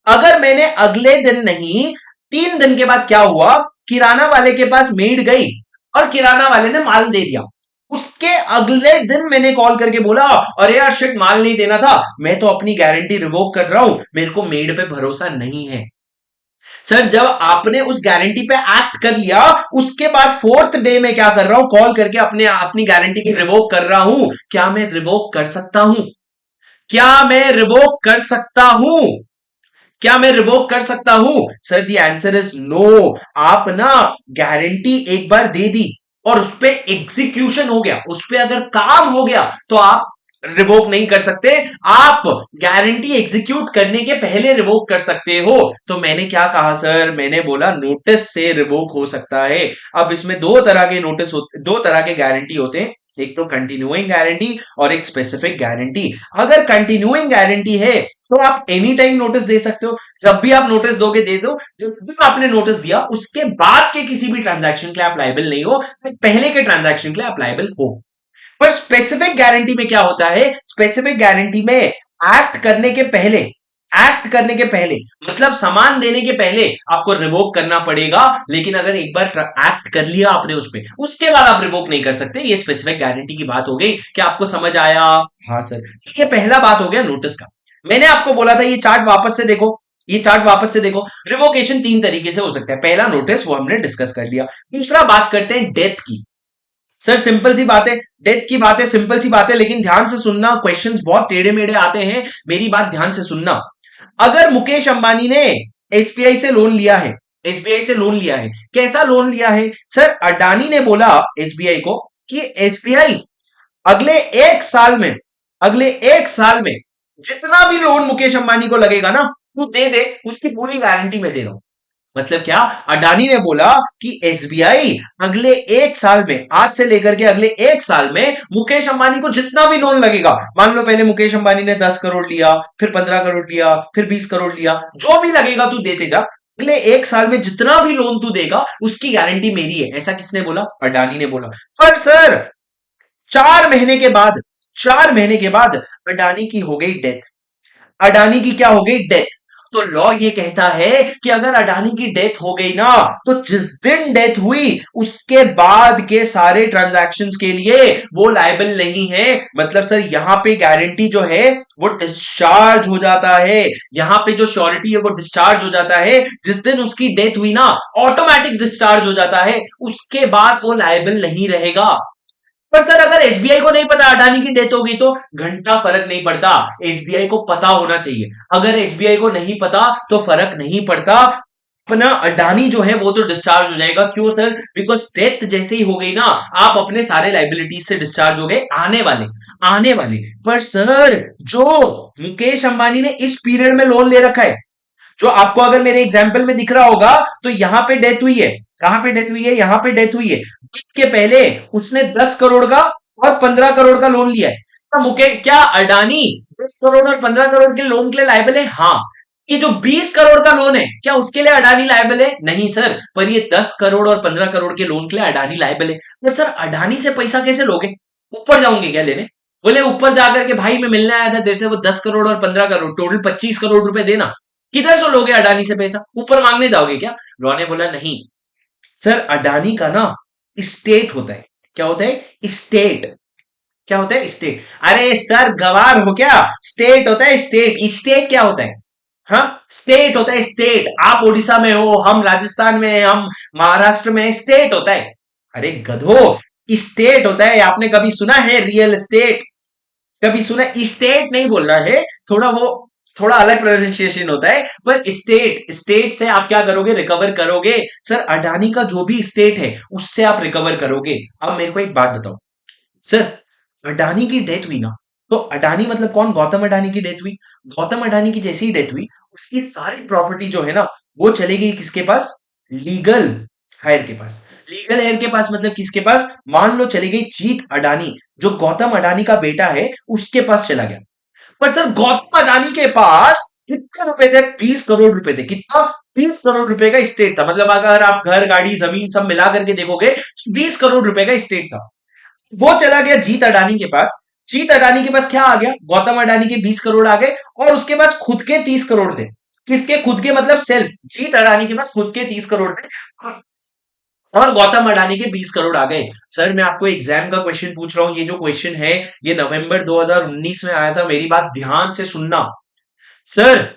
अगर मैंने अगले दिन नहीं, 3 दिन के बाद क्या हुआ, किराना वाले के पास मेड गई और किराना वाले ने माल दे दिया, उसके अगले दिन मैंने कॉल करके बोला अरे यार शिट माल नहीं देना था, मैं तो अपनी गारंटी रिवोक कर रहा हूं, मेरे को मेड पे भरोसा नहीं है। सर जब आपने उस गारंटी पे एक्ट कर लिया, उसके बाद 4th डे में क्या कर रहा हूं, कॉल करके अपनी गारंटी की रिवोक कर रहा हूं। क्या मैं रिवोक कर सकता हूं? क्या मैं रिवोक कर सकता हूं? क्या मैं रिवोक कर सकता हूं? Sir the answer is no. आप ना गारंटी एक बार दे दी और उस पे एग्जीक्यूशन हो गया, उस पे अगर काम हो गया तो आप रिवोक नहीं कर सकते। आप गारंटी एग्जीक्यूट करने के पहले रिवोक कर सकते हो। तो मैंने क्या कहा सर? मैंने बोला नोटिस से रिवोक हो सकता है। अब इसमें दो तरह के नोटिस होते, दो तरह के गारंटी होते हैं, एक तो कंटिन्यूइंग गारंटी और एक स्पेसिफिक गारंटी। अगर कंटिन्यूइंग गारंटी है तो आप एनी टाइम नोटिस दे सकते हो, जब भी आप नोटिस दोगे दे दो। जिस दिन आपने नोटिस दिया उसके बाद के किसी भी ट्रांजैक्शन के लिए आप लायबल नहीं हो, पहले के ट्रांजैक्शन के लिए आप लायबल हो। पर स्पेसिफिक गारंटी में क्या होता है? स्पेसिफिक गारंटी में एक्ट करने के पहले, एक्ट करने के पहले मतलब सामान देने के पहले आपको रिवोक करना पड़ेगा, लेकिन अगर एक बार एक्ट कर लिया आपने उस पे, उसके बाद आप रिवोक नहीं कर सकते। ये स्पेसिफिक गारंटी की बात हो गई। क्या आपको समझ आया? हाँ सर। ठीक है, पहला बात हो गया नोटिस का। मैंने आपको बोला था ये चार्ट वापस से देखो, ये चार्ट वापस से देखो। रिवोकेशन तीन तरीके से हो सकता है। पहला नोटिस, वो हमने डिस्कस कर लिया। दूसरा बात करते हैं डेथ की। सर सिंपल सी बात है, डेथ की बात है, सिंपल सी बात है, लेकिन ध्यान से सुनना, क्वेश्चंस बहुत टेढ़े मेढ़े आते हैं, मेरी बात ध्यान से सुनना। अगर मुकेश अंबानी ने एसबीआई से लोन लिया है, एसबीआई से लोन लिया है, कैसा लोन लिया है? सर अडानी ने बोला एसबीआई को कि एसबीआई अगले एक साल में, अगले एक साल में जितना भी लोन मुकेश अंबानी को लगेगा ना, तू दे दे, उसकी पूरी गारंटी में दे रहा हूं। मतलब क्या? अडानी ने बोला कि एसबीआई अगले एक साल में, आज से लेकर के अगले एक साल में मुकेश अंबानी को जितना भी लोन लगेगा, मान लो पहले मुकेश अंबानी ने 10 करोड़ लिया, फिर 15 करोड़ लिया, फिर 20 करोड़ लिया, जो भी लगेगा तू देते जा, अगले एक साल में जितना भी लोन तू देगा उसकी गारंटी मेरी है। ऐसा किसने बोला? अडानी ने बोला। पर सर 4 महीने के बाद, 4 महीने के बाद अडानी की हो गई डेथ। अडानी की क्या हो गई? डेथ। तो लॉ ये कहता है कि अगर अडानी की डेथ हो गई ना, तो जिस दिन डेथ हुई उसके बाद के सारे ट्रांजैक्शंस के लिए वो लायबल नहीं है। मतलब सर यहां पे गारंटी जो है वो डिस्चार्ज हो जाता है, यहां पे जो श्योरिटी है वो डिस्चार्ज हो जाता है। जिस दिन उसकी डेथ हुई ना, ऑटोमेटिक डिस्चार्ज हो जाता है, उसके बाद वो लायबल नहीं रहेगा। पर सर अगर एसबीआई को नहीं पता अडानी की डेथ होगी तो घंटा फर्क नहीं पड़ता, एसबीआई को पता होना चाहिए। अगर एसबीआई को नहीं पता तो फर्क नहीं पड़ता, अपना अडानी जो है वो तो डिस्चार्ज हो जाएगा। क्यों सर? बिकॉज डेथ जैसे ही हो गई ना, आप अपने सारे लाइबिलिटीज से डिस्चार्ज हो गए, आने वाले, आने वाले। पर सर जो मुकेश अंबानी ने इस पीरियड में लोन ले रखा है, जो आपको अगर मेरे एग्जाम्पल में दिख रहा होगा, तो यहां पे डेथ हुई है, कहां पे डेथ हुई है? यहां पे डेथ हुई है। इसके पहले उसने 10 करोड़ का और 15 करोड़ का लोन लिया है। तो मुकेश, क्या अडानी 10 करोड़ और 15 करोड़ के लोन के लिए लायबल है? हाँ। ये जो 20 करोड़ का लोन है, क्या उसके लिए अडानी लायबल है? नहीं सर। पर ये 10 करोड़ और 15 करोड़ के लोन के लिए अडानी लायबल है। पर सर अडानी से पैसा कैसे लोगे? ऊपर जाओगे क्या लेने? बोले ऊपर जाकर के भाई मैं मिलने आया था तेरे से, वो 10 करोड़ और 15 करोड़, टोटल 25 करोड़ रुपए देना। किधर से लोगे अडानी से पैसा? ऊपर मांगने जाओगे क्या? रॉ ने बोला नहीं सर, अडानी का ना स्टेट होता है। क्या होता है? स्टेट। क्या होता है? स्टेट। अरे सर गवार हो क्या? स्टेट होता है स्टेट। स्टेट क्या होता है? हाँ, स्टेट होता है स्टेट। आप उड़ीसा में हो, हम राजस्थान में हैं, हम महाराष्ट्र में, स्टेट होता है। अरे गधो, स्टेट होता है। आपने कभी सुना है रियल एस्टेट? कभी सुना? स्टेट नहीं बोल रहा है, थोड़ा वो, थोड़ा अलग प्रोनाउंसिएशन होता है। पर स्टेट, स्टेट से आप क्या करोगे? रिकवर करोगे। सर अडानी का जो भी स्टेट है उससे आप रिकवर करोगे। अब मेरे को एक बात बताओ सर, अडानी की डेथ हुई ना, तो अडानी मतलब कौन? गौतम अडानी की डेथ हुई। गौतम अडानी की जैसी ही डेथ हुई, उसकी सारी प्रॉपर्टी जो है ना, वो चली गई किसके पास? लीगल हायर के पास। लीगल हेयर के पास मतलब किसके पास? मान लो चली गई जीत अडानी, जो गौतम अडानी का बेटा है, उसके पास चला गया। पर सर गौतम अडानी के पास कितने रुपए थे? 20 करोड़ रुपए थे। कितना? 20 करोड़ रुपए का स्टेट था। मतलब अगर आप घर गाड़ी जमीन सब मिला करके देखोगे, 20 करोड़ रुपए का स्टेट था। वो चला गया जीत अडानी के पास। जीत अडानी के पास क्या आ गया? गौतम अडानी के 20 करोड़ आ गए, और उसके पास खुद के 30 करोड़ थे। किसके? खुद के, मतलब सेल्फ। जीत अडानी के पास खुद के 30 करोड़ थे और गौतम अडानी के 20 करोड़ आ गए। सर मैं आपको एग्जाम का क्वेश्चन पूछ रहा हूं। ये जो क्वेश्चन है ये नवंबर 2019 में आया था। मेरी बात ध्यान से सुनना। सर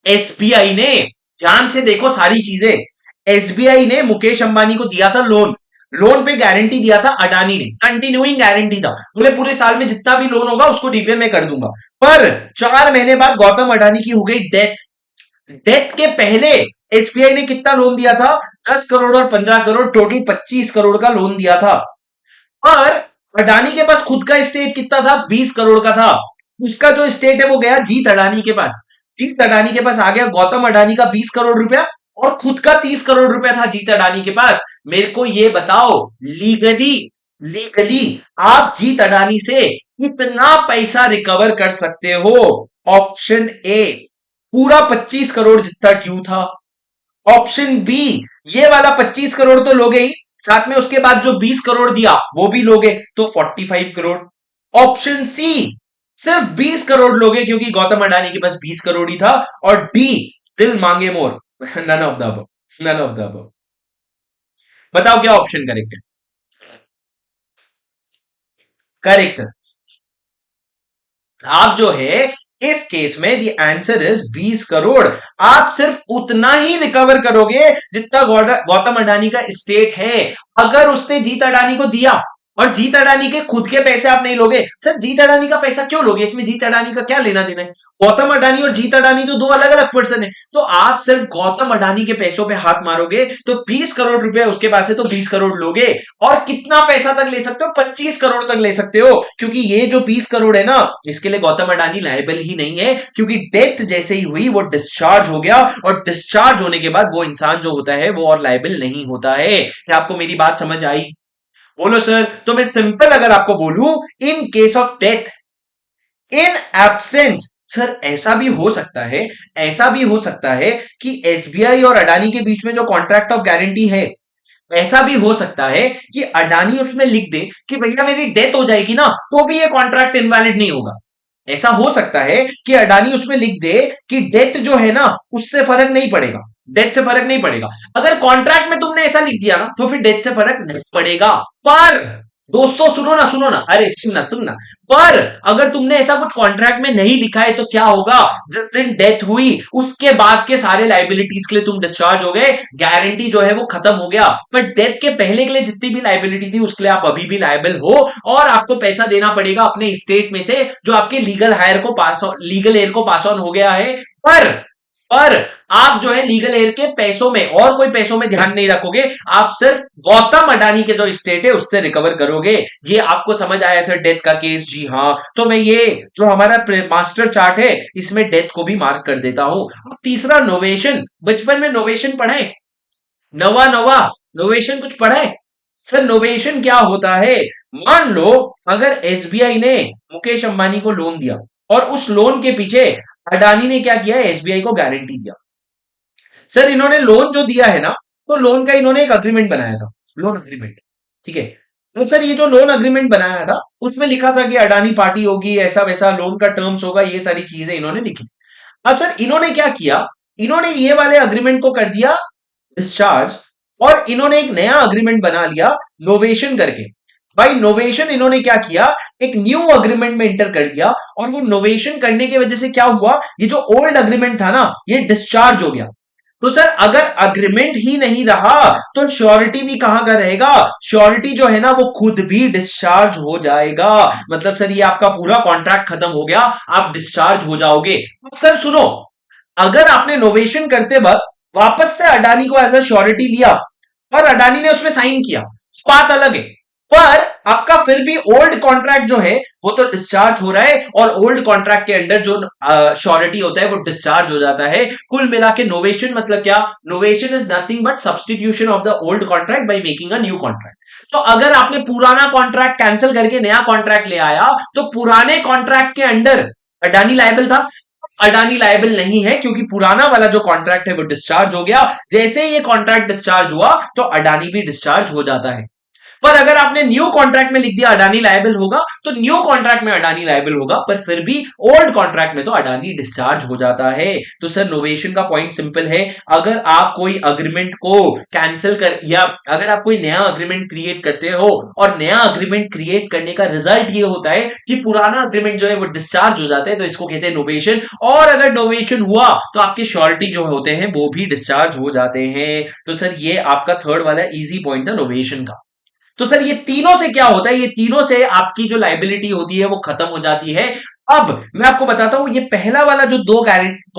एसबीआई ने, ध्यान से देखो सारी चीजें, एसबीआई ने मुकेश अंबानी को दिया था लोन। लोन पे गारंटी दिया था अडानी ने, कंटिन्यूइंग गारंटी था, बोले पूरे साल में जितना भी लोन होगा उसको डीपीए में कर दूंगा। पर 4 महीने बाद गौतम अडानी की हो गई डेथ। डेथ के पहले एसबीआई ने कितना लोन दिया था? 10 करोड़ और 15 करोड़, टोटल 25 करोड़ का लोन दिया था। और अडानी के पास खुद का स्टेट कितना था? 20 करोड़ का था। उसका जो स्टेट है वो गया जीत अडानी के पास। जीत अडानी के पास आ गया गौतम अडानी का 20 करोड़ रुपया, और खुद का 30 करोड़ रुपया था जीत अडानी के पास। मेरे को ये बताओ, लीगली लीगली आप जीत अडानी से कितना पैसा रिकवर कर सकते हो? ऑप्शन ए, पूरा 25 करोड़ जितना ड्यू था। ऑप्शन बी, ये वाला 25 करोड़ तो लोगे ही, साथ में उसके बाद जो 20 करोड़ दिया वो भी लोगे, तो 45 करोड़। ऑप्शन सी, सिर्फ 20 करोड़ लोगे क्योंकि गौतम अडानी के पास 20 करोड़ ही था। और डी, दिल मांगे more. None of the above, none of the above. बताओ क्या ऑप्शन करेक्ट है? Correct sir. आप जो है इस केस में द आंसर इज 20 करोड़। आप सिर्फ उतना ही रिकवर करोगे जितना गौतम अडानी का स्टेट है। अगर उसने जीत अडानी को दिया और जीत अडानी के खुद के पैसे आप नहीं लोगे, सर जीत अडानी का पैसा क्यों लोगे? इसमें जीत अडानी का क्या लेना देना है? गौतम अडानी और जीत अडानी तो दो अलग अलग पर्सन है। तो आप सिर्फ गौतम अडानी के पैसों पे हाथ मारोगे तो 20 करोड़ रुपए उसके पास है, तो 20 करोड़ लोगे। और कितना पैसा तक ले सकते हो? 25 करोड़ तक ले सकते हो, क्योंकि ये जो 20 करोड़ है ना, इसके लिए गौतम अडानी लायबल ही नहीं है, क्योंकि डेथ जैसे ही हुई वो डिस्चार्ज हो गया, और डिस्चार्ज होने के बाद वो इंसान जो होता है वो और लायबल नहीं होता है। क्या आपको मेरी बात समझ आई? बोलो सर। तो मैं सिंपल अगर आपको बोलूं, in case of death, in absence, sir ऐसा भी हो सकता है, ऐसा भी हो सकता है कि एसबीआई और अडानी के बीच में जो कॉन्ट्रैक्ट ऑफ गारंटी है, ऐसा भी हो सकता है कि अडानी उसमें लिख दे कि भैया मेरी डेथ हो जाएगी ना तो भी ये कॉन्ट्रैक्ट इनवैलिड नहीं होगा। ऐसा हो सकता है कि अडानी उसमें लिख दे कि डेथ जो है ना उससे फर्क नहीं पड़ेगा, डेथ से फर्क नहीं पड़ेगा। अगर कॉन्ट्रैक्ट में तुमने ऐसा लिख दिया ना तो फिर डेथ से फर्क नहीं पड़ेगा। पर दोस्तों सुनो ना, सुनो ना, अरे सुनना सुनना, पर अगर तुमने ऐसा कुछ कॉन्ट्रैक्ट में नहीं लिखा है तो क्या होगा? जिस दिन डेथ हुई उसके बाद के सारे लाइबिलिटीज के लिए तुम डिस्चार्ज हो गए, गारंटी जो है वो खत्म हो गया। पर डेथ के पहले के लिए जितनी भी लाइबिलिटी थी उसके लिए आप अभी भी लाइबल हो, और आपको पैसा देना पड़ेगा अपने स्टेट में से जो आपके लीगल एयर को पास ऑन हो गया है। पर आप जो है लीगल एयर के पैसों में और कोई पैसों में ध्यान नहीं रखोगे, आप सिर्फ गौतम अडानी के जो स्टेट है उससे रिकवर करोगे। ये आपको समझ आया सर डेथ का केस? जी हाँ। तो मैं ये जो हमारा मास्टर चार्ट है इसमें डेथ को भी मार्क कर देता हूं। तीसरा, नोवेशन। बचपन में नोवेशन पढ़े? नवा नवा नोवेशन कुछ पढ़े? सर नोवेशन क्या होता है? मान लो अगर एसबीआई ने मुकेश अंबानी को लोन दिया, और उस लोन के पीछे अडानी ने क्या किया? एसबीआई को गारंटी दिया। सर इन्होंने लोन जो दिया है ना, तो लोन का इन्होंने एक अग्रीमेंट बनाया था, लोन अग्रीमेंट। ठीक है। तो सर ये जो लोन अग्रीमेंट बनाया था उसमें लिखा था कि अडानी पार्टी होगी, ऐसा वैसा लोन का टर्म्स होगा, ये सारी चीजें इन्होंने लिखी थी। अब सर इन्होंने क्या किया? इन्होंने ये वाले अग्रीमेंट को कर दिया डिस्चार्ज, और इन्होंने एक नया अग्रीमेंट बना लिया नोवेशन करके। भाई नोवेशन इन्होंने क्या किया? एक न्यू अग्रीमेंट में इंटर कर लिया, और वो नोवेशन करने की वजह से क्या हुआ? ये जो ओल्ड अग्रीमेंट था ना ये डिस्चार्ज हो गया। तो सर अगर अग्रीमेंट ही नहीं रहा तो श्योरिटी भी कहां का रहेगा? श्योरिटी जो है ना वो खुद भी डिस्चार्ज हो जाएगा। मतलब सर ये आपका पूरा कॉन्ट्रैक्ट खत्म हो गया, आप डिस्चार्ज हो जाओगे। तो सर सुनो, अगर आपने नोवेशन करते वक्त वापस से अडानी को एज अ श्योरिटी लिया और अडानी ने उसमें साइन किया, बात अलग है। पर आपका फिर भी ओल्ड कॉन्ट्रैक्ट जो है वो तो डिस्चार्ज हो रहा है, और ओल्ड कॉन्ट्रैक्ट के अंडर जो श्योरिटी होता है वो डिस्चार्ज हो जाता है। कुल मिला के नोवेशन मतलब क्या? Novation is nothing but substitution of the old contract by making a new contract. तो अगर आपने पुराना कॉन्ट्रैक्ट कैंसिल करके नया कॉन्ट्रैक्ट ले आया तो पुराने कॉन्ट्रैक्ट के अंडर अडानी लायबल था? अडानी लायबल नहीं है, क्योंकि पुराना वाला जो कॉन्ट्रैक्ट है वो डिस्चार्ज हो गया। जैसे ही ये कॉन्ट्रैक्ट डिस्चार्ज हुआ तो अडानी भी डिस्चार्ज हो जाता है। पर अगर आपने न्यू कॉन्ट्रैक्ट में लिख दिया अडानी लायबल होगा, तो न्यू कॉन्ट्रैक्ट में अडानी लायबल होगा, पर फिर भी ओल्ड कॉन्ट्रैक्ट में तो अडानी डिस्चार्ज हो जाता है। तो सर नोवेशन का पॉइंट सिंपल है, अगर आप कोई अग्रीमेंट को कैंसिल कर, या अगर आप कोई नया अग्रीमेंट क्रिएट करते हो और नया अग्रीमेंट क्रिएट करने का रिजल्ट ये होता है कि पुराना अग्रीमेंट जो है वो डिस्चार्ज हो जाता है, तो इसको कहते हैं नोवेशन। और अगर नोवेशन हुआ तो आपके श्योरिटी जो होते हैं वो भी डिस्चार्ज हो जाते हैं। तो सर ये आपका थर्ड वाला इजी पॉइंट था नोवेशन का। तो सर ये तीनों से क्या होता है, ये तीनों से आपकी जो लाइबिलिटी होती है वो खत्म हो जाती है। अब मैं आपको बताता हूं, ये पहला वाला जो दो गारंटी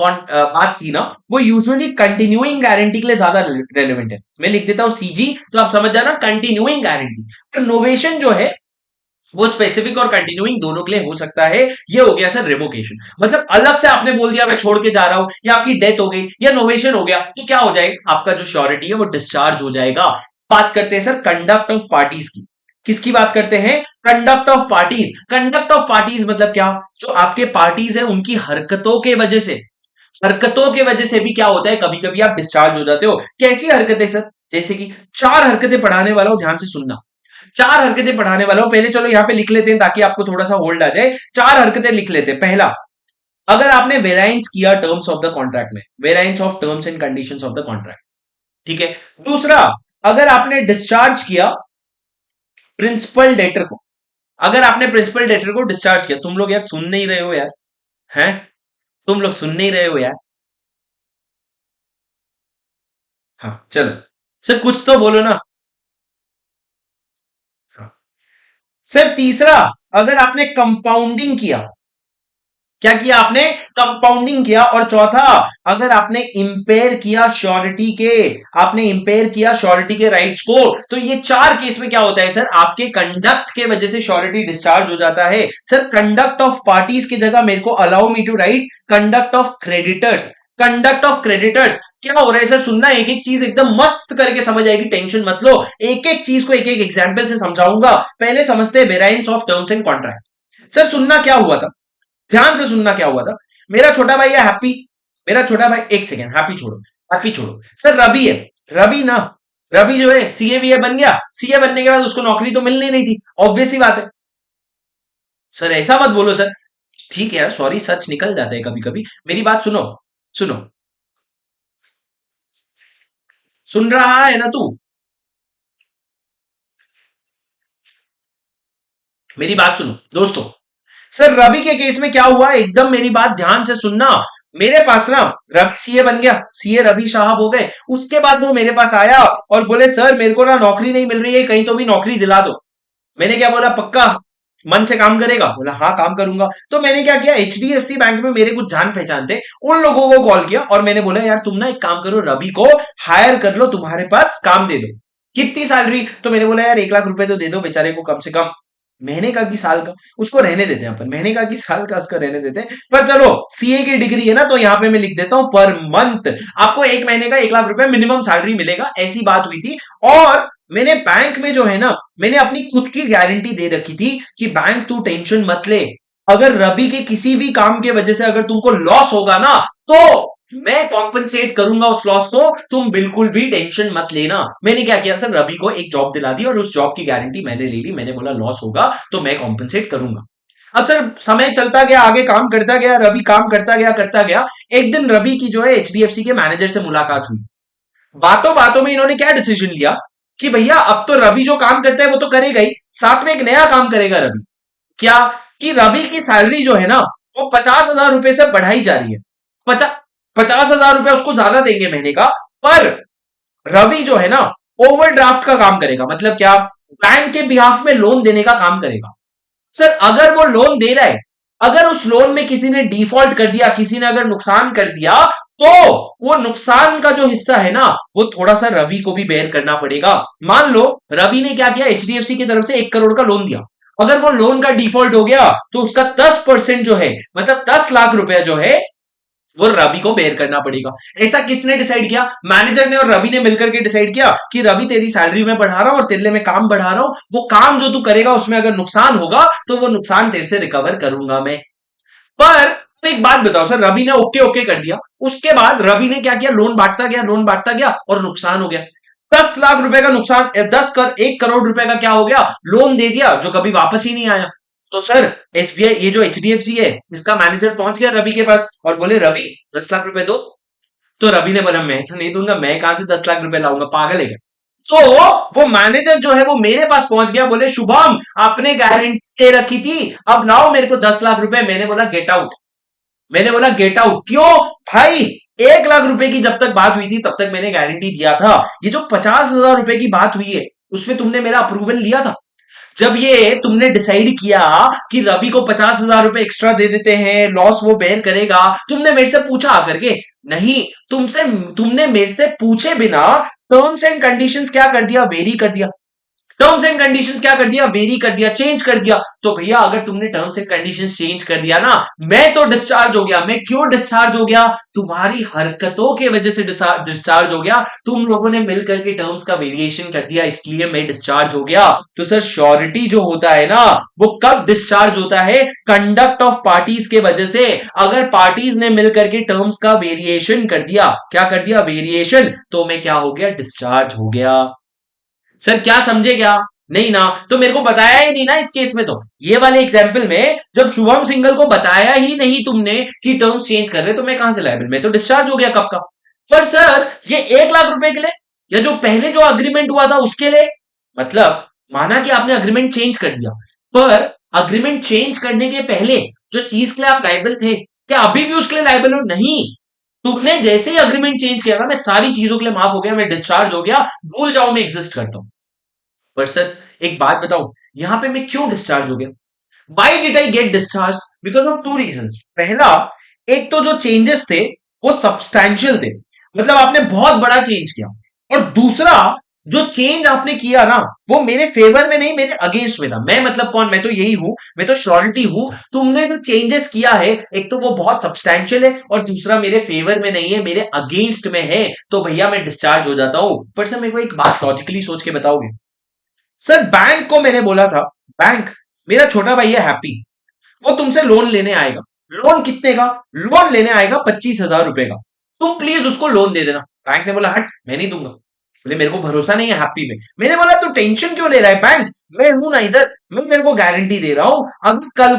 बात थी ना, वो यूजुअली कंटिन्यूइंग गारंटी के लिए ज्यादा रेलेवेंट है। मैं लिख देता हूं सीजी, तो आप समझ जाना कंटिन्यूइंग गारंटी। तो नोवेशन जो है वो स्पेसिफिक और कंटिन्यूइंग दोनों के लिए हो सकता है। ये हो गया सर रिवोकेशन, मतलब अलग से आपने बोल दिया मैं छोड़ के जा रहा हूं, या आपकी डेथ हो गई या नोवेशन हो गया, तो क्या हो जाएगा, आपका जो श्योरिटी है वो डिस्चार्ज हो जाएगा। बात करते हैं सर कंडक्ट ऑफ पार्टीज की। किसकी बात करते हैं, conduct of parties. Conduct of parties मतलब क्या, जो आपके पार्टीज है उनकी हरकतों के वजह से, हरकतों के वजह से भी क्या होता है, कभी कभी आप डिस्चार्ज हो जाते हो। कैसी हरकतें सर, जैसे कि चार हरकतें पढ़ाने वाला हूं, ध्यान से सुनना। चार हरकतें पढ़ाने वाला हूं, पहले चलो यहां पे लिख लेते हैं ताकि आपको थोड़ा सा होल्ड आ जाए। चार हरकतें लिख लेते हैं। पहला, अगर आपने वेराइंस किया टर्म्स ऑफ द कॉन्ट्रैक्ट में, variance of terms and conditions of the contract, ठीक है। दूसरा, अगर आपने डिस्चार्ज किया प्रिंसिपल डेटर को, अगर आपने प्रिंसिपल डेटर को डिस्चार्ज किया, तुम लोग यार सुन नहीं रहे हो यार, हैं, तुम लोग सुन नहीं रहे हो यार। हाँ चलो, सर कुछ तो बोलो ना। हाँ। सर तीसरा, अगर आपने कंपाउंडिंग किया, क्या किया आपने, कंपाउंडिंग किया। और चौथा, अगर आपने इंपेयर किया श्योरिटी के, आपने इंपेयर किया श्योरिटी के राइट्स को, तो ये चार केस में क्या होता है सर, आपके कंडक्ट के वजह से श्योरिटी डिस्चार्ज हो जाता है। सर कंडक्ट ऑफ पार्टीज की जगह मेरे को allow me to write conduct of creditors. Conduct of creditors क्या हो रहा है सर, सुनना, एक एक चीज एकदम मस्त करके समझ आएगी, टेंशन मत लो। एक एक चीज को एक एक एग्जांपल से समझाऊंगा। पहले समझते हैं variance of terms and contract. Sir सुनना क्या हुआ था, ध्यान से सुनना क्या हुआ था। मेरा छोटा भाई है हैप्पी, मेरा छोटा भाई, एक सेकेंड, हैप्पी छोड़ो, हैप्पी छोड़ो। सर रवि है, रवि ना, रवि जो है सीए बीए बन गया, सीए बनने के बाद उसको नौकरी तो मिलनी नहीं थी, ऑब्वियस सी बात है। सर ऐसा मत बोलो सर, ठीक है यार सॉरी, सच निकल जाता है कभी कभी। मेरी बात सुनो, सुनो, सुन रहा है ना तू, मेरी बात सुनो दोस्तों। सर रवि के केस में क्या हुआ, एकदम मेरी बात ध्यान से सुनना। मेरे पास ना, रवि सीए बन गया, सीए रवि साहब हो गए। उसके बाद वो मेरे पास आया और बोले सर मेरे को ना नौकरी नहीं मिल रही है, कहीं तो भी नौकरी दिला दो। मैंने क्या बोला, पक्का मन से काम करेगा, बोला हाँ काम करूंगा। तो मैंने क्या किया, एचडीएफसी बैंक में मेरे कुछ जान पहचान थे, उन लोगों को कॉल किया और मैंने बोला यार तुम ना एक काम करो, रवि को हायर कर लो, तुम्हारे पास काम दे दो। कितनी सैलरी, तो मैंने बोला यार 1 लाख रुपए तो दे दो बेचारे को कम से कम। महीने का कि साल का, उसको रहने देते हैं अपन, महीने का कि साल का उसका रहने देते हैं, पर चलो सीए की डिग्री है ना, तो यहां पे मैं लिख देता हूं पर मंथ आपको एक महीने का 1 लाख रुपए मिनिमम सैलरी मिलेगा, ऐसी बात हुई थी। और मैंने बैंक में जो है ना, मैंने अपनी खुद की गारंटी दे रखी थी कि बैंक तू टेंशन मत ले, अगर रवि के किसी भी काम के वजह से अगर तुमको लॉस होगा ना, तो मैं कॉम्पनसेट करूंगा उस लॉस को, तुम बिल्कुल भी टेंशन मत लेना। मैंने क्या किया सर, रवि को एक जॉब दिला दी और उस जॉब की गारंटी मैंने ले ली। मैंने बोला लॉस होगा तो मैं कॉम्पनसेट करूंगा। अब सर समय चलता गया, आगे काम करता गया, रवि काम करता गया करता गया। एक दिन रवि की जो है एचडीएफसी के मैनेजर से मुलाकात हुई। बातों बातों में इन्होंने क्या डिसीजन लिया कि भैया अब तो रवि जो काम करता है वो तो करेगा ही, साथ में एक नया काम करेगा रवि। क्या, कि रवि की सैलरी जो है ना, वो 50,000 रुपए से बढ़ाई जा रही है। 50,000 रुपए उसको ज्यादा देंगे महीने का, पर रवि जो है ना, ओवरड्राफ्ट का काम करेगा। मतलब क्या, बैंक के बिहाफ में लोन देने का काम करेगा। सर अगर वो लोन दे रहा है, अगर उस लोन में किसी ने डिफॉल्ट कर दिया, किसी ने अगर नुकसान कर दिया, तो वो नुकसान का जो हिस्सा है ना, वो थोड़ा सा रवि को भी बेयर करना पड़ेगा। मान लो रवि ने क्या किया, एचडीएफसी की तरफ से 1 करोड़ का लोन दिया, अगर वो लोन का डिफॉल्ट हो गया तो उसका 10% जो है, मतलब 10 लाख रुपया जो है, वो रवि को बेयर करना पड़ेगा। ऐसा किसने डिसाइड किया, मैनेजर ने और रवि ने मिलकर के डिसाइड किया कि रवि तेरी सैलरी में बढ़ा रहा हूं और तेरे लिए मैं काम बढ़ा रहा हूं, वो काम जो तू करेगा उसमें अगर नुकसान होगा तो वो नुकसान तेरे से रिकवर करूंगा मैं। पर एक बात बताओ सर, रवि ने ओके ओके कर दिया, उसके बाद रवि ने क्या किया, लोन बांटता गया, लोन बांटता गया और नुकसान हो गया। 10 लाख रुपए का नुकसान, 1 करोड़ रुपए का क्या हो गया, लोन दे दिया जो कभी वापस ही नहीं आया। तो सर एसबीआई, ये जो एचडीएफसी है, इसका मैनेजर पहुंच गया रवि के पास और बोले रवि 10 लाख रुपए दो। तो रवि ने बोला मैं तो नहीं दूंगा, मैं कहां से 10 लाख रुपए लाऊंगा, पागल है क्या। तो वो मैनेजर जो है वो मेरे पास पहुंच गया, बोले शुभम आपने गारंटी दे रखी थी, अब लाओ मेरे को 10 लाख रुपए। मैंने बोला गेट आउट, मैंने बोला गेट आउट। क्यों भाई, 1 लाख रुपए की जब तक बात हुई थी तब तक मैंने गारंटी दिया था। ये जो 50,000 रुपए की बात हुई है, उसमें तुमने मेरा अप्रूवल लिया था? जब ये तुमने डिसाइड किया कि रवि को 50,000 रुपए एक्स्ट्रा दे देते हैं, लॉस वो बेयर करेगा, तुमने मेरे से पूछा आकर के? नहीं, तुमने मेरे से पूछे बिना टर्म्स एंड कंडीशंस क्या कर दिया, वेरी कर दिया। टर्म्स एंड कंडीशंस क्या कर दिया, वेरी कर दिया, चेंज कर दिया। तो भैया अगर तुमने टर्म्स एंड कंडीशंस चेंज कर दिया ना, मैं तो डिस्चार्ज हो गया। मैं क्यों डिस्चार्ज हो गया? तुम्हारी हरकतों की वजह से डिस्चार्ज हो गया। तुम लोगों ने मिलकर के टर्म्स का वेरिएशन कर दिया, इसलिए मैं डिस्चार्ज हो गया। तो सर श्योरिटी जो होता है ना, वो कब डिस्चार्ज होता है? कंडक्ट ऑफ पार्टीज के वजह से। अगर पार्टीज ने मिलकर के टर्म्स का वेरिएशन कर दिया, क्या कर दिया, वेरिएशन, तो मैं क्या हो गया, डिस्चार्ज हो गया। सर क्या समझे क्या? नहीं ना, तो मेरे को बताया ही नहीं ना इस केस में। तो ये वाले एग्जाम्पल में जब शुभम सिंगल को बताया ही नहीं तुमने कि टर्म्स चेंज कर रहे, तो मैं कहां से लायबल, मैं तो डिस्चार्ज हो गया कब का। पर सर ये 1 लाख रुपए के लिए, या जो पहले जो अग्रीमेंट हुआ था उसके लिए, मतलब माना कि आपने अग्रीमेंट चेंज कर दिया, पर अग्रीमेंट चेंज करने के पहले जो चीज के लिए आप लायबल थे, क्या अभी भी उसके लिए लायबल हो? नहीं। तुमने जैसे ही अग्रीमेंट चेंज किया ना, मैं सारी चीजों के लिए माफ हो गया, मैं डिस्चार्ज हो गया, भूल जाओ मैं एग्जिस्ट करता हूं। पर सर एक बात बताऊं, यहां पे मैं क्यों डिस्चार्ज हो गया? Why did I get discharge? Because of two reason. पहला, एक तो जो चेंजेस थे वो सब्सटैंशियल थे, मतलब आपने बहुत बड़ा चेंज किया। और दूसरा, जो चेंज आपने किया ना, वो मेरे फेवर में नहीं, मेरे अगेंस्ट में था। मैं मतलब कौन, मैं तो यही हूं, मैं तो श्योरिटी हूं। तुमने जो चेंजेस किया है, एक तो वो बहुत सब्सटैंशियल है, और दूसरा मेरे फेवर में नहीं है, मेरे अगेंस्ट में है। तो भैया मैं डिस्चार्ज हो जाता हूं। पर सर मेरे को एक बात लॉजिकली सोच के बताओगे? सर बैंक को मैंने बोला था, बैंक, मेरा छोटा भाई है हैप्पी, वो तुमसे लोन लेने आएगा। लोन कितने का? लोन लेने आएगा 25,000 रुपए का। तुम प्लीज उसको लोन दे देना। बैंक ने बोला हट, मैं नहीं दूंगा। बोले मेरे को भरोसा नहीं है हैप्पी में। मैंने बोला तू टेंशन क्यों ले रहा है बैंक, मैं हूं ना इधर, मैं मेरे को गारंटी दे रहा हूं। अगर कल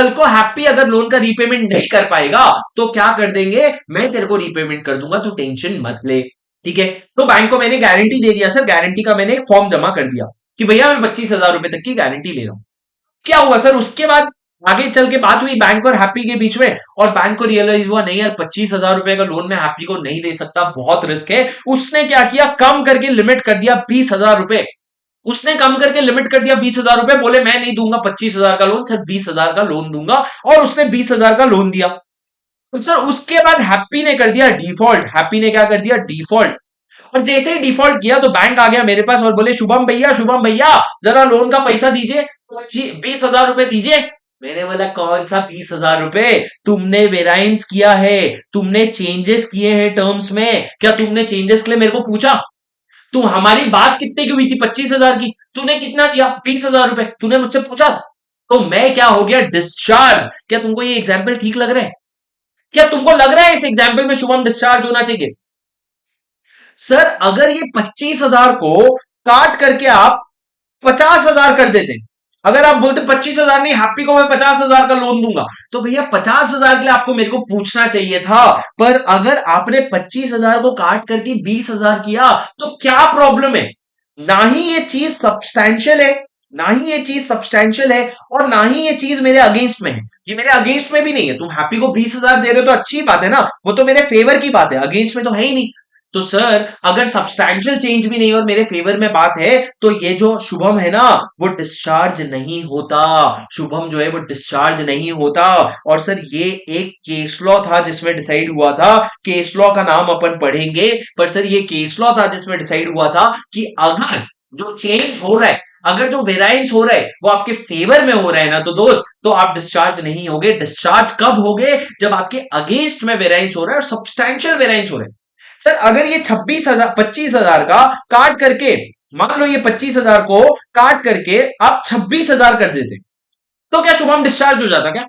को हैप्पी अगर लोन का रीपेमेंट नहीं कर पाएगा, तो क्या कर देंगे, मैं तेरे को रीपेमेंट कर दूंगा, तू टेंशन मत ले। ठीक है, तो बैंक को मैंने गारंटी दे दिया सर, गारंटी का मैंने एक फॉर्म जमा कर दिया कि भैया मैं 25,000 रुपए तक की गारंटी ले रहा हूं। क्या हुआ सर उसके बाद? आगे चल के बात हुई बैंक और हैप्पी के बीच में, और बैंक को रियलाइज हुआ नहीं यार, 25,000 रुपए का लोन मैं हैप्पी को नहीं दे सकता, बहुत रिस्क है। उसने क्या किया, कम करके लिमिट कर दिया 20,000 रुपए। उसने कम करके लिमिट कर दिया 20,000 रुपए। बोले मैं नहीं दूंगा 25,000 का लोन, सिर्फ 20,000 का लोन दूंगा। और उसने 20,000 का लोन दिया। तो सर उसके बाद हैप्पी ने कर दिया डिफॉल्ट। हैप्पी ने क्या कर दिया, डिफॉल्ट। और जैसे ही डिफॉल्ट किया, तो बैंक आ गया मेरे पास और बोले शुभम भैया, शुभम भैया जरा लोन का पैसा दीजिए, 20,000 रुपए दीजिए। मैंने बोला कौन सा 20,000 रुपए, तुमने वेराइंस किया है, तुमने चेंजेस किए हैं टर्म्स में, क्या तुमने चेंजेस के लिए मेरे को पूछा? तुम, हमारी बात कितने की हुई थी, 25,000 की, तूने कितना दिया, 20,000 रुपए, तूने मुझसे पूछा? तो मैं क्या हो गया, डिस्चार्ज। क्या तुमको ये एग्जाम्पल ठीक लग रहा है? क्या तुमको लग रहा है इस एग्जाम्पल में शुभम डिस्चार्ज होना चाहिए? सर अगर ये 25,000 को काट करके आप 50,000 कर देते, अगर आप बोलते 25,000 नहीं, हैप्पी को मैं 50,000 का लोन दूंगा, तो भैया 50,000 के लिए आपको मेरे को पूछना चाहिए था। पर अगर आपने 25,000 को काट करके 20,000 किया, तो क्या प्रॉब्लम है? ना ही ये चीज सब्सटैंशियल है, ना ही ये चीज सब्सटैंशियल है, और ना ही ये चीज मेरे अगेंस्ट में है। ये मेरे अगेंस्ट में भी नहीं है। तुम हैप्पी को 20,000 दे रहे हो तो अच्छी बात है ना, वो तो मेरे फेवर की बात है, अगेंस्ट में तो है ही नहीं। तो सर अगर सब्सटैंशियल चेंज भी नहीं और मेरे फेवर में बात है, तो ये जो शुभम है ना, वो डिस्चार्ज नहीं होता। शुभम जो है वो डिस्चार्ज नहीं होता। और सर ये एक केस लॉ था जिसमें डिसाइड हुआ था, केस लॉ का नाम अपन पढ़ेंगे, पर सर ये केस लॉ था जिसमें डिसाइड हुआ था कि अगर जो चेंज हो रहा है, अगर जो वेराइंस हो रहा है वो आपके फेवर में हो रहा है ना, तो दोस्त, तो आप डिस्चार्ज नहीं होगे। डिस्चार्ज कब होगे, जब आपके अगेंस्ट में वेराइंस हो रहा है और सब्सटैंशियल वेराइंस हो रहा है। सर अगर ये 25,000 का काट करके, मान लो ये 25,000 को काट करके आप 26,000 कर देते, तो क्या शुभम डिस्चार्ज हो जाता क्या?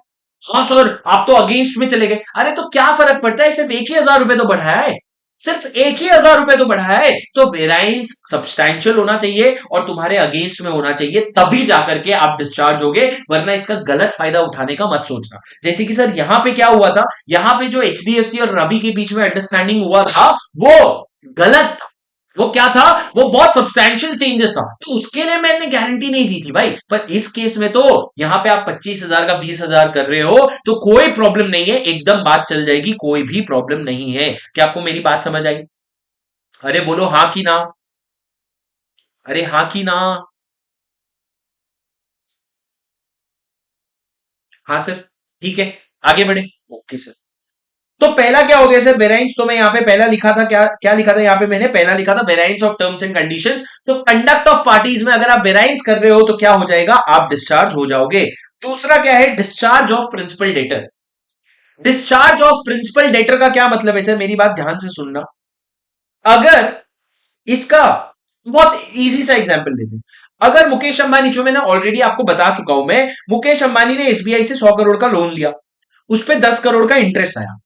हाँ सर, आप तो अगेंस्ट में चले गए। अरे तो क्या फर्क पड़ता है, सिर्फ 1,000 रुपए तो बढ़ाया है, सिर्फ 1,000 रुपए तो बढ़ाया है। तो वेराइंस सब्सटैंशियल होना चाहिए और तुम्हारे अगेंस्ट में होना चाहिए, तभी जाकर के आप डिस्चार्ज होगे, वरना इसका गलत फायदा उठाने का मत सोचना। जैसे कि सर यहां पे क्या हुआ था, यहां पे जो एचडीएफसी और रवि के बीच में अंडरस्टैंडिंग हुआ था, वो गलत था। वो क्या था, वो बहुत सब्सटैंशियल चेंजेस था, तो उसके लिए मैंने गारंटी नहीं दी थी भाई। पर इस केस में तो यहां पे आप 25,000 का 20,000 कर रहे हो, तो कोई प्रॉब्लम नहीं है, एकदम बात चल जाएगी, कोई भी प्रॉब्लम नहीं है। क्या आपको मेरी बात समझ आई? अरे बोलो हाँ कि ना। अरे हाँ की ना? हाँ सर, ठीक है, आगे बढ़े। Okay sir. तो पहला क्या हो गया सर, वेराइंस, तो मैं यहाँ पे पहला लिखा था, क्या क्या लिखा था यहाँ पे, मैंने पहला लिखा था variance of terms and conditions. तो कंडक्ट ऑफ पार्टीज में अगर आप वेराइंस कर रहे हो तो क्या हो जाएगा, आप डिस्चार्ज हो जाओगे। दूसरा क्या है, discharge of principal debtor. Discharge of principal debtor का क्या मतलब है सर, मेरी बात ध्यान से सुनना। अगर इसका बहुत इजी सा एग्जांपल लेते हैं। अगर मुकेश अंबानी, जो मैं ना ऑलरेडी आपको बता चुका हूं, मैं मुकेश अंबानी ने एसबीआई से 100 करोड़ का लोन लिया, उस पर 10 करोड़ का इंटरेस्ट आया,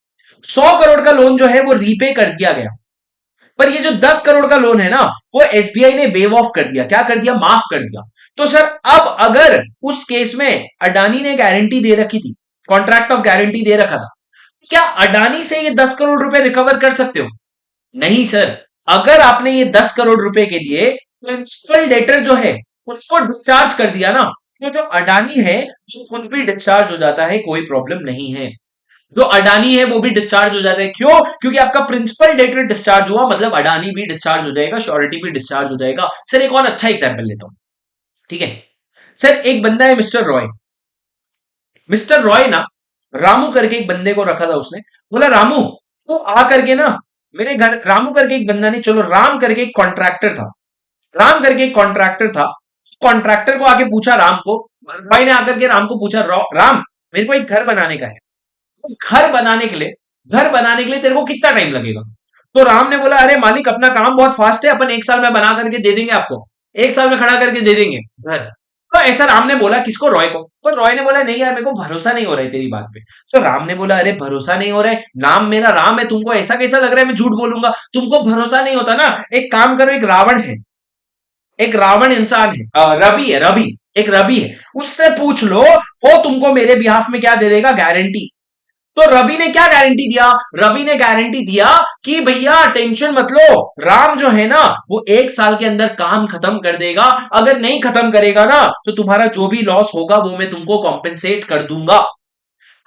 100 करोड़ का लोन जो है वो रीपे कर दिया गया। पर ये जो 10 करोड़ का लोन है ना, वो एसबीआई ने वेव ऑफ कर दिया, क्या कर दिया, माफ कर दिया। तो सर अब अगर उस केस में अडानी ने गारंटी दे रखी थी, कॉन्ट्रैक्ट ऑफ गारंटी दे रखा था, क्या अडानी से ये 10 करोड़ रुपए रिकवर कर सकते हो? नहीं सर। अगर आपने ये 10 करोड़ रुपए के लिए प्रिंसिपल डेटर जो है उसको डिस्चार्ज कर दिया ना, तो जो अडानी है वो खुद भी डिस्चार्ज हो जाता है, कोई प्रॉब्लम नहीं है। जो अडानी है वो भी डिस्चार्ज हो जाता है, क्यों? क्योंकि आपका प्रिंसिपल डेटर डिस्चार्ज हुआ, मतलब अडानी भी डिस्चार्ज हो जाएगा, श्योरिटी भी डिस्चार्ज हो जाएगा। सर एक और अच्छा एग्जाम्पल लेता हूं, ठीक है। सर एक बंदा है मिस्टर रॉय। मिस्टर रॉय ना, रामू करके एक बंदे को रखा था उसने, बोला रामू तू आ करके ना मेरे घर, रामू करके एक बंदा नहीं, चलो राम करके एक कॉन्ट्रैक्टर था, राम करके एक कॉन्ट्रैक्टर था। कॉन्ट्रैक्टर को आके पूछा राम को, रॉय ने आकर के राम को पूछा, राम मेरे को एक घर बनाने का है, तो घर बनाने के लिए तेरे को कितना टाइम लगेगा? तो राम ने बोला, अरे मालिक अपना काम बहुत फास्ट है, अपन 1 साल में बना करके दे देंगे आपको, 1 साल में खड़ा करके दे देंगे घर। तो ऐसा राम ने बोला, किसको, रॉय को। तो रॉय ने बोला, नहीं यार मेरे को भरोसा नहीं हो रहा है तेरी बात पे। तो राम ने बोला, अरे भरोसा नहीं हो रहा है, नाम मेरा राम है, तुमको ऐसा कैसा लग रहा है मैं झूठ बोलूंगा, तुमको भरोसा नहीं होता ना, एक काम करो, एक रावण है, एक रावण इंसान है, रवि है, रवि, एक रवि है, उससे पूछ लो, वो तुमको मेरे बिहाफ में क्या दे देगा, गारंटी। तो रवि ने क्या गारंटी दिया, रवि ने गारंटी दिया कि भैया टेंशन मत लो, राम जो है ना वो 1 साल के अंदर काम खत्म कर देगा, अगर नहीं खत्म करेगा ना तो तुम्हारा जो भी लॉस होगा वो मैं तुमको कॉम्पेंसेट कर दूंगा।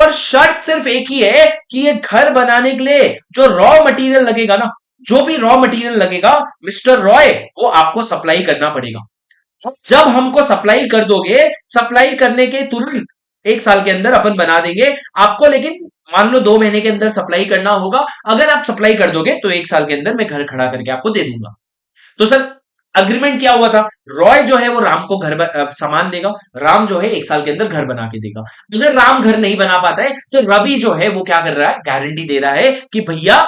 पर शर्त सिर्फ एक ही है कि ये घर बनाने के लिए जो रॉ मटेरियल लगेगा ना, जो भी रॉ मटेरियल लगेगा मिस्टर रॉय, वो आपको सप्लाई करना पड़ेगा। जब हमको सप्लाई कर दोगे, सप्लाई करने के तुरंत 1 साल के अंदर अपन बना देंगे आपको, लेकिन मान लो 2 महीने के अंदर सप्लाई करना होगा। अगर आप सप्लाई कर दोगे तो 1 साल के अंदर मैं घर खड़ा करके आपको दे दूंगा। तो सर अग्रीमेंट क्या हुआ था, रॉय जो है वो राम को सामान देगा, राम जो है 1 साल के अंदर घर बना के देगा। अगर राम घर नहीं बना पाता है तो रवि जो है वो क्या कर रहा है, गारंटी दे रहा है कि भैया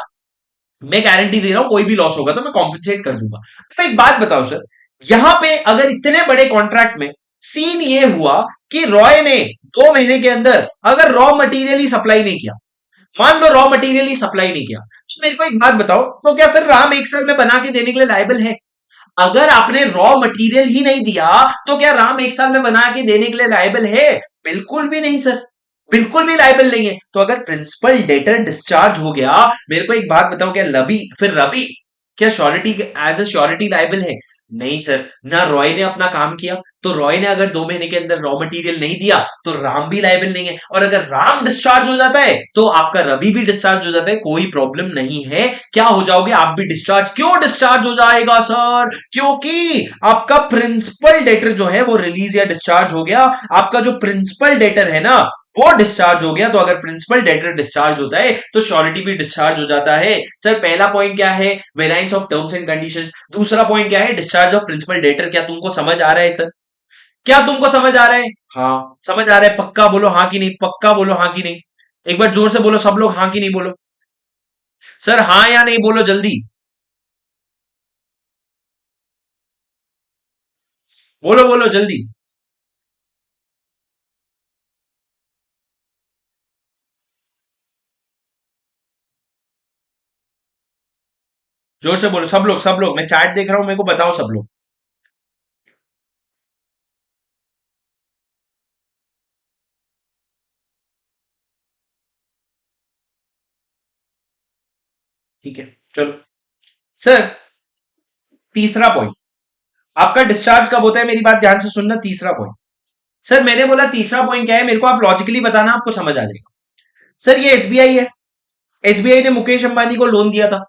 मैं गारंटी दे रहा हूं कोई भी लॉस होगा तो मैं कॉम्पेंसेट कर दूंगा। तो एक बात बताओ सर, यहां पे अगर इतने बड़े कॉन्ट्रैक्ट में सीन ये हुआ कि रॉय ने 2 महीने के अंदर अगर रॉ मटेरियल ही सप्लाई नहीं किया, मान लो रॉ मटेरियल ही सप्लाई नहीं किया, तो मेरे को एक बात बताओ, तो क्या फिर राम 1 साल में बना के देने के लिए लायबल है? अगर आपने रॉ मटेरियल ही नहीं दिया तो क्या राम 1 साल में बना के देने के लिए लायबल है? बिल्कुल भी नहीं सर, बिल्कुल भी लायबल नहीं है। तो अगर प्रिंसिपल डेटर डिस्चार्ज हो गया, मेरे को एक बात बताओ, क्या रवि, फिर रवि क्या surety, as a surety liable है? नहीं सर, ना रॉय ने अपना काम किया, तो रॉय ने अगर 2 महीने के अंदर रॉ मटेरियल नहीं दिया तो राम भी लायबल नहीं है, और अगर राम डिस्चार्ज हो जाता है तो आपका रवि भी डिस्चार्ज हो जाता है, कोई प्रॉब्लम नहीं है। क्या हो जाओगे, आप भी डिस्चार्ज। क्यों डिस्चार्ज हो जाएगा सर? क्योंकि आपका प्रिंसिपल डेटर जो है वो रिलीज या डिस्चार्ज हो गया, आपका जो प्रिंसिपल डेटर है ना वो डिस्चार्ज हो गया। तो अगर प्रिंसिपल डेटर डिस्चार्ज होता है तो श्योरिटी भी डिस्चार्ज हो जाता है। सर पहला पॉइंट क्या है, variance of terms and conditions. दूसरा पॉइंट क्या है, डिस्चार्ज ऑफ प्रिंसिपल डेटर। क्या तुमको समझ आ रहा है सर? क्या तुमको समझ आ रहा है? हाँ समझ आ रहा है, पक्का बोलो हाँ की नहीं, पक्का बोलो हाँ की नहीं। एक बार जोर से बोलो सब लोग, हाँ की नहीं बोलो। सर हाँ या नहीं बोलो जल्दी, बोलो बोलो जल्दी। जोर से बोलो सब लोग, सब लोग, मैं चैट देख रहा हूं, मेरे को बताओ सब लोग। ठीक है चलो। सर तीसरा पॉइंट, आपका डिस्चार्ज कब होता है, मेरी बात ध्यान से सुनना, तीसरा पॉइंट। सर मैंने बोला तीसरा पॉइंट क्या है, मेरे को आप लॉजिकली बताना, आपको समझ आ जाएगा। सर ये एसबीआई है, एसबीआई ने मुकेश अंबानी को लोन दिया था।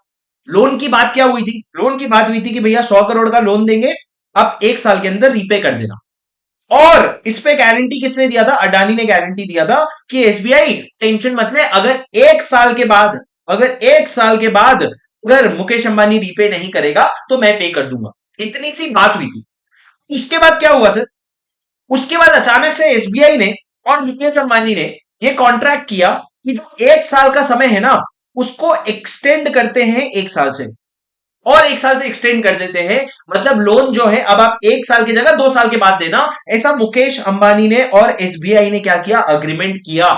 लोन की बात क्या हुई थी, लोन की बात हुई थी कि भैया 100 करोड़ का लोन देंगे, आप 1 साल के अंदर रीपे कर देना। और इस पे गारंटी किसने दिया था? अडानी ने गारंटी दिया था कि एसबीआई टेंशन मत ले, अगर 1 साल के बाद, अगर मुकेश अंबानी रीपे नहीं करेगा तो मैं पे कर दूंगा। इतनी सी बात हुई थी। उसके बाद क्या हुआ सर? उसके बाद अचानक से एसबीआई ने और मुकेश अंबानी ने ये कॉन्ट्रैक्ट किया कि जो 1 साल का समय है ना, उसको एक्सटेंड करते हैं 1 साल से, और 1 साल से एक्सटेंड कर देते हैं। मतलब लोन जो है अब आप 1 साल की जगह 2 साल के बाद देना। ऐसा मुकेश अंबानी ने और एसबीआई ने क्या किया? अग्रीमेंट किया।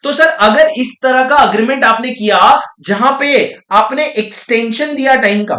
तो सर अगर इस तरह का अग्रीमेंट आपने किया जहां पे आपने एक्सटेंशन दिया टाइम का,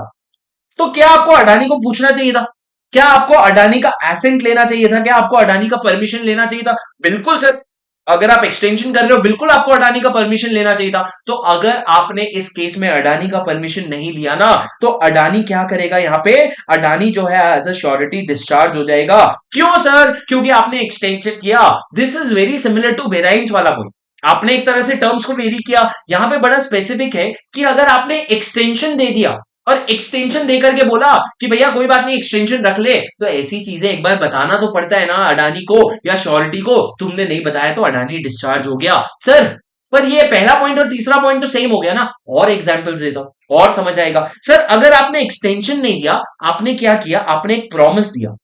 तो क्या आपको अडानी को पूछना चाहिए था? क्या आपको अडानी का एसेंट लेना चाहिए था? क्या आपको अडानी का परमिशन लेना चाहिए था? बिल्कुल सर। अगर आप एक्सटेंशन कर रहे हो, बिल्कुल आपको अडानी का परमिशन लेना चाहिए था। तो अगर आपने इस केस में अडानी का परमिशन नहीं लिया ना, तो अडानी क्या करेगा? यहां पे अडानी जो है एज अ श्योरिटी डिस्चार्ज हो जाएगा। क्यों सर? क्योंकि आपने एक्सटेंशन किया। This is very similar to variance वाला पॉइंट। आपने एक तरह से टर्म्स को वेरी किया। यहां पे बड़ा स्पेसिफिक है कि अगर आपने एक्सटेंशन दे दिया और एक्सटेंशन देकर के बोला कि भैया कोई बात नहीं एक्सटेंशन रख ले, तो ऐसी चीजें एक बार बताना तो पड़ता है ना अडानी को या श्योरिटी को। तुमने नहीं बताया तो अडानी डिस्चार्ज हो गया सर। पर ये पहला पॉइंट और तीसरा पॉइंट तो सेम हो गया ना। और एग्जांपल्स देता हूं और समझ आएगा सर। अगर आपने एक्सटेंशन नहीं दिया, आपने क्या किया? आपने एक प्रॉमिस दिया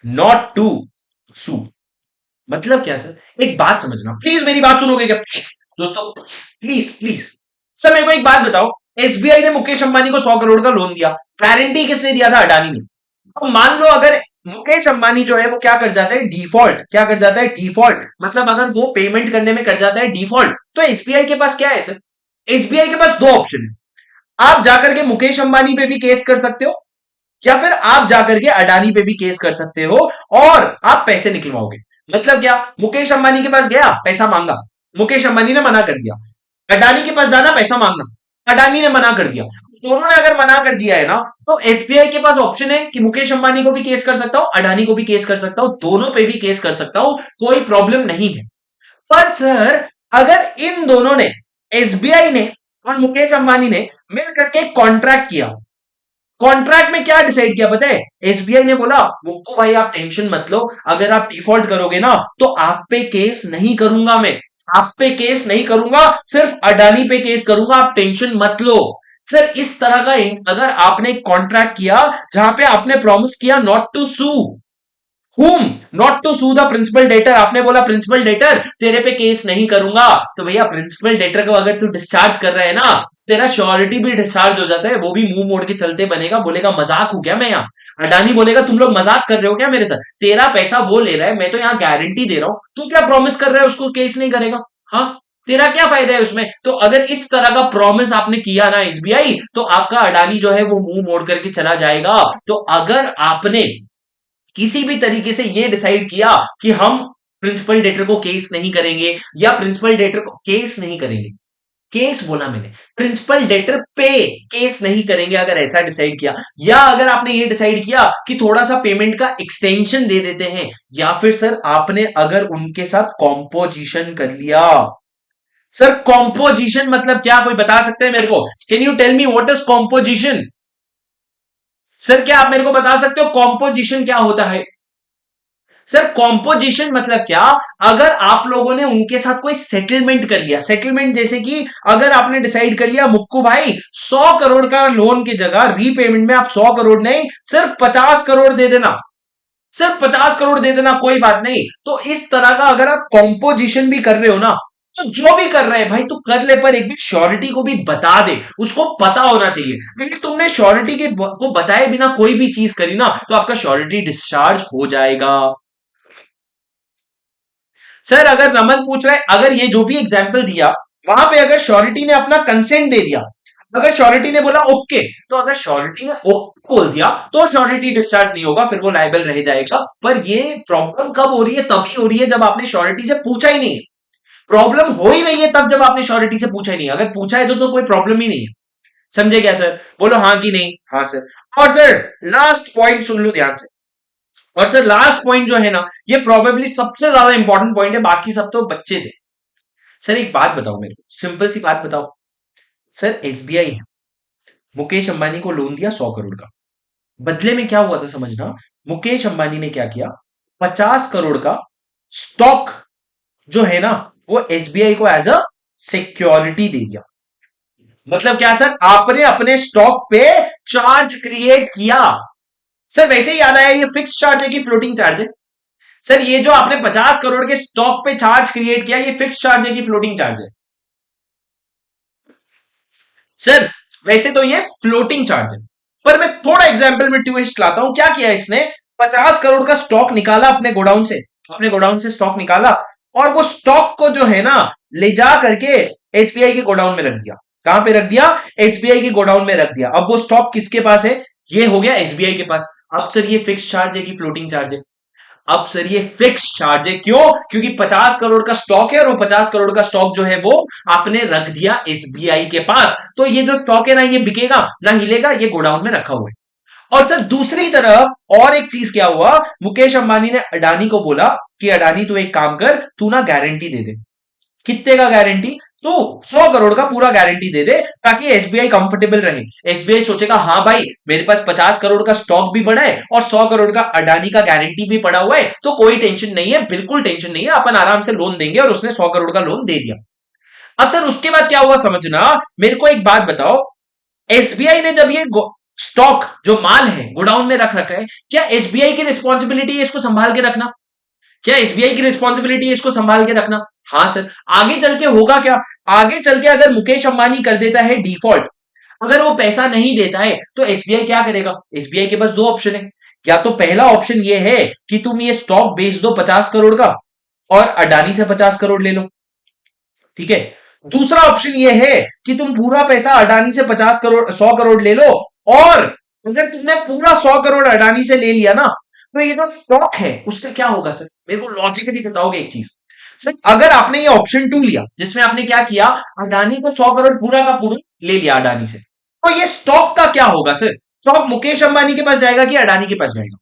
नॉट टू सू। मतलब क्या सर? एक बात समझना, प्लीज मेरी बात सुनोगे क्या? प्लीज दोस्तों, प्लीज प्लीज। सर मेरे को एक बात बताओ, एसबीआई ने मुकेश अंबानी को 100 करोड़ का लोन दिया, गारंटी किसने दिया था? अडानी ने। अब मान लो अगर मुकेश अंबानी जो है वो क्या कर जाता है? डिफॉल्ट। क्या कर जाता है? डिफॉल्ट। मतलब अगर वो पेमेंट करने में कर जाता है डिफॉल्ट, तो एसबीआई के पास क्या है सर? एसबीआई के पास दो ऑप्शन है। आप जाकर के मुकेश अंबानी पे भी केस कर सकते हो, या फिर आप जाकर के अडानी पे भी केस कर सकते हो और आप पैसे निकलवाओगे। मतलब क्या? मुकेश अंबानी के पास गया, पैसा मांगा, मुकेश अंबानी ने मना कर दिया। अडानी के पास जाना, पैसा मांगना, अडानी ने मना कर दिया। दोनों ने अगर मना कर दिया है ना, तो एसबीआई के पास ऑप्शन है कि मुकेश अंबानी को भी केस कर सकता हूं, अडानी को भी केस कर सकता हूं, दोनों पे भी केस कर सकता हूं, कोई प्रॉब्लम नहीं है। पर सर अगर इन दोनों ने, एसबीआई ने और मुकेश अंबानी ने मिलकर के कॉन्ट्रैक्ट किया, कॉन्ट्रैक्ट में क्या डिसाइड किया पता है? एसबीआई ने बोला मुक्कू भाई आप टेंशन मत लो, अगर आप डिफॉल्ट करोगे ना तो आप पे केस नहीं करूंगा मैं, आप पे केस नहीं करूंगा, सिर्फ अडानी पे केस करूंगा, आप टेंशन मत लो। सर इस तरह का अगर आपने कॉन्ट्रैक्ट किया जहां पे आपने प्रॉमिस किया not to sue whom, not to sue the principal debtor, आपने बोला प्रिंसिपल डेटर तेरे पे केस नहीं करूंगा, तो भैया प्रिंसिपल डेटर को अगर तू डिस्चार्ज कर रहा है ना, तेरा श्योरिटी भी डिस्चार्ज हो जाता है, वो भी मुंह मोड़ के चलते बनेगा, बोलेगा मजाक हो गया मैं यहाँ। अडानी बोलेगा तुम लोग मजाक कर रहे हो क्या मेरे साथ? तेरा पैसा वो ले रहा है, मैं तो यहाँ गारंटी दे रहा हूं, तू क्या प्रॉमिस कर रहा है उसको केस नहीं करेगा? हाँ, तेरा क्या फायदा है उसमें? तो अगर इस तरह का प्रॉमिस आपने किया ना एसबीआई, तो आपका अडानी जो है वो मुंह मोड़ करके चला जाएगा। तो अगर आपने किसी भी तरीके से ये डिसाइड किया कि हम प्रिंसिपल डेटर को केस नहीं करेंगे, या प्रिंसिपल डेटर को केस नहीं करेंगे, केस बोला मैंने, प्रिंसिपल डेटर पे केस नहीं करेंगे, अगर ऐसा डिसाइड किया, या अगर आपने ये डिसाइड किया कि थोड़ा सा पेमेंट का एक्सटेंशन दे देते हैं, या फिर सर आपने अगर उनके साथ कॉम्पोजिशन कर लिया। सर कॉम्पोजिशन मतलब क्या? कोई बता सकते हैं मेरे को? Can you tell me what is composition? Sir क्या आप मेरे को बता सकते हो कॉम्पोजिशन क्या होता है? सर कॉम्पोजिशन मतलब क्या? अगर आप लोगों ने उनके साथ कोई सेटलमेंट कर लिया, सेटलमेंट जैसे कि अगर आपने डिसाइड कर लिया मुक्कू भाई 100 करोड़ का लोन की जगह रीपेमेंट में आप 100 करोड़ नहीं, सिर्फ 50 करोड़ दे देना, सिर्फ 50 करोड़ दे देना, कोई बात नहीं। तो इस तरह का अगर आप कॉम्पोजिशन भी कर रहे हो ना, तो जो भी कर रहे हैं भाई तू कर ले, पर एक भी श्योरिटी को भी बता दे, उसको पता होना चाहिए। क्योंकि तुमने श्योरिटी के को बताए बिना कोई भी चीज करी ना, तो आपका श्योरिटी डिस्चार्ज हो जाएगा। सर अगर नमन पूछ रहा है, अगर ये जो भी एग्जाम्पल दिया वहां पे अगर श्योरिटी ने अपना कंसेंट दे दिया, अगर श्योरिटी ने बोला ओके, तो अगर श्योरिटी ने ओके बोल दिया तो श्योरिटी डिस्चार्ज नहीं होगा, फिर वो लायबल रह जाएगा। पर ये प्रॉब्लम कब हो रही है? तभी हो रही है जब आपने श्योरिटी से पूछा ही नहीं। प्रॉब्लम हो ही रही है तब जब आपने श्योरिटी से पूछा ही नहीं। अगर पूछा है तो कोई प्रॉब्लम ही नहीं है। समझे क्या सर? बोलो हाँ कि नहीं? हाँ सर। और सर लास्ट पॉइंट सुन लो ध्यान से। और सर लास्ट पॉइंट जो है ना, ये प्रोबेबली सबसे ज्यादा इंपॉर्टेंट पॉइंट है, बाकी सब तो बच्चे थे। सर एक बात बताओ मेरे को, सिंपल सी बात बताओ। सर एसबीआई है, मुकेश अंबानी को लोन दिया 100 करोड़ का, बदले में क्या हुआ था समझना, मुकेश अंबानी ने क्या किया, 50 करोड़ का स्टॉक जो है ना वो एसबीआई को एज अ सिक्योरिटी दे दिया। मतलब क्या सर, आपने अपने स्टॉक पे चार्ज क्रिएट किया। सर वैसे ही याद आया, ये फिक्स चार्ज है कि फ्लोटिंग चार्ज है? सर ये जो आपने 50 करोड़ के स्टॉक पे चार्ज क्रिएट किया, ये फिक्स चार्ज है कि फ्लोटिंग चार्ज है? सर वैसे तो ये फ्लोटिंग चार्ज है, पर मैं थोड़ा एग्जांपल में ट्विस्ट लाता हूं। क्या किया इसने, 50 करोड़ का स्टॉक निकाला अपने गोडाउन से स्टॉक निकाला, और वो स्टॉक को जो है ना ले जा करके एसबीआई के गोडाउन में रख दिया। कहां पे रख दिया, एसबीआई के गोडाउन में रख दिया। अब वो स्टॉक किसके पास है, ये हो गया एसबीआई के पास। अब सर ये फिक्स चार्ज है कि फ्लोटिंग चार्ज है? अब सर ये फिक्स चार्ज है। क्यों, क्योंकि 50 करोड़ का स्टॉक है, और वो 50 करोड़ का स्टॉक जो है वो आपने रख दिया एसबीआई के पास। तो ये जो स्टॉक है ना, ये बिकेगा ना हिलेगा, ये गोडाउन में रखा हुआ है। और सर दूसरी तरफ और एक चीज क्या हुआ, मुकेश अंबानी ने अडानी को बोला कि अडानी तू एक काम कर, तू ना गारंटी दे दे। कितने का गारंटी, तो 100 करोड़ का पूरा गारंटी दे दे, ताकि एसबीआई कंफर्टेबल रहे। एसबीआई सोचेगा हाँ भाई मेरे पास 50 करोड़ का स्टॉक भी पड़ा है और 100 करोड़ का अडानी का गारंटी भी पड़ा हुआ है, तो कोई टेंशन नहीं है, बिल्कुल टेंशन नहीं है, अपन आराम से लोन देंगे। और उसने 100 करोड़ का लोन दे दिया। अब सर उसके बाद क्या हुआ समझना, मेरे को एक बात बताओ, एसबीआई ने जब ये स्टॉक जो माल है गोडाउन में रख रखा है, क्या एसबीआई की रिस्पॉन्सिबिलिटी है इसको संभाल के रखना? क्या एसबीआई की रिस्पॉन्सिबिलिटी है इसको संभाल के रखना? हाँ सर। आगे चल के होगा क्या, आगे चल के अगर मुकेश अंबानी कर देता है डिफॉल्ट, अगर वो पैसा नहीं देता है, तो एसबीआई क्या करेगा? एसबीआई के पास दो ऑप्शन है। या तो पहला ऑप्शन ये है कि तुम ये स्टॉक बेच दो 50 करोड़ का और अडानी से 50 करोड़ ले लो, ठीक है। दूसरा ऑप्शन ये है कि तुम पूरा पैसा अडानी से 50 करोड़ 100 करोड़ ले लो, और अगर तुमने पूरा 100 करोड़ अडानी से ले लिया ना, तो ये जो स्टॉक है उसका क्या होगा सर? मेरे को लॉजिकली बताओगे एक चीज, सर अगर आपने ये ऑप्शन 2 लिया जिसमें आपने क्या किया, अडानी को 100 करोड़ पूरा का पूरा ले लिया अडानी से, तो ये स्टॉक का क्या होगा सर? स्टॉक मुकेश अंबानी के पास जाएगा कि अडानी के पास जाएगा?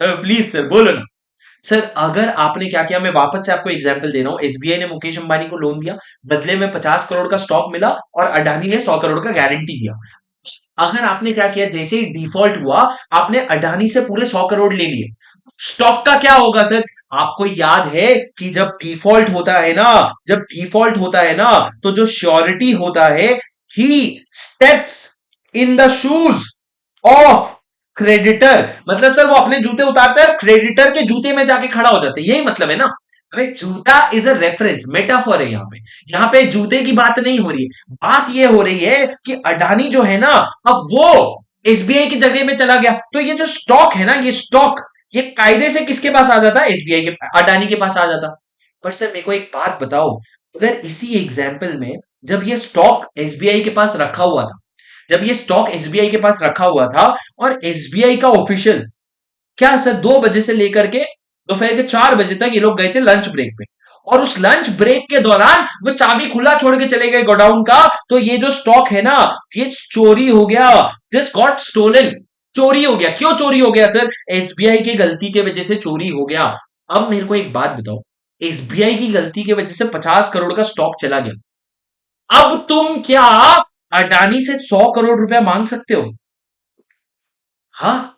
सर प्लीज सर बोलो ना। सर अगर आपने क्या किया, मैं वापस से आपको एग्जांपल दे रहा हूं, एसबीआई ने मुकेश अंबानी को लोन दिया, बदले में 50 करोड़ का स्टॉक मिला, और अडानी ने 100 करोड़ का गारंटी दिया। अगर आपने क्या किया, जैसे ही डिफॉल्ट हुआ, आपने अडानी से पूरे 100 करोड़ ले लिए, स्टॉक का क्या होगा सर? आपको याद है कि जब डिफॉल्ट होता है ना, तो जो श्योरिटी होता है, he steps in the shoes of creditor. मतलब सर वो अपने जूते उतारता है, क्रेडिटर के जूते में जाके खड़ा हो जाता है, यही मतलब है ना। अरे जूता इज अ रेफरेंस, मेटाफर है यहाँ पे। यहाँ पे जूते की बात नहीं हो रही है, बात ये हो रही है कि अडानी जो है ना, अब वो एसबीआई की जगह में चला गया, तो ये जो स्टॉक है ना, ये स्टॉक ये कायदे से किसके पास आ जाता, एसबीआई के, अडानी के पास आ जाता। पर सर मेरे को एक बात बताओ, अगर इसी एग्जाम्पल में जब ये स्टॉक एसबीआई के पास रखा हुआ था, जब ये स्टॉक एसबीआई के पास रखा हुआ था, और एसबीआई का ऑफिशियल क्या सर 2 बजे से लेकर के दोपहर के 4 बजे तक ये लोग गए थे लंच ब्रेक पे, और उस लंच ब्रेक के दौरान वो चाबी खुला छोड़ के चले गए गोडाउन का, तो ये जो स्टॉक है ना, ये चोरी हो गया, दिस गॉट स्टोलन, चोरी हो गया। क्यों चोरी हो गया सर? एसबीआई की गलती की वजह से चोरी हो गया। अब मेरे को एक बात बताओ, एसबीआई की गलती की वजह से 50 करोड़ का स्टॉक चला गया, अब तुम क्या अडानी से 100 करोड़ रुपया मांग सकते हो? हाँ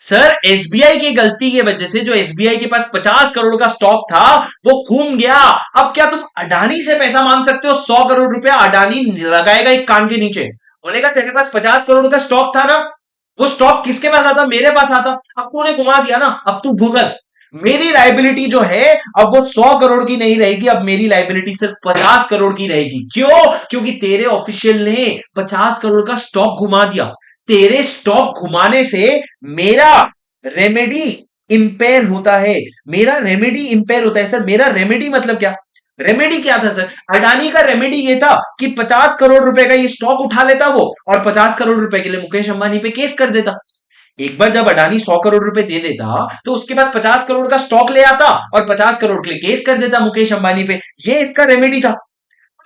सर, एसबीआई की गलती की वजह से जो एसबीआई के पास 50 करोड़ का स्टॉक था वो घूम गया। अब क्या तुम अडानी से पैसा मांग सकते हो? 100 करोड़ रुपया अडानी लगाएगा एक कान के नीचे, बोलेगा तेरे पास 50 करोड़ का स्टॉक था ना, वो स्टॉक किसके पास आता? मेरे पास आता। अब तूने घुमा दिया ना, अब तू भुगत। मेरी लाइबिलिटी जो है अब वो 100 करोड़ की नहीं रहेगी, अब मेरी लाइबिलिटी सिर्फ 50 करोड़ की रहेगी। क्यों? क्योंकि तेरे ऑफिशियल ने 50 करोड़ का स्टॉक घुमा दिया। तेरे स्टॉक घुमाने से मेरा रेमेडी इंपेयर होता है, मेरा रेमेडी इंपेयर होता है। सर मेरा रेमेडी मतलब क्या? रेमेडी क्या था सर? अडानी का रेमेडी ये था कि 50 करोड़ रुपए का ये स्टॉक उठा लेता वो, और 50 करोड़ रुपए के लिए मुकेश अंबानी पे केस कर देता। एक बार जब अडानी 100 करोड़ रुपए दे देता, तो उसके बाद 50 करोड़ का स्टॉक ले आता और 50 करोड़ के लिए केस कर देता मुकेश अंबानी पे। ये इसका रेमेडी था।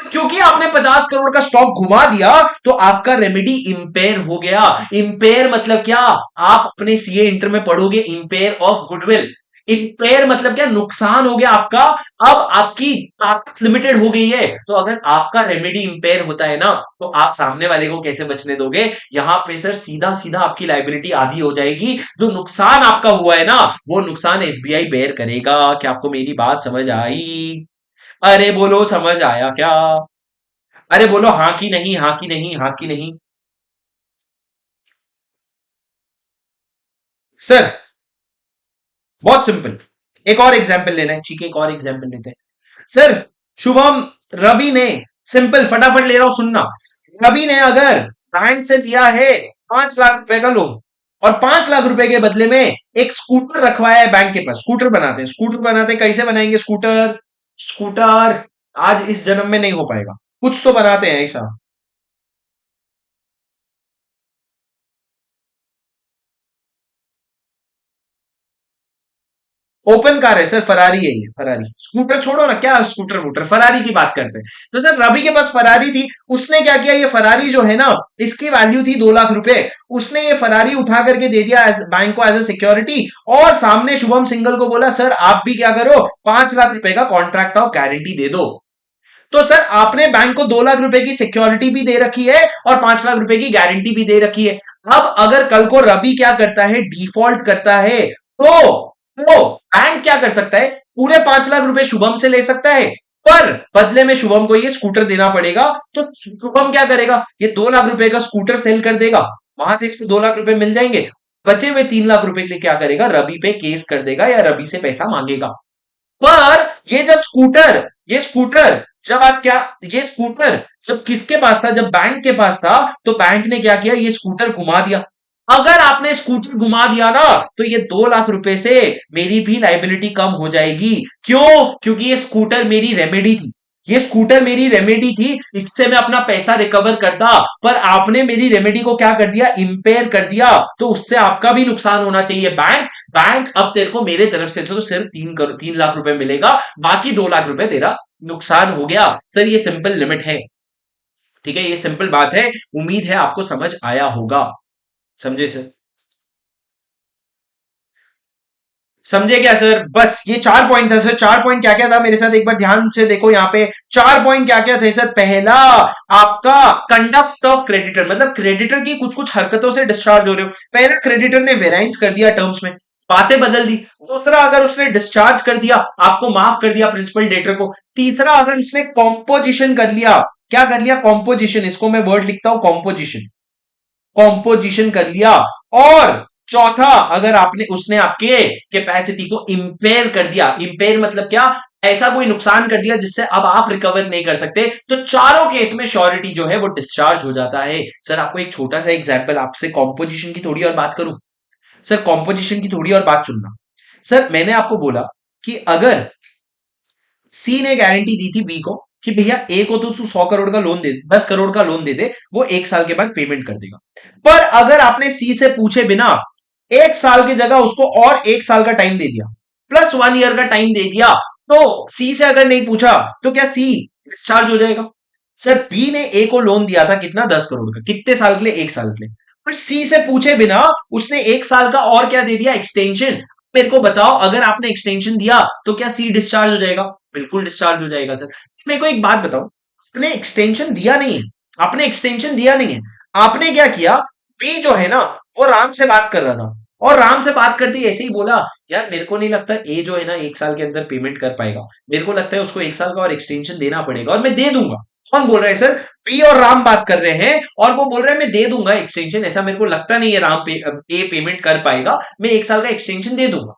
क्योंकि आपने 50 करोड़ का स्टॉक घुमा दिया, तो आपका रेमेडी इंपेयर हो गया। इंपेयर मतलब क्या? आप अपने सीए इंटर में पढ़ोगे, इंपेयर ऑफ गुडविल। इंपेयर मतलब क्या, नुकसान हो गया आपका। अब आपकी ताकत लिमिटेड हो गई है, तो अगर आपका रेमेडी इंपेयर होता है ना, तो आप सामने वाले को कैसे बचने दोगे? यहां पे सर सीधा सीधा आपकी लाइबिलिटी आधी हो जाएगी। जो नुकसान आपका हुआ है ना, वो नुकसान एसबीआई बेयर करेगा। क्या आपको मेरी बात समझ आई? अरे बोलो, समझ आया क्या? अरे बोलो हाँ की नहीं, हाँ की नहीं, हाँ की नहीं। सर बहुत सिंपल, एक और एग्जाम्पल लेना है, ठीक है? एक और एग्जाम्पल लेते हैं सर। शुभम, रवि ने, सिंपल फटाफट ले रहा हूं सुनना। रवि ने अगर बैंक से लिया है 5 लाख रुपए का लोन, और 5 लाख रुपए के बदले में एक स्कूटर रखवाया है बैंक के पास। स्कूटर बनाते हैं, स्कूटर बनाते हैं, कैसे बनाएंगे स्कूटर? स्कूटर आज इस जन्म में नहीं हो पाएगा, कुछ तो बनाते हैं ऐसा। ओपन कार है सर, फरारी है ये, फरारी। स्कूटर छोड़ो ना, क्या स्कूटर वूटर, फरारी की बात करते हैं। तो सर रवि के पास फरारी थी, उसने क्या किया, ये फरारी जो है ना, इसकी वैल्यू थी 2 लाख रुपए। उसने ये फरारी उठा करके दे दिया बैंक को एज ए सिक्योरिटी, और सामने शुभम सिंगल को बोला सर आप भी क्या करो, 5 लाख रुपए का कॉन्ट्रैक्ट ऑफ गारंटी दे दो। तो सर आपने बैंक को 2 लाख रुपए की सिक्योरिटी भी दे रखी है और 5 लाख रुपए की गारंटी भी दे रखी है। अब अगर कल को रवि क्या करता है, डिफॉल्ट करता है, तो बैंक क्या कर सकता है, पूरे 5 लाख रुपए शुभम से ले सकता है, पर बदले में शुभम को ये स्कूटर देना पड़ेगा। तो शुभम क्या करेगा, ये 2 लाख रुपए का स्कूटर सेल कर देगा, वहां से इसको 2 लाख रुपए मिल जाएंगे। बचे हुए 3 लाख रुपए के लिए क्या करेगा, रवि पे केस कर देगा या रवि से पैसा मांगेगा। पर ये जब स्कूटर, ये स्कूटर जब आप क्या, ये स्कूटर जब किसके पास था, जब बैंक के पास था, तो बैंक ने क्या किया, ये स्कूटर घुमा दिया। अगर आपने स्कूटर घुमा दिया ना, तो ये 2 लाख रुपए से मेरी भी लाइबिलिटी कम हो जाएगी। क्यों? क्योंकि ये स्कूटर मेरी रेमेडी थी, ये स्कूटर मेरी रेमेडी थी, इससे मैं अपना पैसा रिकवर करता। पर आपने मेरी रेमेडी को क्या कर दिया, इंपेयर कर दिया, तो उससे आपका भी नुकसान होना चाहिए। बैंक, बैंक अब तेरे को मेरे तरफ से तो सिर्फ 3 लाख रुपए मिलेगा, बाकी 2 लाख रुपए तेरा नुकसान हो गया। सर ये सिंपल लिमिट है, ठीक है? ये सिंपल बात है, उम्मीद है आपको समझ आया होगा। समझे सर? समझे क्या सर? बस ये 4 पॉइंट था सर। 4 पॉइंट क्या क्या था मेरे साथ एक बार ध्यान से देखो यहाँ पे। 4 पॉइंट क्या क्या थे सर? पहला, आपका कंडक्ट ऑफ क्रेडिटर, मतलब क्रेडिटर की कुछ कुछ हरकतों से डिस्चार्ज हो रहे हो। पहला, क्रेडिटर ने वेराइंस कर दिया टर्म्स में, बातें बदल दी। दूसरा, अगर उसने डिस्चार्ज कर दिया, आपको माफ कर दिया प्रिंसिपल डेटर को। तीसरा, अगर उसने कॉम्पोजिशन कर लिया, क्या कर लिया, कॉम्पोजिशन, इसको मैं वर्ड लिखता हूं कॉम्पोजिशन, कॉम्पोजिशन कर लिया। और चौथा, अगर आपने, उसने आपके कैपेसिटी को इंपेयर कर दिया। इंपेयर मतलब क्या, ऐसा कोई नुकसान कर दिया जिससे अब आप रिकवर नहीं कर सकते। तो चारों केस में श्योरिटी जो है वो डिस्चार्ज हो जाता है। सर आपको एक छोटा सा एग्जांपल, आपसे कॉम्पोजिशन की थोड़ी और बात करूं। सर कॉम्पोजिशन की थोड़ी और बात सुनना। सर मैंने आपको बोला कि अगर सी ने गारंटी दी थी बी को कि भैया ए को तो तू 100 करोड़ का लोन दे, 10 करोड़ का लोन दे दे, वो 1 साल के बाद पेमेंट कर देगा। पर अगर आपने सी से पूछे बिना 1 साल की जगह उसको और 1 साल का टाइम दे दिया, प्लस 1 ईयर का टाइम दे दिया, तो सी से अगर नहीं पूछा तो क्या सी डिस्चार्ज हो जाएगा? सर बी ने ए को लोन दिया था कितना, 10 करोड़ का, कितने साल के लिए, 1 साल के लिए। पर सी से पूछे बिना उसने 1 साल का और क्या दे दिया, एक्सटेंशन। मेरे को बताओ, अगर आपने एक्सटेंशन दिया तो क्या सी डिस्चार्ज हो जाएगा? बिल्कुल डिस्चार्ज हो जाएगा सर। मेरे को एक बात बताओ, आपने एक्सटेंशन दिया नहीं है, आपने एक्सटेंशन दिया नहीं है, आपने क्या किया, बी जो है ना, वो राम से बात कर रहा था, और राम से बात करते ही ऐसे ही बोला, यार मेरे को नहीं लगता ए जो है ना 1 साल के अंदर पेमेंट कर पाएगा, मेरे को लगता है उसको 1 साल का और एक्सटेंशन देना पड़ेगा और मैं दे दूंगा। कौन बोल रहा है सर? पी और राम बात कर रहे हैं, और वो बोल रहे हैं मैं दे दूंगा एक्सटेंशन, ऐसा मेरे को लगता नहीं है राम ए पेमेंट कर पाएगा, मैं 1 साल का एक्सटेंशन दे दूंगा।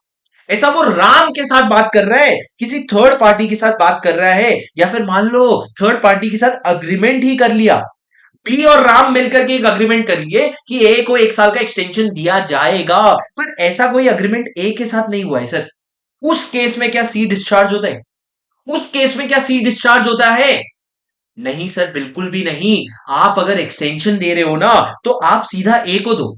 ऐसा वो राम के साथ बात कर रहा है, किसी थर्ड पार्टी के साथ बात कर रहा है, या फिर मान लो थर्ड पार्टी के साथ अग्रीमेंट ही कर लिया। पी और राम मिलकर के एक अग्रीमेंट कर लिए कि ए को 1 साल का एक्सटेंशन दिया जाएगा, पर ऐसा कोई अग्रीमेंट ए के साथ नहीं हुआ है सर। उस केस में क्या सी डिस्चार्ज होता है? उस केस में क्या सी डिस्चार्ज होता है? नहीं सर, बिल्कुल भी नहीं। आप अगर एक्सटेंशन दे रहे हो ना, तो आप सीधा ए को दो।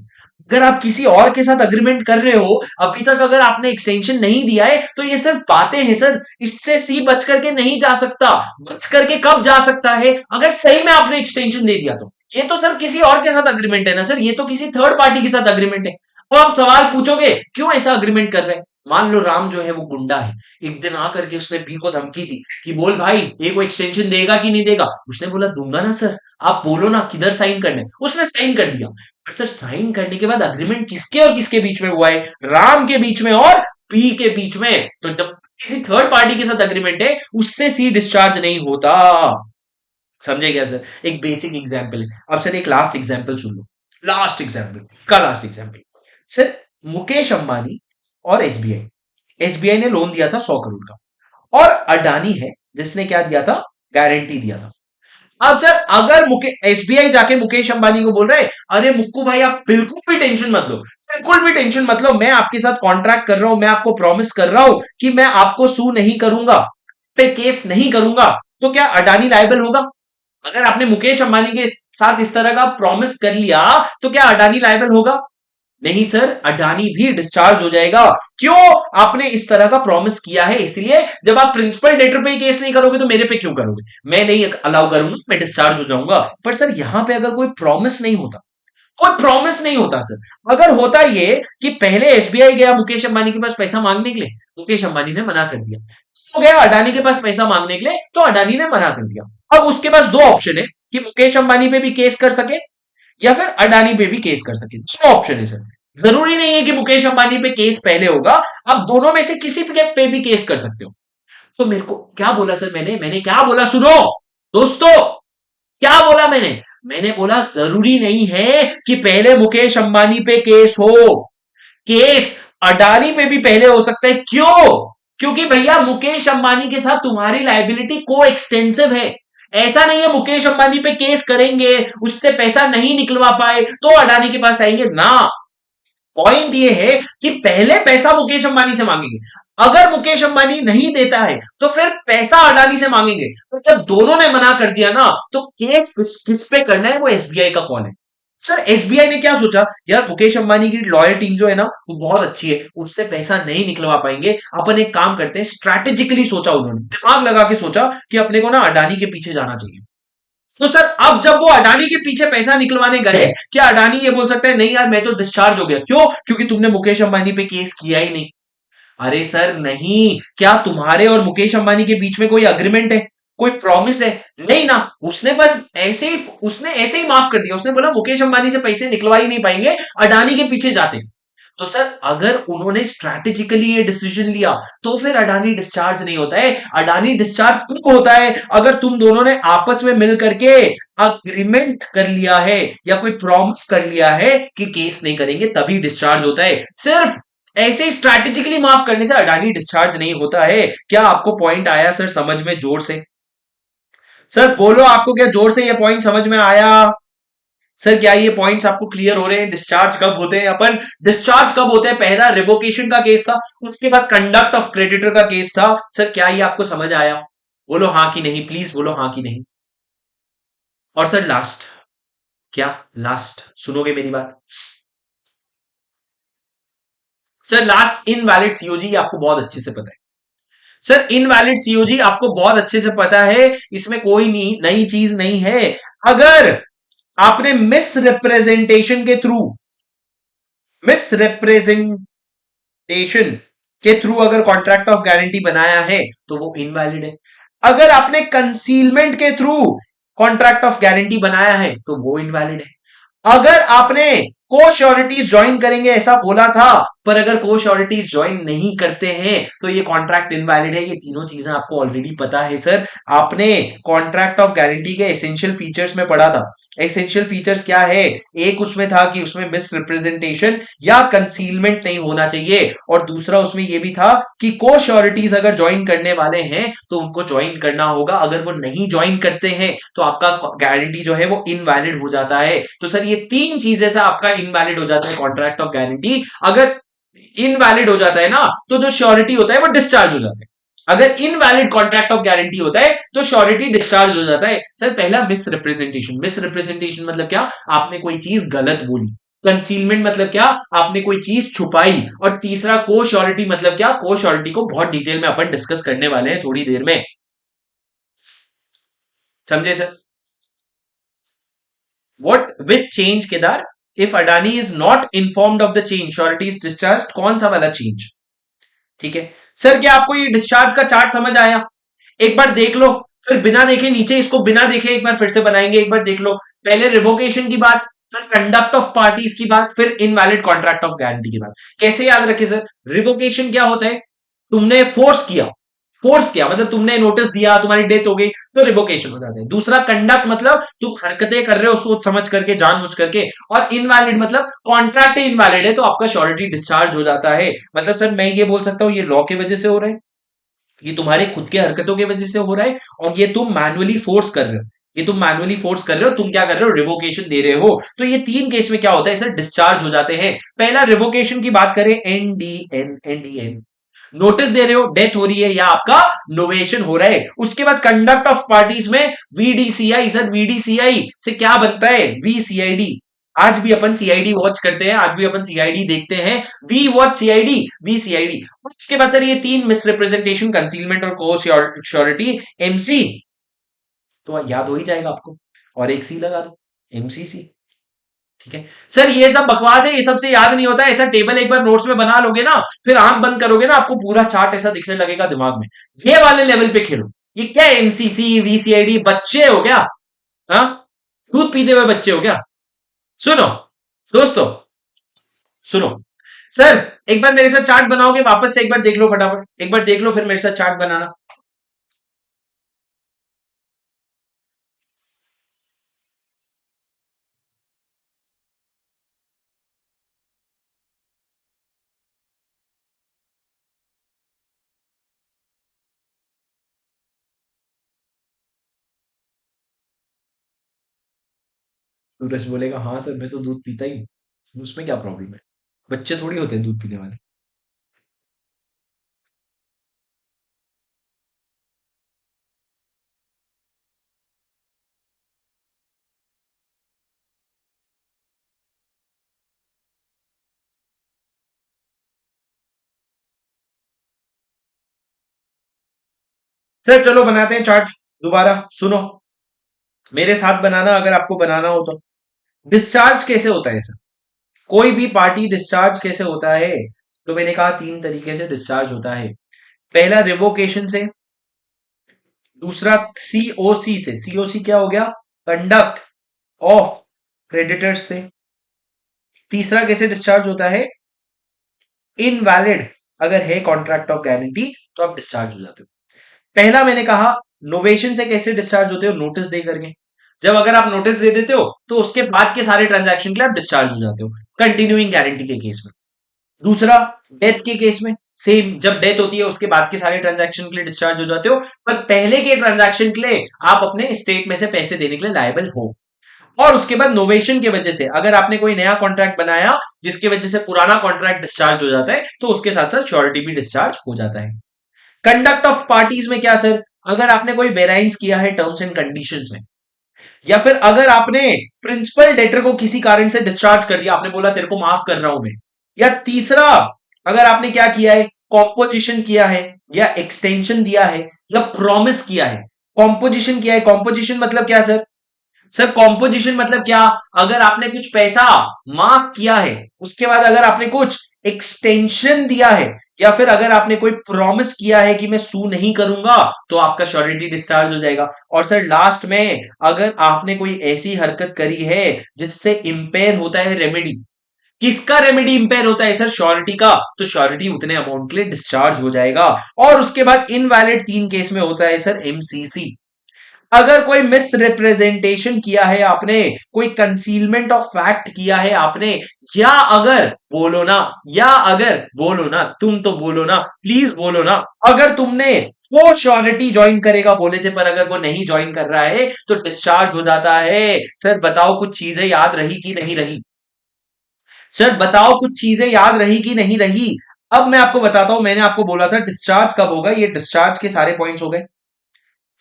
अगर आप किसी और के साथ अग्रीमेंट कर रहे हो, अभी तक अगर आपने एक्सटेंशन नहीं दिया है, तो ये सिर्फ बातें हैं सर। इससे सी बच करके नहीं जा सकता। बच करके कब जा सकता है? अगर सही में आपने एक्सटेंशन दे दिया तो। ये तो सर किसी और के साथ अग्रीमेंट है ना सर, ये तो किसी थर्ड पार्टी के साथ अग्रीमेंट है। तो आप सवाल पूछोगे क्यों ऐसा अग्रीमेंट कर रहे हैं? मान लो राम जो है वो गुंडा है, एक दिन आकर के उसने बी को धमकी दी कि बोल भाई ए को एक्सटेंशन देगा कि नहीं देगा। उसने बोला दूंगा ना सर, आप बोलो ना किधर साइन करने। उसने साइन कर दिया। पर सर साइन करने के बाद अग्रीमेंट किसके और किसके बीच में हुआ है? राम के बीच में और पी के बीच में। तो जब किसी थर्ड पार्टी के साथ अग्रीमेंट है, उससे सी डिस्चार्ज नहीं होता। समझे क्या सर? एक बेसिक एग्जाम्पल है। अब सर एक लास्ट एग्जाम्पल सुन लो। Last example sir, Mukesh Ambani और एसबीआई। एसबीआई ने लोन दिया था 100 करोड़ का, और अडानी है जिसने क्या दिया था, गारंटी दिया था। अब सर अगर एसबीआई जाके मुकेश अंबानी को बोल रहा है, अरे मुक्कू भाई आप बिल्कुल भी टेंशन मत लो, बिल्कुल भी टेंशन मत लो, मैं आपके साथ कॉन्ट्रैक्ट कर रहा हूं, मैं आपको प्रॉमिस कर रहा हूं कि मैं आपको सू नहीं करूंगा, पे केस नहीं करूंगा, तो क्या अडानी लायबल होगा? अगर आपने मुकेश अंबानी के साथ इस तरह का प्रॉमिस कर लिया, तो क्या अडानी लायबल होगा? नहीं सर, अडानी भी डिस्चार्ज हो जाएगा। क्यों? आपने इस तरह का प्रॉमिस किया है, इसलिए जब आप प्रिंसिपल डेटर पे केस नहीं करोगे तो मेरे पे क्यों करोगे? मैं नहीं अलाउ करूंगा, मैं डिस्चार्ज हो जाऊंगा। पर सर यहां पे अगर कोई प्रॉमिस नहीं होता, कोई प्रॉमिस नहीं होता सर, अगर होता ये कि पहले एसबीआई गया मुकेश अंबानी के पास पैसा मांगने के लिए, मुकेश अंबानी ने मना कर दिया, तो गया अडानी के पास पैसा मांगने के लिए, तो अडानी ने मना कर दिया। अब उसके पास दो ऑप्शन है कि मुकेश अंबानी पे भी केस कर सके या फिर अडानी पे भी केस कर सके। दो ऑप्शन है सर। जरूरी नहीं है कि मुकेश अंबानी पे केस पहले होगा, आप दोनों में से किसी पे भी केस कर सकते हो। तो मेरे को क्या बोला सर, मैंने क्या बोला सुनो दोस्तों, क्या बोला मैंने? मैंने बोला जरूरी नहीं है कि पहले मुकेश अंबानी पे केस हो, केस अडानी पे भी पहले हो सकता है। क्यों? क्योंकि भैया मुकेश अंबानी के साथ तुम्हारी लाइबिलिटी को एक्सटेंसिव है। ऐसा नहीं है मुकेश अंबानी पे केस करेंगे, उससे पैसा नहीं निकलवा पाए तो अडानी के पास आएंगे ना। पॉइंट ये है कि पहले पैसा मुकेश अंबानी से मांगेंगे, अगर मुकेश अंबानी नहीं देता है तो फिर पैसा अडानी से मांगेंगे। तो जब दोनों ने मना कर दिया ना, तो केस किस पे करना है वो एसबीआई का कॉल है। सर एसबीआई ने क्या सोचा, यार मुकेश अंबानी की लॉयर टीम जो है ना वो बहुत अच्छी है, उससे पैसा नहीं निकलवा पाएंगे, अपन एक काम करते हैं। स्ट्रैटेजिकली सोचा उन्होंने, दिमाग लगा के सोचा कि अपने को ना अडानी के पीछे जाना चाहिए। तो सर अब जब वो अडानी के पीछे पैसा निकलवाने गए, क्या अडानी ये बोल सकता है नहीं यार मैं तो डिस्चार्ज हो गया? क्यों? क्योंकि तुमने मुकेश अंबानी पे केस किया ही नहीं। अरे सर नहीं, क्या तुम्हारे और मुकेश अंबानी के बीच में कोई अग्रीमेंट है, कोई प्रॉमिस है? नहीं ना। उसने बस ऐसे ही, उसने ऐसे ही माफ कर दिया। उसने बोला मुकेश अंबानी से पैसे निकलवा ही नहीं पाएंगे, अडानी के पीछे जाते। तो सर अगर उन्होंने स्ट्रैटेजिकली ये डिसीजन लिया, तो फिर अडानी डिस्चार्ज नहीं होता है। अडानी डिस्चार्ज कब होता है? अगर तुम दोनों ने आपस में मिल करके अग्रीमेंट कर लिया है या कोई प्रॉमिस कर लिया है कि केस नहीं करेंगे, तभी डिस्चार्ज होता है। सिर्फ ऐसे ही स्ट्रैटेजिकली माफ करने से अडानी डिस्चार्ज नहीं होता है। क्या आपको पॉइंट आया सर समझ में? जोर से सर बोलो, आपको क्या जोर से ये पॉइंट समझ में आया? सर क्या ये पॉइंट्स आपको क्लियर हो रहे हैं? डिस्चार्ज कब होते हैं अपन? डिस्चार्ज कब होते हैं? पहला रिवोकेशन का केस था, उसके बाद कंडक्ट ऑफ क्रेडिटर का केस था। सर क्या ये आपको समझ आया? बोलो हाँ कि नहीं, प्लीज बोलो हाँ कि नहीं। और सर लास्ट, क्या लास्ट सुनोगे मेरी बात? सर लास्ट इनवैलिड सीओजी आपको बहुत अच्छे से पता है। सर इनवैलिड सीओजी आपको बहुत अच्छे से पता है, इसमें कोई नई चीज नहीं है। अगर आपने मिस रिप्रेजेंटेशन के थ्रू, मिस रिप्रेजेंटेशन के थ्रू अगर कॉन्ट्रैक्ट ऑफ गारंटी बनाया है तो वो इनवैलिड है। अगर आपने कंसीलमेंट के थ्रू कॉन्ट्रैक्ट ऑफ गारंटी बनाया है तो वो इनवैलिड है। अगर आपने को श्योरिटीज ज्वाइन करेंगे ऐसा बोला था, पर अगर को श्योरिटीज ज्वाइन नहीं करते हैं तो ये कॉन्ट्रैक्ट इनवैलिड है। ये तीनों चीजें आपको ऑलरेडी पता है सर। आपने कॉन्ट्रैक्ट ऑफ गारंटी के एसेंशियल फीचर्स में पढ़ा था। एसेंशियल फीचर्स क्या है? एक उसमें था कि उसमें मिस रिप्रेजेंटेशन या कंसीलमेंट नहीं होना चाहिए, और दूसरा उसमें यह भी था कि को श्योरिटीज अगर ज्वाइन करने वाले हैं तो उनको ज्वाइन करना होगा। अगर वो नहीं ज्वाइन करते हैं तो आपका गारंटी जो है वो इनवैलिड हो जाता है। तो सर ये तीन चीजें से आपका इनवैलिड हो जाता है कॉन्ट्रैक्ट ऑफ गारंटी। अगर इनवैलिड हो जाता है ना, तो जो श्योरिटी होता है वो डिस्चार्ज हो जाता है। अगर इनवैलिड कॉन्ट्रैक्ट ऑफ गारंटी होता है तो श्योरिटी डिस्चार्ज हो जाता है। सर पहला मिस रिप्रेजेंटेशन, मिस रिप्रेजेंटेशन मतलब क्या? आपने कोई चीज गलत बोली। कंसीलमेंट मतलब क्या? आपने कोई चीज छुपाई। और तीसरा को श्योरिटी मतलब क्या? को श्योरिटी को बहुत डिटेल में अपन डिस्कस करने वाले हैं थोड़ी देर में। समझे sir? What with change Kedar, if Adani is not informed of the change surety is discharge, कौन सा वाला चेंज? ठीक है सर, क्या आपको ये डिस्चार्ज का चार्ट समझ आया? एक बार देख लो, फिर बिना देखे नीचे इसको बिना देखे एक बार फिर से बनाएंगे। एक बार देख लो, पहले रिवोकेशन की बात, फिर कंडक्ट ऑफ पार्टीज की बात, फिर इनवैलिड कॉन्ट्रैक्ट ऑफ गारंटी की बात। कैसे याद रखे सर? रिवोकेशन क्या होता है? तुमने फोर्स किया मतलब तुमने नोटिस दिया, तुम्हारी डेथ हो गई, तो रिवोकेशन हो जाता है। दूसरा कंडक्ट मतलब तुम हरकतें कर रहे हो सोच समझ करके, जानबूझ करके। और इनवैलिड मतलब कॉन्ट्रैक्ट इनवैलिड है, तो आपका श्योरिटी डिस्चार्ज हो जाता है। मतलब सर मैं ये बोल सकता हूं ये लॉ की वजह से हो रहा है, ये तुम्हारे खुद के हरकतों की वजह से हो रहा है, और ये तुम मैनुअली फोर्स कर रहे हो, ये तुम मैनुअली फोर्स कर रहे हो, तुम क्या कर रहे हो? रिवोकेशन दे रहे हो। तो ये तीन केस में क्या होता है सर? डिस्चार्ज हो जाते हैं। पहला रिवोकेशन की बात करें, एनडीएन नोटिस दे रहे हो, डेथ हो रही है या आपका नोवेशन हो रहा है। उसके बाद कंडक्ट ऑफ पार्टीज में वीडीसीआई, सर वीडीसीआई से क्या बनता है? वीसीआईडी। आज भी अपन सीआईडी वॉच करते हैं, आज भी अपन सीआईडी देखते हैं, we watch CID, we CID. उसके बाद सर ये तीन मिसरिप्रेजेंटेशन, कंसीलमेंट और को श्योरिटी, एमसी, तो याद हो ही जाएगा आपको। और एक सी लगा दो, एमसीसी। ठीक है सर, ये सब बकवास है, ये सब से याद नहीं होता है। ऐसा टेबल एक बार नोट्स में बना लोगे ना, फिर आंख बंद करोगे ना, आपको पूरा चार्ट ऐसा दिखने लगेगा दिमाग में। ये वाले लेवल पे खेलो। ये क्या एमसीसी वीसीआईडी, बच्चे हो क्या? हाँ, दूध पीते हुए बच्चे हो क्या? सुनो दोस्तों, सुनो सर, एक बार मेरे साथ चार्ट बनाओगे? वापस से एक बार देख लो, फटाफट एक बार देख लो, फिर मेरे साथ चार्ट बनाना। सूरज बोलेगा हाँ सर मैं तो दूध पीता ही हूँ, उसमें क्या प्रॉब्लम है? बच्चे थोड़ी होते हैं दूध पीने वाले। सर चलो बनाते हैं चार्ट दोबारा। सुनो, मेरे साथ बनाना अगर आपको बनाना हो तो। डिस्चार्ज कैसे होता है सर? कोई भी पार्टी डिस्चार्ज कैसे होता है? तो मैंने कहा तीन तरीके से डिस्चार्ज होता है। पहला रिवोकेशन से, दूसरा सीओसी से, सीओसी क्या हो गया? कंडक्ट ऑफ क्रेडिटर्स से। तीसरा कैसे डिस्चार्ज होता है? इनवैलिड अगर है कॉन्ट्रैक्ट ऑफ गारंटी, तो आप डिस्चार्ज हो जाते हो। पहला मैंने कहा नोवेशन से कैसे डिस्चार्ज होते हो? नोटिस दे करके। जब अगर आप नोटिस दे देते हो तो उसके बाद के सारे ट्रांजैक्शन के लिए आप डिस्चार्ज हो जाते हो, कंटिन्यूइंग गारंटी के केस में। दूसरा, डेथ के केस में सेम, जब डेथ होती है उसके बाद के सारे ट्रांजैक्शन के लिए डिस्चार्ज हो जाते हो, पर पहले के ट्रांजैक्शन के लिए आप अपने स्टेट में से पैसे देने के लिए लायबल हो। और उसके बाद नोवेशन की वजह से अगर आपने कोई नया कॉन्ट्रैक्ट बनाया जिसकी वजह से पुराना कॉन्ट्रैक्ट डिस्चार्ज हो जाता है, तो उसके साथ साथ श्योरिटी भी डिस्चार्ज हो जाता है। कंडक्ट ऑफ पार्टीज में क्या सर? अगर आपने कोई वेराइंस किया है टर्म्स एंड कंडीशंस में, या फिर अगर आपने प्रिंसिपल डेटर को किसी कारण से डिस्चार्ज कर दिया, आपने बोला तेरे को माफ कर रहा हूं मैं। या तीसरा, अगर आपने क्या किया है? कॉम्पोजिशन किया है, या एक्सटेंशन दिया है, या प्रॉमिस किया है। कॉम्पोजिशन किया है, कॉम्पोजिशन मतलब क्या सर? सर कॉम्पोजिशन मतलब क्या? अगर आपने कुछ पैसा माफ किया है, उसके बाद अगर आपने कुछ एक्सटेंशन दिया है, या फिर अगर आपने कोई प्रॉमिस किया है कि मैं सू नहीं करूंगा, तो आपका श्योरिटी डिस्चार्ज हो जाएगा। और सर लास्ट में, अगर आपने कोई ऐसी हरकत करी है जिससे इंपेयर होता है रेमेडी, किसका रेमेडी इंपेयर होता है सर? श्योरिटी का, तो श्योरिटी उतने अमाउंट के लिए डिस्चार्ज हो जाएगा। और उसके बाद इनवैलिड तीन केस में होता है सर एमसीसी। अगर कोई मिस रिप्रेजेंटेशन किया है आपने, कोई कंसीलमेंट ऑफ फैक्ट किया है आपने, या अगर बोलो ना, या अगर बोलो ना, तुम तो बोलो ना, प्लीज बोलो ना, अगर तुमने वो श्योरिटी ज्वाइन करेगा बोले थे पर अगर वो नहीं ज्वाइन कर रहा है तो डिस्चार्ज हो जाता है। सर बताओ कुछ चीजें याद रही कि नहीं रही? सर बताओ कुछ चीजें याद रही कि नहीं रही? अब मैं आपको बताता हूं, मैंने आपको बोला था डिस्चार्ज कब होगा, ये डिस्चार्ज के सारे पॉइंट्स हो गए।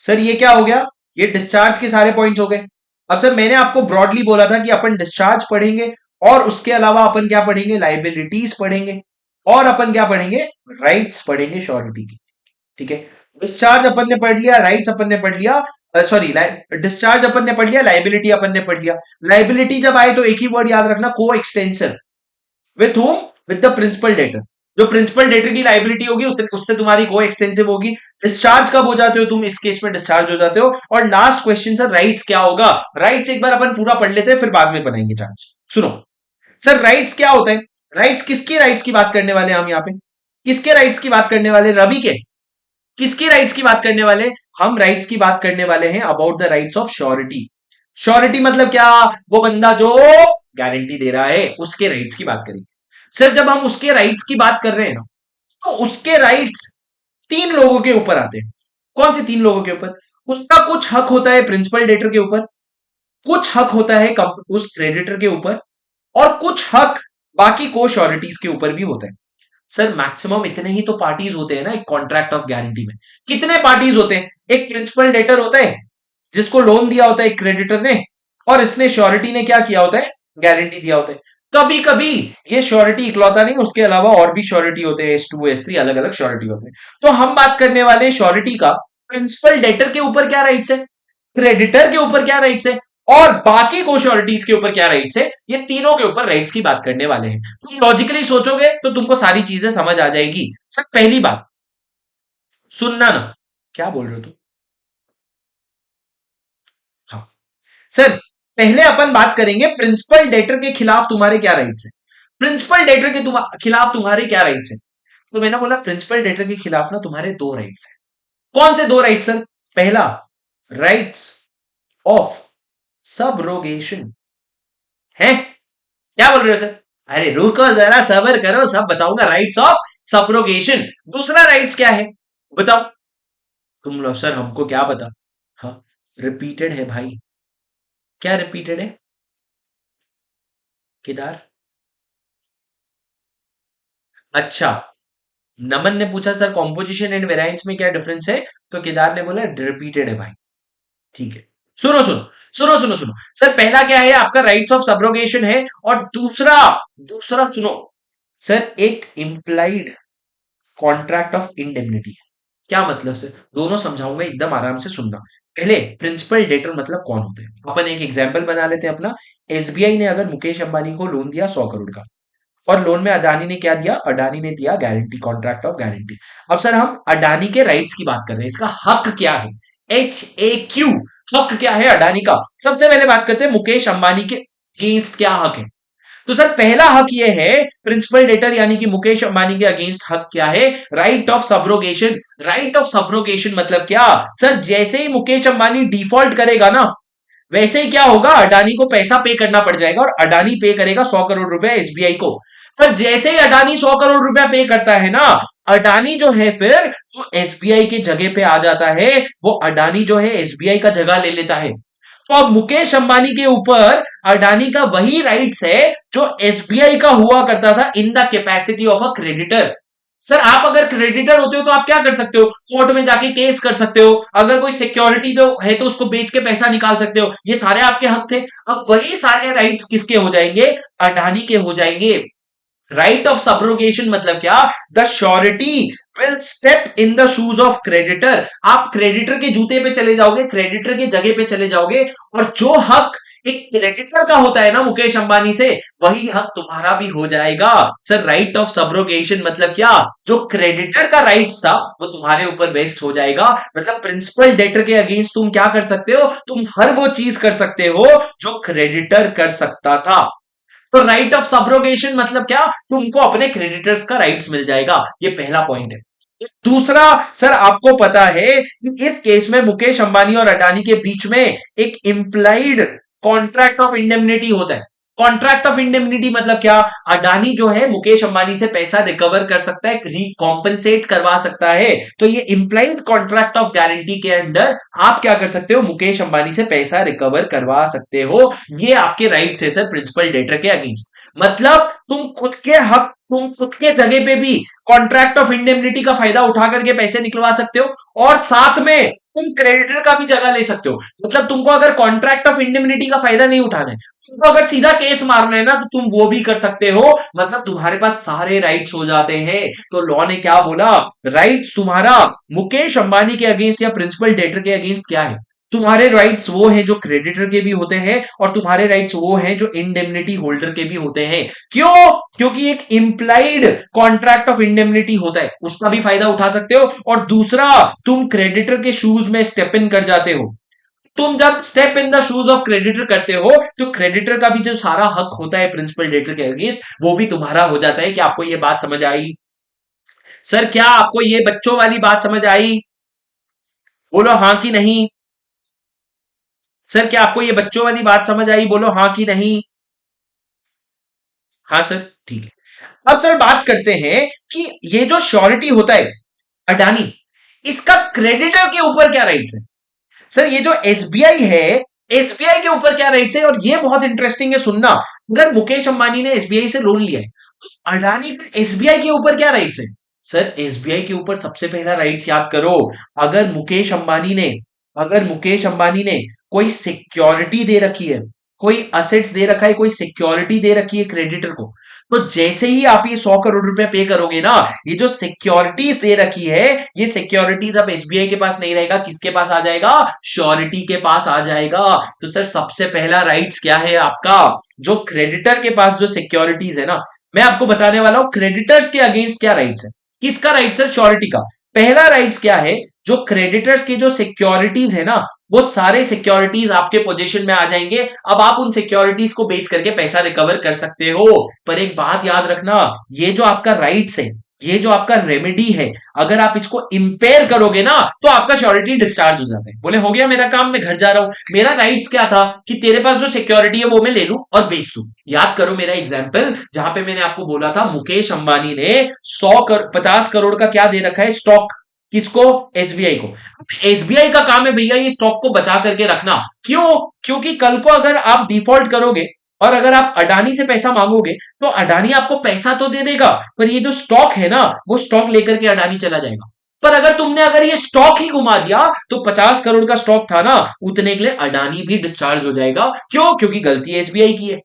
सर ये क्या हो गया? ये डिस्चार्ज के सारे पॉइंट्स हो गए। अब सर मैंने आपको ब्रॉडली बोला था कि अपन डिस्चार्ज पढ़ेंगे, और उसके अलावा अपन क्या पढ़ेंगे? लाइबिलिटीज पढ़ेंगे, और अपन क्या पढ़ेंगे? राइट्स पढ़ेंगे श्योरिटी की। ठीक है, डिस्चार्ज अपन ने पढ़ लिया, राइट्स अपन ने पढ़ लिया, सॉरी डिस्चार्ज अपन ने पढ़ लिया, लाइबिलिटी अपन ने पढ़ लिया। लाइबिलिटी जब आए तो एक ही वर्ड याद रखना, coextension. With whom? With the principal debtor. जो प्रिंसिपल डेटर की लाइबिलिटी होगी उससे तुम्हारी को एक्सटेंसिव होगी। डिस्चार्ज कब हो जाते हो तुम? इस केस में डिस्चार्ज हो जाते हो। और लास्ट क्वेश्चन सर, राइट्स क्या होगा? राइट्स एक बार अपन पूरा पढ़ लेते हैं, फिर बाद में बनाएंगे चार्ज। सुनो सर, राइट्स क्या होता है? राइट्स किसके राइट्स की बात करने वाले हैं हम यहाँ पे? किसके राइट्स की बात करने वाले? रवि के? किसकी राइट्स की बात करने वाले? हम राइट्स की बात करने वाले हैं about the rights of surety. Surety मतलब क्या? वो बंदा जो गारंटी दे रहा है उसके राइट्स की बात करेंगे। सर जब हम उसके राइट्स की बात कर रहे हैं ना, तो उसके राइट्स तीन लोगों के ऊपर आते हैं। कौन से तीन लोगों के ऊपर? उसका कुछ हक होता है प्रिंसिपल डेटर के ऊपर, कुछ हक होता है उस क्रेडिटर के ऊपर, और कुछ हक बाकी को श्योरिटीज के ऊपर भी होता है। सर मैक्सिमम इतने ही तो पार्टीज होते हैं ना एक कॉन्ट्रैक्ट ऑफ गारंटी में। कितने पार्टीज होते हैं? एक प्रिंसिपल डेटर होता है जिसको लोन दिया होता है एक क्रेडिटर ने, और इसने श्योरिटी ने क्या किया होता है? गारंटी दिया होता है। कभी कभी ये श्योरिटी इकलौता नहीं, उसके अलावा और भी श्योरिटी होते हैं, S2 S3 अलग अलग श्योरिटी होते हैं। तो हम बात करने वाले हैं श्योरिटी का। प्रिंसिपल डेटर के ऊपर क्या राइट्स है, क्रेडिटर के ऊपर क्या राइट्स है, और बाकी को श्योरिटीज के ऊपर क्या राइट्स है, ये तीनों के ऊपर राइट्स की बात करने वाले हैं। तुम लॉजिकली सोचोगे तो तुमको सारी चीजें समझ आ जाएगी। सर पहली बात सुनना ना, क्या बोल रहे हो तुम? हाँ सर, पहले अपन बात करेंगे प्रिंसिपल डेटर के खिलाफ तुम्हारे क्या राइट्स है। प्रिंसिपल डेटर के खिलाफ तुम्हारे क्या राइट्स है? तो मैंने बोला प्रिंसिपल डेटर के खिलाफ ना तुम्हारे दो राइट्स है। कौन से दो राइट्स सर? पहला, राइट्स ऑफ सबरोगेशन है। क्या बोल रहे हो सर? अरे रुको जरा, सबर करो, सब बताऊंगा। Rights of subrogation. दूसरा राइट्स क्या है बताओ? तुम लोग सर हमको क्या पता। हाँ, रिपीटेड है भाई। क्या रिपीटेड है केदार? अच्छा, नमन ने पूछा सर कॉम्पोजिशन एंड वेराइंस में क्या डिफरेंस है, तो केदार ने बोला रिपीटेड है भाई। ठीक है, सुनो सुनो सुनो सुनो सुनो सर, पहला क्या है आपका? राइट्स ऑफ सबरोगेशन है। और दूसरा, दूसरा सुनो सर, एक इंप्लाइड कॉन्ट्रैक्ट ऑफ इंडेमनिटी है। क्या मतलब सर? दोनों समझाऊंगा, एकदम आराम से सुनना। पहले प्रिंसिपल डेटर मतलब कौन होते हैं, अपन एक एग्जांपल बना लेते हैं अपना। एसबीआई ने अगर मुकेश अंबानी को लोन दिया 100 करोड़ का, और लोन में अडानी ने क्या दिया? अडानी ने दिया गारंटी, कॉन्ट्रैक्ट ऑफ गारंटी। अब सर हम अडानी के राइट्स की बात कर रहे हैं, इसका हक क्या है? HAQ, हक क्या है अडानी का? सबसे पहले बात करते हैं मुकेश अंबानी के अगेंस्ट क्या हक है। तो सर पहला हक ये है, प्रिंसिपल डेटर यानी कि मुकेश अंबानी के अगेंस्ट हक क्या है? Right of subrogation. Right of subrogation मतलब क्या? सर जैसे ही मुकेश अंबानी डिफॉल्ट करेगा ना, वैसे ही क्या होगा? अडानी को पैसा पे करना पड़ जाएगा, और अडानी पे करेगा 100 करोड़ रुपया एसबीआई को। पर जैसे ही अडानी 100 करोड़ रुपया पे करता है ना, अडानी जो है फिर वो एसबीआई की जगह पे आ जाता है, वो अडानी जो है एसबीआई का जगह ले लेता है। तो अब मुकेश अंबानी के ऊपर अडानी का वही राइट्स है जो एसबीआई का हुआ करता था in the capacity of a creditor. Sir आप अगर क्रेडिटर होते हो तो आप क्या कर सकते हो? कोर्ट में जाके केस कर सकते हो, अगर कोई सिक्योरिटी तो है तो उसको बेच के पैसा निकाल सकते हो, ये सारे आपके हक थे। अब वही सारे राइट्स किसके हो जाएंगे? अडानी के हो जाएंगे। राइट ऑफ सबरोगेशन मतलब क्या? The surety will step in the shoes of creditor. आप क्रेडिटर के जूते पे चले जाओगे, क्रेडिटर के जगह पे चले जाओगे, और जो हक एक क्रेडिटर का होता है ना मुकेश अंबानी से, वही हक तुम्हारा भी हो जाएगा। सर राइट ऑफ सबरोगेशन मतलब क्या? जो क्रेडिटर का राइट्स था वो तुम्हारे ऊपर बेस्ड हो जाएगा। मतलब प्रिंसिपल डेटर के अगेंस्ट तुम क्या कर सकते हो? तुम हर वो चीज कर सकते हो जो क्रेडिटर कर सकता था। तो राइट ऑफ सबरोगेशन मतलब क्या? तुमको अपने क्रेडिटर्स का राइट्स मिल जाएगा। ये पहला पॉइंट है। दूसरा, सर आपको पता है कि इस केस में मुकेश अंबानी और अडानी के बीच में एक इंप्लाइड कॉन्ट्रैक्ट ऑफ इंडेमनिटी होता है। कॉन्ट्रैक्ट ऑफ इंडेमनिटी मतलब क्या? अडानी जो है मुकेश अंबानी से पैसा रिकवर कर सकता है, रिकॉम्पेंसेट करवा सकता है। तो ये इंप्लाइड कॉन्ट्रैक्ट ऑफ गारंटी के अंदर आप क्या कर सकते हो? मुकेश अंबानी से पैसा रिकवर करवा सकते हो। ये आपके राइट्स है सर प्रिंसिपल डेटर के अगेंस्ट। मतलब तुम खुद के हक, तुम खुद के जगह पे भी कॉन्ट्रैक्ट ऑफ इंडेमनिटी का फायदा उठा करके पैसे निकलवा सकते हो, और साथ में तुम क्रेडिटर का भी जगह ले सकते हो। मतलब तुमको अगर कॉन्ट्रैक्ट ऑफ इंडेमनिटी का फायदा नहीं उठाना है, तुमको अगर सीधा केस मारना है ना, तो तुम वो भी कर सकते हो। मतलब तुम्हारे पास सारे राइट्स हो जाते हैं। तो लॉ ने क्या बोला? राइट्स तुम्हारा मुकेश अंबानी के अगेंस्ट या प्रिंसिपल डेटर के अगेंस्ट क्या है? तुम्हारे राइट्स वो हैं जो क्रेडिटर के भी होते हैं और तुम्हारे राइट्स वो हैं जो इंडेमनिटी होल्डर के भी होते हैं। क्यों? क्योंकि एक इंप्लाइड कॉन्ट्रैक्ट ऑफ इंडेमनिटी होता है, उसका भी फायदा उठा सकते हो। और दूसरा, तुम क्रेडिटर के शूज में स्टेप इन कर जाते हो। तुम जब step in the shoes of creditor करते हो तो क्रेडिटर का भी जो सारा हक होता है प्रिंसिपल डेटर के अगेंस्ट, वो भी तुम्हारा हो जाता है। कि आपको ये बात समझ आई? सर क्या आपको ये बच्चों वाली बात समझ आई? बोलो हाँ कि नहीं। सर क्या आपको ये बच्चों वाली बात समझ आई? बोलो हाँ कि नहीं। हाँ सर, ठीक है। अब सर बात करते हैं कि ये जो श्योरिटी होता है अडानी, इसका क्रेडिटर के ऊपर क्या राइट्स है? सर ये जो एसबीआई है, एसबीआई के ऊपर क्या राइट्स है? और ये बहुत इंटरेस्टिंग है सुनना। अगर मुकेश अंबानी ने एसबीआई से लोन लिया है, तो अडानी एसबीआई के ऊपर क्या राइट्स है? सर एसबीआई के ऊपर सबसे पहला राइट्स याद करो। अगर मुकेश अंबानी ने अगर मुकेश अंबानी ने कोई सिक्योरिटी दे रखी है, कोई असेट्स दे रखा है, कोई सिक्योरिटी दे रखी है क्रेडिटर को, तो जैसे ही आप ये 100 करोड़ रुपए पे करोगे ना, ये जो सिक्योरिटीज दे रखी है, ये सिक्योरिटीज अब एसबीआई के पास नहीं रहेगा, किसके पास आ जाएगा? श्योरिटी के पास आ जाएगा। तो सर सबसे पहला राइट्स क्या है आपका? जो क्रेडिटर के पास जो सिक्योरिटीज है ना, मैं आपको बताने वाला हूं क्रेडिटर्स के अगेंस्ट क्या राइट्स है। किसका राइट्स है? श्योरिटी का। पहला राइट्स क्या है? जो क्रेडिटर्स के जो सिक्योरिटीज है ना, वो सारे सिक्योरिटीज आपके पोजीशन में आ जाएंगे। अब आप उन सिक्योरिटीज को बेच करके पैसा रिकवर कर सकते हो। पर एक बात याद रखना, ये जो आपका राइट्स है, ये जो आपका रेमेडी है, अगर आप इसको इंपेयर करोगे ना, तो आपका श्योरिटी डिस्चार्ज हो जाता है। बोले हो गया मेरा काम, मैं घर जा रहा हूं। मेरा राइट्स क्या था? कि तेरे पास जो सिक्योरिटी है वो मैं ले लूं और बेच दूं। याद करो मेरा एग्जाम्पल, जहां पे मैंने आपको बोला था मुकेश अंबानी ने 50 करोड़ का क्या दे रखा है? स्टॉक। किसको? एसबीआई को। एसबीआई का काम है भैया ये स्टॉक को बचा करके रखना। क्यों? क्योंकि कल को अगर आप डिफॉल्ट करोगे और अगर आप अडानी से पैसा मांगोगे, तो अडानी आपको पैसा तो दे देगा, पर ये जो स्टॉक है ना, वो स्टॉक लेकर के अडानी चला जाएगा। पर अगर ये स्टॉक ही घुमा दिया, तो 50 करोड़ का स्टॉक था ना, उतने के लिए अडानी भी डिस्चार्ज हो जाएगा। क्यों? क्योंकि गलती एसबीआई की है।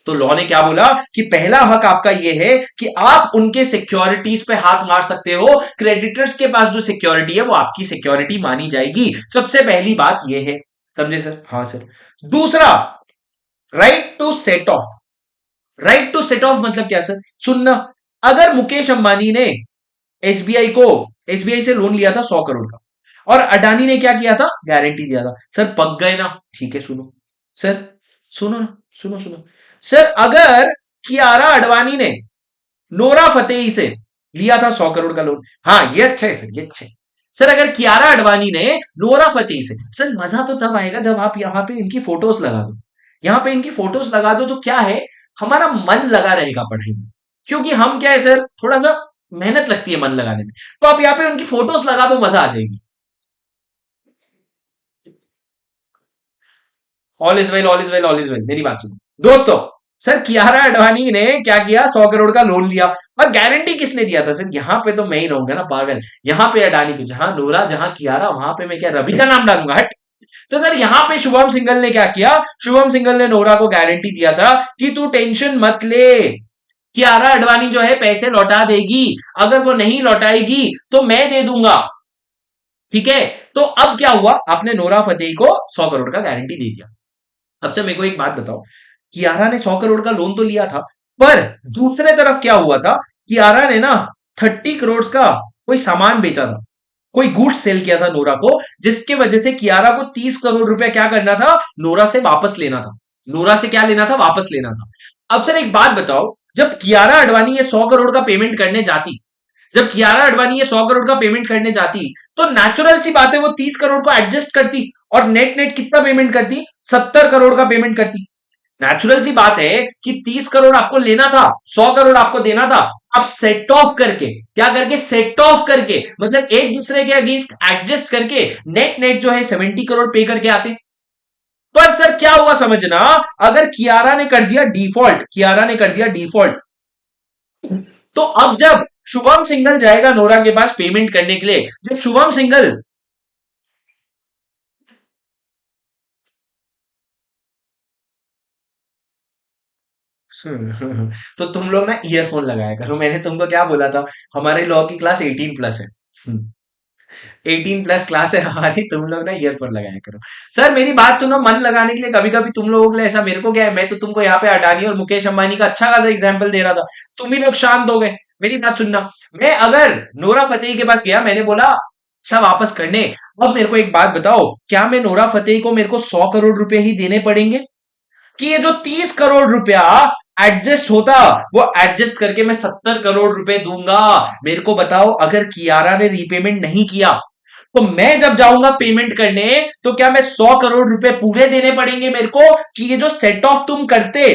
तो लॉ ने क्या बोला कि पहला हक आपका यह है कि आप उनके सिक्योरिटीज पे हाथ मार सकते हो। क्रेडिटर्स के पास जो सिक्योरिटी है वो आपकी सिक्योरिटी मानी जाएगी। सबसे पहली बात यह है। समझे सर? हाँ सर। दूसरा, right to set off. Right to set off मतलब क्या सर? सुनना। अगर मुकेश अंबानी ने एसबीआई को एसबीआई से लोन लिया था 100 करोड़ का, और अडानी ने क्या किया था? गारंटी दिया था। सर पक गए ना? ठीक है सुनो सर, सुनो ना, सुनो सुनो। सर अगर कियारा अडवाणी ने नोरा फतेही से लिया था 100 करोड़ का लोन, हाँ ये अच्छा है सर, ये अच्छा है। सर अगर कियारा अडवाणी ने नोरा फतेही से, सर मजा तो तब आएगा जब आप यहाँ पे इनकी फोटोज लगा दो। यहाँ पे इनकी फोटोज लगा दो तो क्या है, हमारा मन लगा रहेगा पढ़ाई में। क्योंकि हम क्या है सर, थोड़ा सा मेहनत लगती है मन लगाने में। तो आप यहाँ पे उनकी फोटोज लगा दो, मजा आ जाएगी। All is well, all is well, all is well. मेरी बात सुनो दोस्तों। सर कियारा अडवाणी ने क्या किया? 100 करोड़ का लोन लिया। और गारंटी किसने दिया था? सर यहाँ पे तो मैं ही रहूंगा ना पागल। यहाँ पे अडानी को, जहां नोरा जहां कियारा, वहां पे मैं क्या रवि का नाम डालूंगा? हट। तो सर यहाँ पे शुभम सिंगल ने क्या किया? शुभम सिंगल ने नोरा को गारंटी दिया था कि तू टेंशन मत ले, कियारा अडवाणी जो है पैसे लौटा देगी। अगर वो नहीं लौटाएगी तो मैं दे दूंगा। ठीक है। तो अब क्या हुआ? आपने नोरा फतेही को 100 करोड़ का गारंटी दे दिया। अच्छा मेरे को एक बात बताओ, कियारा ने 100 करोड़ का लोन तो लिया था, पर दूसरे तरफ क्या हुआ था? कियारा ने ना 30 करोड़ का कोई सामान बेचा था, कोई गुड्स सेल किया था नोरा को, जिसके वजह से कियारा को 30 करोड़ रुपया क्या करना था? नोरा से वापस लेना था। नोरा से क्या लेना था? वापस लेना था। अब सर एक बात बताओ, जब कियारा अडवाणी ये 100 करोड़ का पेमेंट करने जाती, जब कियारा अडवाणी ये 100 करोड़ का पेमेंट करने जाती, तो नेचुरल सी बात है वो 30 करोड़ को एडजस्ट करती और नेट नेट कितना पेमेंट करती? 70 करोड़ का पेमेंट करती। नेचुरल सी बात है कि 30 करोड़ आपको लेना था, 100 करोड़ आपको देना था। आप सेट ऑफ करके, क्या करके? सेट ऑफ करके, मतलब एक दूसरे के अगेंस्ट एडजस्ट करके नेट नेट जो है 70 करोड़ पे करके आते। पर सर क्या हुआ समझना, अगर कियारा ने कर दिया डिफॉल्ट, कियारा ने कर दिया डिफॉल्ट, तो अब जब शुभम सिंगल जाएगा नोरा के पास पेमेंट करने के लिए, जब शुभम सिंगल तो तुम लोग ना ईयरफोन लगाया करो। मैंने तुमको क्या बोला था? हमारे लॉ की क्लास 18 प्लस है। 18+ क्लास है हमारी, तुम लोग ना ईयरफोन लगाया करो। सर मेरी बात सुनो, मन लगाने के लिए कभी कभी तुम लोगों के लिए ऐसा, मेरे को क्या है, मैं तो तुमको यहाँ पे अडानी और मुकेश अंबानी का अच्छा खासा एग्जाम्पल दे रहा था, तुम ही लोग शांत हो गए। मेरी बात सुनना, मैं अगर नोरा फतेही के पास गया, मैंने बोला सब वापस करने, अब मेरे को एक बात बताओ, क्या मैं नोरा फतेही को मेरे को 100 करोड़ रुपए ही देने पड़ेंगे, कि ये जो 30 करोड़ रुपया एडजस्ट होता, वो एडजस्ट करके मैं 70 करोड़ रुपए दूंगा। मेरे को बताओ, अगर कियारा ने रीपेमेंट नहीं किया, तो मैं जब जाऊंगा पेमेंट करने, तो क्या मैं 100 करोड़ रुपए पूरे देने पड़ेंगे मेरे को, कि ये जो सेट ऑफ तुम करते,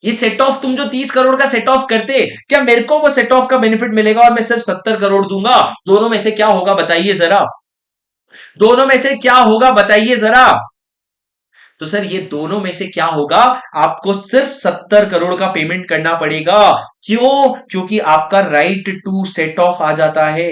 ये सेट ऑफ तुम जो 30 करोड़ का सेट ऑफ करते, क्या मेरे को वो सेट ऑफ का बेनिफिट मिलेगा और मैं सिर्फ 70 करोड़ दूंगा? दोनों में से क्या होगा बताइए जरा, दोनों में से क्या होगा बताइए जरा। तो सर ये दोनों में से क्या होगा, आपको सिर्फ 70 करोड़ का पेमेंट करना पड़ेगा। क्यों? क्योंकि आपका राइट टू सेट ऑफ आ जाता है।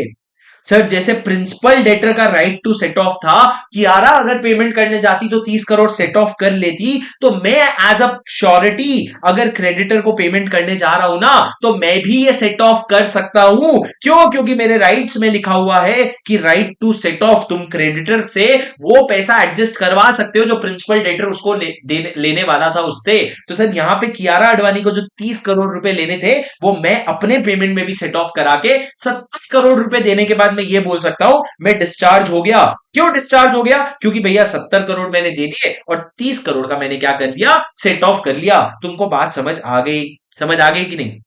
सर जैसे प्रिंसिपल डेटर का राइट टू सेट ऑफ था, कि यारा अगर पेमेंट करने जाती तो 30 करोड़ सेट ऑफ कर लेती, तो मैं एज अ श्योरिटी अगर क्रेडिटर को पेमेंट करने जा रहा हूं ना, तो मैं भी ये सेट ऑफ कर सकता हूं। क्यों? क्योंकि मेरे राइट्स में लिखा हुआ है कि राइट टू सेट ऑफ, तुम क्रेडिटर से वो पैसा एडजस्ट करवा सकते हो जो प्रिंसिपल डेटर उसको लेने वाला था उससे। तो सर यहां पे कियारा अडवाणी को जो 30 करोड़ रुपए लेने थे, वो मैं अपने पेमेंट में भी सेट ऑफ करा के 70 करोड़ रुपए देने के बाद मैं ये बोल सकता हूं मैं डिस्चार्ज हो गया। क्यों डिस्चार्ज हो गया? क्योंकि भैया 70 करोड़ मैंने दे दिए और 30 करोड़ का मैंने क्या कर लिया, सेट ऑफ कर लिया। तुमको बात समझ आ गई? समझ आ गई कि नहीं?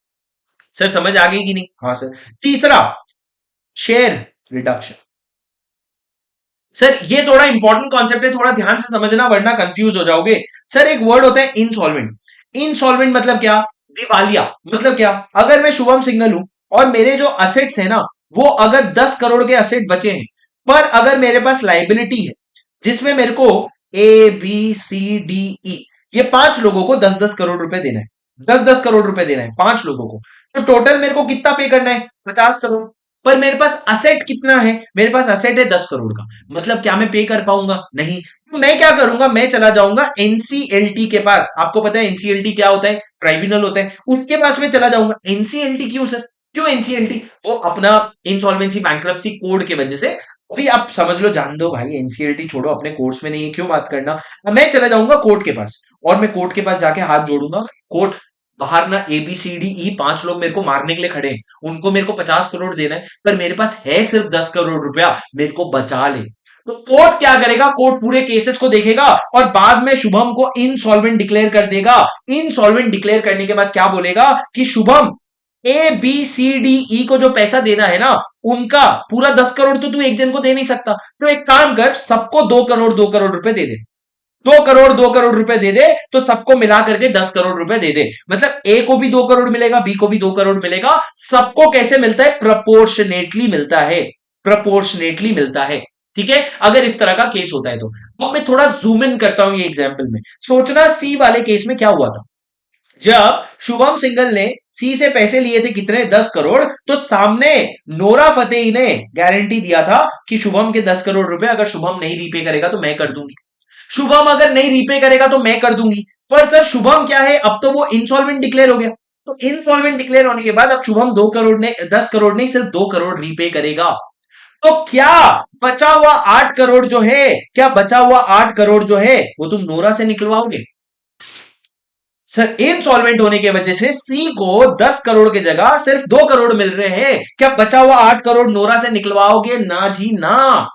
सर समझ आ गई कि नहीं? हाँ सर। तीसरा, शेयर रिडक्शन। सर ये थोड़ा इंपॉर्टेंट कॉन्सेप्ट है, थोड़ा ध्यान से समझना वरना कंफ्यूज हो जाओगे। सर एक वर्ड होता है इंसॉल्वेंट। इंसॉल्वेंट मतलब क्या? दिवालिया। मतलब क्या? अगर मैं शुभम सिग्नल हूं और मेरे जो असेट्स है ना, वो अगर 10 करोड़ के असेट बचे हैं, पर अगर मेरे पास लाइबिलिटी है जिसमें मेरे को ABCDE, ये 5 लोगों को 10-10 करोड़ रुपए देना है, 10-10 करोड़ रुपए देना है 5 लोगों को, तो टोटल मेरे को कितना पे करना है? 50 करोड़। पर मेरे पास असेट कितना है? मेरे पास असेट है 10 करोड़ का। मतलब क्या मैं पे कर पाऊंगा? नहीं। तो मैं क्या करूंगा, मैं चला जाऊंगा एनसीएलटी के पास। आपको पता है एनसीएलटी क्या होता है? ट्राइब्यूनल होता है, उसके पास में चला जाऊंगा। एनसीएलटी क्यों सर? क्यों एनसीएलटी? वो अपना इंसॉल्वेंसी बैंक्रप्सी कोड की वजह से, अभी आप समझ लो, जान दो भाई, एनसीएलटी छोड़ो, अपने कोर्स में नहीं है, क्यों बात करना। मैं चला जाऊंगा कोर्ट के पास, और मैं कोर्ट के पास जाके हाथ जोड़ूंगा। कोर्ट, बाहर ना ABCDE 5 लोग मेरे को मारने के लिए खड़े हैं, उनको मेरे को 50 करोड़ देना है, पर मेरे पास है सिर्फ 10 करोड़ रुपया, मेरे को बचा ले। तो कोर्ट क्या करेगा? कोर्ट पूरे केसेस को देखेगा और बाद में शुभम को इनसॉल्वेंट डिक्लेयर कर देगा। इनसॉल्वेंट डिक्लेयर करने के बाद क्या बोलेगा कि शुभम, ABCDE को जो पैसा देना है ना, उनका पूरा 10 करोड़ तो तू एक जन को दे नहीं सकता, तो एक काम कर, सबको 2 करोड़ 2 करोड़ रुपए दे दे। 2 करोड़ 2 करोड़ रुपए दे दे, तो सबको मिला करके 10 करोड़ रुपए दे दे। मतलब ए को भी 2 करोड़ मिलेगा, बी को भी 2 करोड़ मिलेगा। सबको कैसे मिलता है? प्रपोर्शनेटली मिलता है, प्रपोर्शनेटली मिलता है। ठीक है, अगर इस तरह का केस होता है तो। अब मैं थोड़ा जूम इन करता हूं ये एग्जाम्पल में। सोचना सी वाले केस में क्या हुआ था। जब शुभम सिंगल ने सी से पैसे लिए थे, कितने? 10 करोड़। तो सामने नोरा फतेही ने गारंटी दिया था कि शुभम के 10 करोड़ रुपए अगर शुभम नहीं रीपे करेगा तो मैं कर दूंगी, शुभम अगर नहीं रीपे करेगा तो मैं कर दूंगी। पर सर शुभम क्या है, अब तो वो इंसॉल्वेंट डिक्लेयर हो गया। तो इंसॉल्वेंट डिक्लेयर होने के बाद अब शुभम 2 करोड़ ने 10 करोड़ नहीं, सिर्फ 2 करोड़ रीपे करेगा। तो क्या बचा हुआ 8 करोड़ जो है, क्या बचा हुआ 8 करोड़ जो है, वो तुम नोरा से निकलवाओगे? सर इनसॉल्वेंट होने की वजह से सी को 10 करोड़ की जगह सिर्फ 2 करोड़ मिल रहे हैं। क्या बचा हुआ 8 करोड़ नोरा से निकलवाओगे? ना जी ना,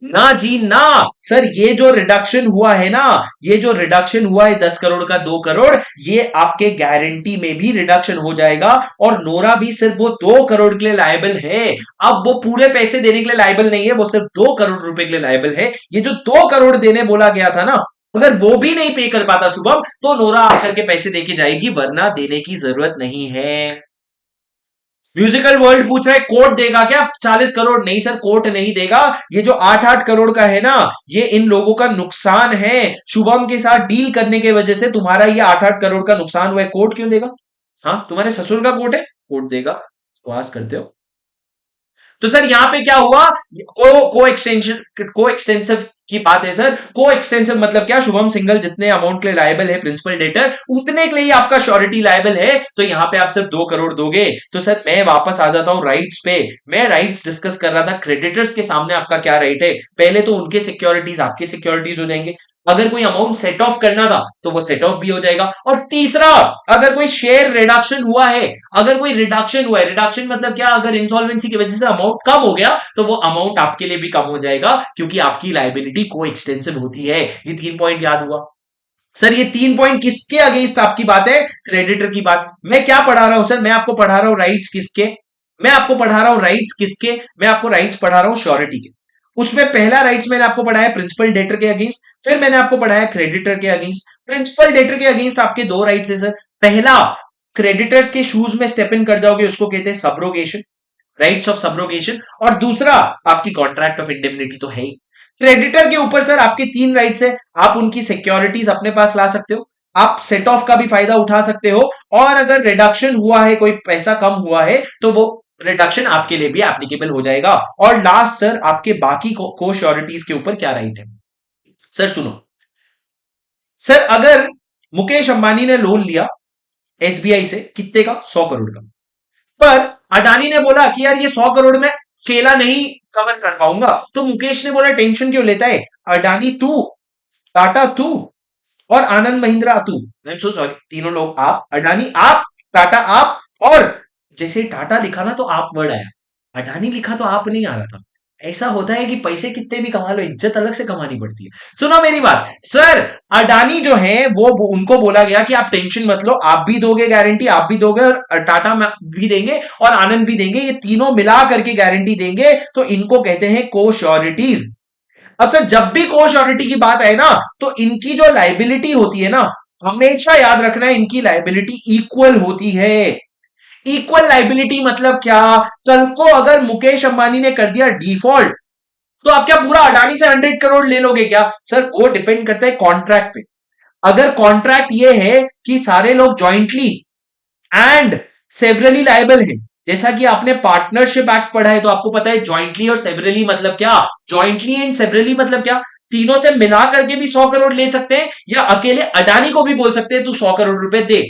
ना जी ना। सर ये जो रिडक्शन हुआ है ना, ये जो रिडक्शन हुआ है 10 करोड़ का 2 करोड़, ये आपके गारंटी में भी रिडक्शन हो जाएगा, और नोरा भी सिर्फ वो 2 करोड़ के लिए लायबल है। अब वो पूरे पैसे देने के लिए लायबल नहीं है, वो सिर्फ 2 करोड़ रुपए के लिए लायबल है। ये जो 2 करोड़ देने बोला गया था ना, अगर वो भी नहीं पे कर पाता शुभम, तो नोरा आकर के पैसे देके जाएगी, वरना देने की जरूरत नहीं है। म्यूजिकल वर्ल्ड पूछ रहा है कोर्ट देगा क्या 40 करोड़? नहीं सर, कोर्ट नहीं देगा। ये जो 8-8 करोड़ का है ना, ये इन लोगों का नुकसान है। शुभम के साथ डील करने की वजह से तुम्हारा ये 8-8 करोड़ का नुकसान हुआ है, कोर्ट क्यों देगा? हाँ, तुम्हारे ससुर का कोर्ट है, कोर्ट देगा। बकवास करते हो। तो सर यहां पे क्या हुआ, को एक्सटेंसिव की बात है सर। को एक्सटेंसिव मतलब क्या, शुभम सिंगल जितने अमाउंट के लिए लायबल है प्रिंसिपल डेटर, उतने के लिए आपका श्योरिटी लायबल है, तो यहां पे आप सिर्फ 2 करोड़ दोगे। तो सर मैं वापस आ जाता हूं राइट्स पे। मैं राइट्स डिस्कस कर रहा था, क्रेडिटर्स के सामने आपका क्या राइट है, पहले तो उनके सिक्योरिटीज आपके सिक्योरिटीज हो जाएंगे। अगर कोई अमाउंट सेट ऑफ करना था तो वो सेट ऑफ भी हो जाएगा। और तीसरा, अगर कोई शेयर रिडक्शन हुआ है, अगर कोई रिडक्शन हुआ है, रिडक्शन मतलब क्या, अगर इंसॉल्वेंसी की वजह से अमाउंट कम हो गया तो वो अमाउंट आपके लिए भी कम हो जाएगा, क्योंकि आपकी लायबिलिटी को एक्सटेंसिव होती है। ये 3 पॉइंट याद हुआ सर। ये 3 पॉइंट किसके अगेंस्ट आपकी बात है, क्रेडिटर की बात। मैं क्या पढ़ा रहा हूं सर, मैं आपको पढ़ा रहा हूं राइट्स किसके, मैं आपको पढ़ा रहा हूं राइट्स किसके, मैं आपको राइट्स पढ़ा रहा हूं श्योरिटी के। उसमें पहला राइट्स मैंने आपको पढ़ाया प्रिंसिपल डेटर के अगेंस्ट, फिर मैंने आपको पढ़ाया क्रेडिटर के अगेंस्ट। प्रिंसिपल डेटर के अगेंस्ट आपके 2 राइट्स है सर। पहला, क्रेडिटर्स के शूज में स्टेप इन कर जाओगे, उसको कहते हैं सबरोगेशन, राइट्स ऑफ सबरोगेशन। और दूसरा आपकी कॉन्ट्रैक्ट ऑफ इंडेमनिटी तो है ही। क्रेडिटर के ऊपर सर आपके 3 राइट्स है, आप उनकी सिक्योरिटीज अपने पास ला सकते हो, आप सेट ऑफ का भी फायदा उठा सकते हो, और अगर रिडक्शन हुआ है, कोई पैसा कम हुआ है, तो वो रिडक्शन आपके लिए भी एप्लीकेबल हो जाएगा। और लास्ट सर, आपके बाकी को श्योरिटीज के ऊपर क्या राइट है सर, सुनो सर। अगर मुकेश अंबानी ने लोन लिया एसबीआई से, कितने का, 100 करोड़ का, पर अडानी ने बोला कि यार ये 100 करोड़ में अकेला नहीं कवर कर पाऊंगा, तो मुकेश ने बोला टेंशन क्यों लेता है, अडानी तू, टाटा तू, और आनंद महिंद्रा तू, आई एम सो सॉरी, तीनों लोग आप, अडानी आप, टाटा आप, और जैसे टाटा लिखा ना तो आप वर्ड आया, अडानी लिखा तो आप नहीं आ रहा था। ऐसा होता है कि पैसे कितने भी कमा लो, इज्जत अलग से कमानी पड़ती है। सुनो मेरी बात सर, अडानी जो है वो उनको बोला गया कि आप टेंशन मत लो, आप भी दोगे गारंटी, आप भी दोगे, और टाटा भी देंगे, और आनंद भी देंगे, ये तीनों मिला करके गारंटी देंगे, तो इनको कहते हैं को श्योरिटीज। अब सर जब भी को श्योरिटी की बात आए ना, तो इनकी जो लाइबिलिटी होती है ना, हमेशा याद रखना है, इनकी लाइबिलिटी इक्वल होती है। इक्वल लाइबिलिटी मतलब क्या, कल को अगर मुकेश अंबानी ने कर दिया डिफॉल्ट, तो आप क्या पूरा अडानी से 100 करोड़ ले लोगे क्या सर, वो डिपेंड करता है कॉन्ट्रैक्ट पे। अगर कॉन्ट्रैक्ट ये है कि सारे लोग ज्वाइंटली एंड सेवरली लायबल है, जैसा कि आपने पार्टनरशिप एक्ट पढ़ा है तो आपको पता है ज्वाइंटली और सेवरली मतलब क्या, ज्वाइंटली एंड सेवरली मतलब क्या, तीनों से मिला करके भी 100 करोड़ ले सकते हैं, या अकेले अडानी को भी बोल सकते हैं तू 100 करोड़ रुपए दे।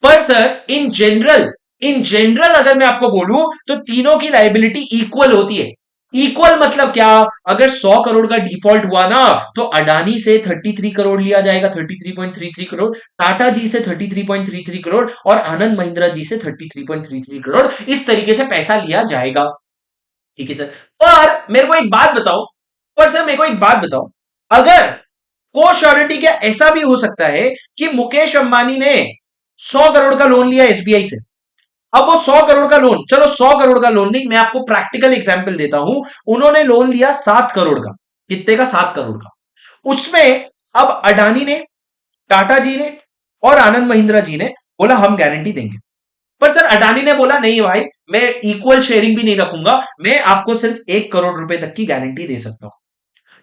पर सर इन जनरल अगर मैं आपको बोलूं तो तीनों की लायबिलिटी इक्वल होती है। इक्वल मतलब क्या, अगर 100 करोड़ का डिफॉल्ट हुआ ना, तो अडानी से 33 करोड़ लिया जाएगा, 33.33 करोड़, टाटा जी से 33.33 करोड़, और आनंद महिंद्रा जी से 33.33 करोड़, इस तरीके से पैसा लिया जाएगा। ठीक है सर। पर मेरे को एक बात बताओ, पर सर मेरे को एक बात बताओ, अगर को श्योरिटी क्या ऐसा भी हो सकता है कि मुकेश अंबानी ने 100 करोड़ का लोन लिया एसबीआई से, अब वो 100 करोड़ का लोन, चलो 100 करोड़ का लोन नहीं, मैं आपको प्रैक्टिकल एग्जांपल देता हूं, उन्होंने लोन लिया 7 करोड़ का, कितने का, 7 करोड़ का। उसमें अब अडानी ने, टाटा जी ने, और आनंद महिंद्रा जी ने बोला हम गारंटी देंगे। पर सर अडानी ने बोला नहीं भाई, मैं इक्वल शेयरिंग भी नहीं रखूंगा, मैं आपको सिर्फ 1 करोड़ रुपए तक की गारंटी दे सकता हूं।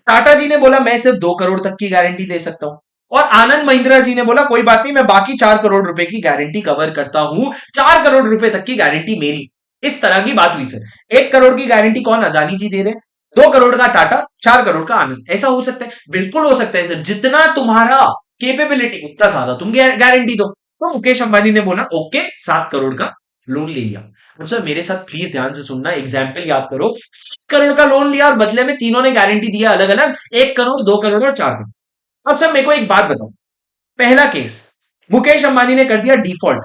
टाटा जी ने बोला मैं सिर्फ 2 करोड़ तक की गारंटी दे सकता हूं, और आनंद महिंद्रा जी ने बोला कोई बात नहीं, मैं बाकी 4 करोड़ रुपए की गारंटी कवर करता हूं, 4 करोड़ रुपए तक की गारंटी मेरी। इस तरह की बात हुई सर। 1 करोड़ की गारंटी कौन, अदानी जी दे रहे, 2 करोड़ का टाटा, 4 करोड़ का आनंद। ऐसा हो सकता है, बिल्कुल हो सकता है सर, जितना तुम्हारा केपेबिलिटी उतना ज्यादा तुम गारंटी दो। तो मुकेश अंबानी ने बोला ओके, 7 करोड़ का लोन ले लिया। अब सर मेरे साथ प्लीज ध्यान से सुनना, एग्जाम्पल याद करो, 7 करोड़ का लोन लिया और बदले में तीनों ने गारंटी दिया अलग अलग, 1 करोड़, 2 करोड़ और 4 करोड़। अब सर मेरे को एक बात बताओ, पहला केस मुकेश अंबानी ने कर दिया डिफॉल्ट,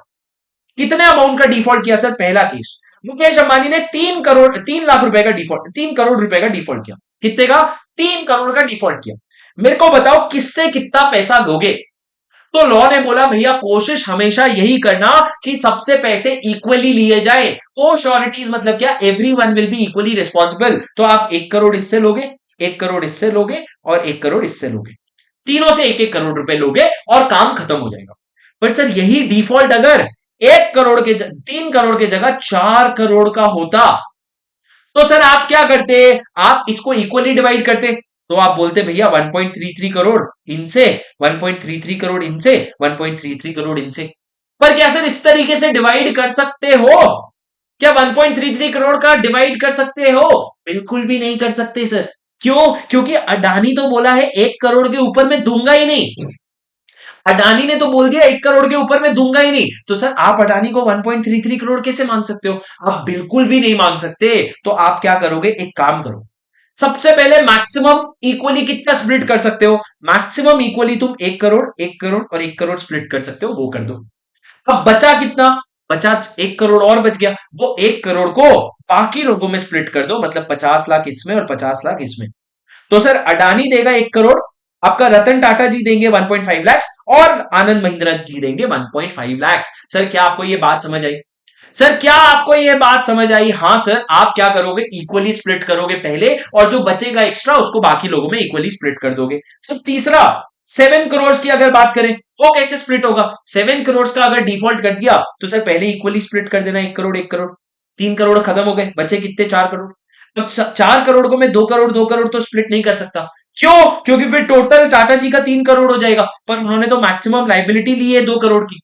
कितने अमाउंट का डिफॉल्ट किया सर, पहला केस मुकेश अंबानी ने 3 लाख रुपए का डिफॉल्ट, 3 करोड़ रुपए का डिफॉल्ट किया, कितने का, 3 करोड़ का डिफॉल्ट किया। मेरे को बताओ किससे कितना पैसा लोगे, तो लॉ ने बोला भैया कोशिश हमेशा यही करना कि सबसे पैसे इक्वली लिए जाए। को श्योरिटीज मतलब क्या, everyone will be equally responsible, तो आप 1 करोड़ इससे लोगे, 1 करोड़ इससे लोगे, और 1 करोड़ इससे लोगे, तीनों से 1-1 करोड़ रुपए लोगे और काम खत्म हो जाएगा। पर सर यही डिफॉल्ट अगर 1 करोड़ के 3 करोड़ के जगह 4 करोड़ का होता, तो सर आप क्या करते, आप इसको इक्वली डिवाइड करते, तो आप बोलते भैया 1.33 करोड़ इनसे, 1.33 करोड़ इनसे, 1.33 करोड़ इनसे। पर क्या सर इस तरीके से डिवाइड कर सकते हो, क्या 1.33 करोड़ का डिवाइड कर सकते हो? बिल्कुल भी नहीं कर सकते सर। क्यों? क्योंकि अडानी तो बोला है 1 करोड़ के ऊपर मैं दूंगा ही नहीं। अडानी ने तो बोल दिया 1 करोड़ के ऊपर मैं दूंगा ही नहीं, तो सर आप अडानी को 1.33 करोड़ कैसे मांग सकते हो? आप बिल्कुल भी नहीं मांग सकते। तो आप क्या करोगे, एक काम करो, सबसे पहले मैक्सिमम इक्वली कितना स्प्लिट कर सकते हो? मैक्सिमम इक्वली तुम 1 करोड़, 1 करोड़ और 1 करोड़ स्प्लिट कर सकते हो, वो कर दो। अब बचा कितना? बचा 1 करोड़ और बच गया। वो 1 करोड़ को बाकी लोगों में स्प्लिट कर दो, मतलब 50 लाख इसमें और 50 लाख इसमें। तो सर अडानी देगा 1 करोड़, आपका रतन टाटा जी देंगे 1.5 लाख और आनंद महिंद्रा जी देंगे 1.5 लाख। सर क्या आपको ये बात समझ आई? सर क्या आपको ये बात समझ आई? हाँ सर, आप क्या करोगे, इक्वली स्प्लिट करोगे पहले, और जो बचेगा एक्स्ट्रा उसको बाकी लोगों में इक्वली स्प्लिट कर दोगे। सर तीसरा, 7 करोड़ की अगर बात करें, वो कैसे स्प्लिट होगा? 7 करोड़ का अगर डिफॉल्ट कर दिया तो सर पहले इक्वली स्प्लिट कर देना, 1 करोड़ 1 करोड़, 3 करोड़ खत्म हो गए, बचे कितने, 4 करोड़। तो 4 करोड़ को मैं 2 करोड़ 2 करोड़ तो स्प्लिट नहीं कर सकता। क्यों? क्योंकि फिर टोटल टाटा जी का 3 करोड़ हो जाएगा, पर उन्होंने तो मैक्सिमम लाइबिलिटी ली है 2 करोड़ की।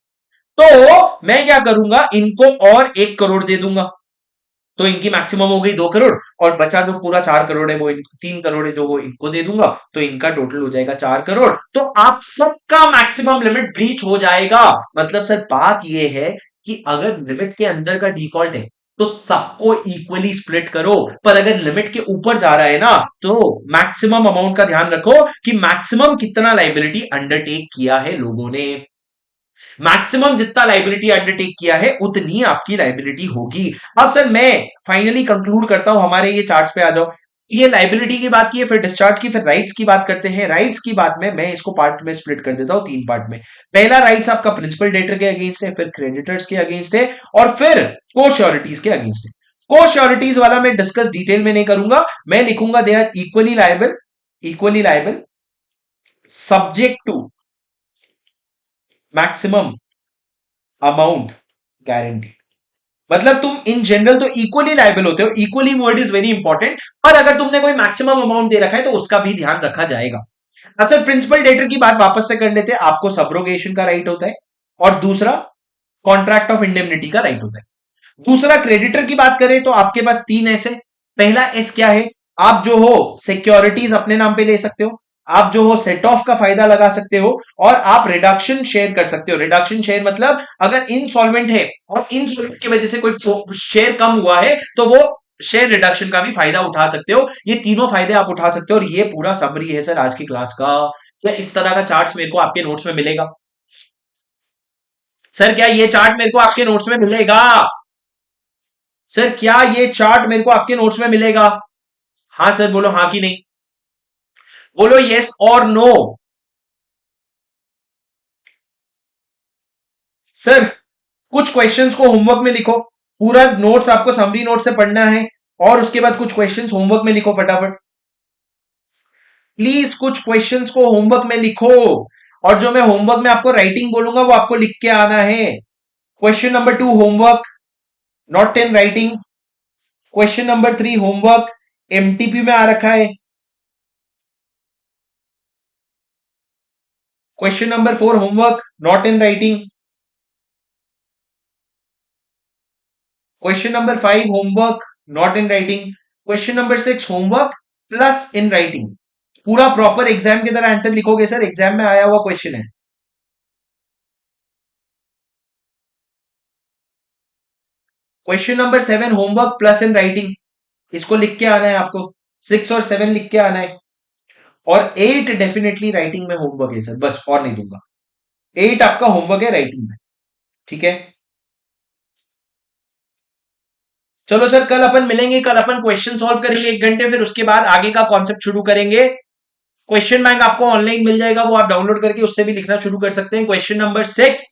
तो मैं क्या करूंगा, इनको और 1 करोड़ दे दूंगा, तो इनकी मैक्सिमम हो गई 2 करोड़, और बचा जो पूरा 4 करोड़ है वो इनको, 3 करोड़ है जो वो इनको दे दूंगा, तो इनका टोटल हो जाएगा 4 करोड़। तो आप सबका मैक्सिमम लिमिट ब्रीच हो जाएगा। मतलब सर बात ये है कि अगर लिमिट के अंदर का डिफॉल्ट है तो सबको इक्वली स्प्लिट करो, पर अगर लिमिट के ऊपर जा रहा है ना, तो मैक्सिमम अमाउंट का ध्यान रखो कि मैक्सिमम कितना लाइबिलिटी अंडरटेक किया है लोगों ने। मैक्सिमम जितना लाइबिलिटी अंडरटेक किया है उतनी आपकी लाइबिलिटी होगी। अब सर मैं फाइनली कंक्लूड करता हूं, हमारे ये चार्ट्स पे आ जाओ। ये लाइबिलिटी की बात की है, फिर डिस्चार्ज की, फिर राइट्स की बात करते हैं। राइट्स की बात में मैं इसको पार्ट में स्प्लिट कर देता हूं, 3 पार्ट में। पहला राइट्स आपका प्रिंसिपल डेटर के अगेंस्ट है, फिर क्रेडिटर्स के अगेंस्ट है, और फिर को श्योरिटीज के अगेंस्ट है। को श्योरिटीज वाला मैं डिस्कस डिटेल में नहीं करूंगा, मैं लिखूंगा they are equally liable subject to maximum amount guarantee. मतलब तुम इन जनरल तो इक्वली लाइबल होते हो, equally word is very important, पर अगर तुमने कोई मैक्सिमम अमाउंट दे रखा है तो उसका भी ध्यान रखा जाएगा। अच्छा, प्रिंसिपल डेटर की बात वापस से कर लेते हैं। आपको सब्रोगेशन का राइट होता है, और दूसरा कॉन्ट्रैक्ट ऑफ इंडेमनिटी का राइट होता है। दूसरा क्रेडिटर की बात करें तो आपके पास 3 एस है। पहला एस क्या है? आप जो हो सिक्योरिटीज अपने नाम पे ले सकते हो, आप जो हो सेट ऑफ का फायदा लगा सकते हो, और आप रिडक्शन शेयर कर सकते हो। रिडक्शन शेयर मतलब अगर इनसॉल्वेंट है और इनसॉल्वेंट की वजह से कोई शेयर कम हुआ है तो वो शेयर रिडक्शन का भी फायदा उठा सकते हो। ये तीनों फायदे आप उठा सकते हो, और ये पूरा समरी है सर आज की क्लास का। क्या इस तरह का चार्ट्स मेरे को आपके नोट्स में मिलेगा? सर क्या ये चार्ट मेरे को आपके नोट्स में मिलेगा? सर क्या ये चार्ट मेरे को आपके नोट्स में मिलेगा? हाँ सर बोलो, हाँ कि नहीं, बोलो यस और नो। सर कुछ क्वेश्चंस को होमवर्क में लिखो, पूरा नोट्स आपको समरी नोट से पढ़ना है, और उसके बाद कुछ क्वेश्चंस होमवर्क में लिखो फटाफट। प्लीज कुछ क्वेश्चंस को होमवर्क में लिखो, और जो मैं होमवर्क में आपको राइटिंग बोलूंगा वो आपको लिख के आना है। Question number 2 homework, not in writing. Question number 3 homework, MTP में आ रखा है। Question number 4 homework, not in writing. Question number 5 homework, not in writing. Question number 6 homework plus in writing. पूरा प्रॉपर एग्जाम की तरह आंसर लिखोगे सर, एग्जाम में आया हुआ क्वेश्चन है। Question number 7 homework plus in writing, इसको लिख के आना है आपको। 6 और 7 लिख के आना है, और 8 डेफिनेटली राइटिंग में होमवर्क है सर, बस और नहीं दूंगा। 8 आपका होमवर्क है राइटिंग में, ठीक है। चलो सर कल अपन मिलेंगे, कल अपन क्वेश्चन सॉल्व करेंगे 1 घंटे, फिर उसके बाद आगे का कॉन्सेप्ट शुरू करेंगे। क्वेश्चन बैंक आपको ऑनलाइन मिल जाएगा, वो आप डाउनलोड करके उससे भी लिखना शुरू कर सकते हैं। क्वेश्चन नंबर 6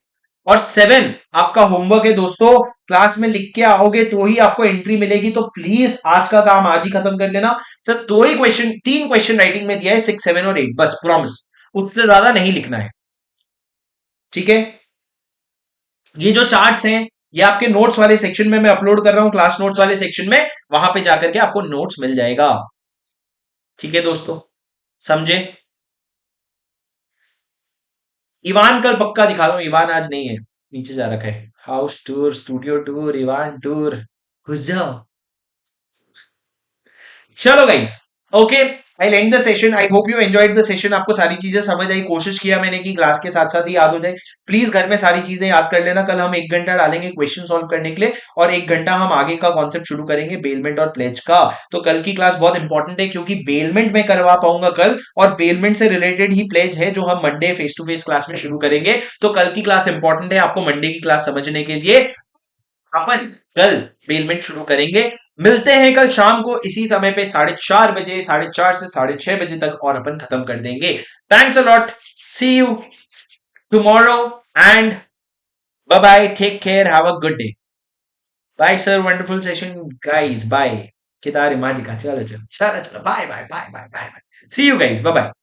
और 7 आपका होमवर्क है दोस्तों, क्लास में लिख के आओगे तो ही आपको एंट्री मिलेगी। तो प्लीज आज का काम आज ही खत्म कर लेना। सर 2 ही क्वेश्चन, 3 क्वेश्चन राइटिंग में दिया है, 6 7 और 8, बस प्रॉमिस, उससे ज्यादा नहीं लिखना है, ठीक है। ये जो चार्ट्स हैं ये आपके नोट्स वाले सेक्शन में मैं अपलोड कर रहा हूं, क्लास नोट्स वाले सेक्शन में, वहां पे जाकर के आपको नोट्स मिल जाएगा, ठीक है दोस्तों, समझे। इवान कल पक्का दिखा रहा हूं, इवान आज नहीं है, नीचे जा रखा है। House tour, studio tour, Ivan tour. घुस जाओ। चलो guys, okay, I and the session. I hope you enjoyed the session. आपको सारी चीजें समझ आई। कोशिश किया मैंने कि क्लास के साथ साथ ही याद हो जाए। प्लीज घर में सारी चीजें याद कर लेना। कल हम 1 घंटा डालेंगे क्वेश्चन सॉल्व करने के लिए, और 1 घंटा हम आगे का कॉन्सेप्ट शुरू करेंगे बेलमेंट और प्लेज का। तो कल की क्लास बहुत इंपॉर्टेंट है, क्योंकि बेलमेंट में करवा पाऊंगा कल, और बेलमेंट से रिलेटेड ही प्लेज है जो हम Monday face to face class में शुरू करेंगे। तो कल की क्लास इंपॉर्टेंट है आपको मंडे की क्लास समझने के लिए। अपन कल पेमेंट शुरू करेंगे। मिलते हैं कल शाम को इसी समय पे 4:30 बजे, 4:30 से 6:30 बजे तक, और अपन खत्म कर देंगे। Thanks a lot, see you tomorrow, and bye bye, take care, have a good day. Bye sir, wonderful session guys, bye. Kedar Majika, चलो चलो चलो चलो, bye bye bye bye bye, see you guys, bye bye.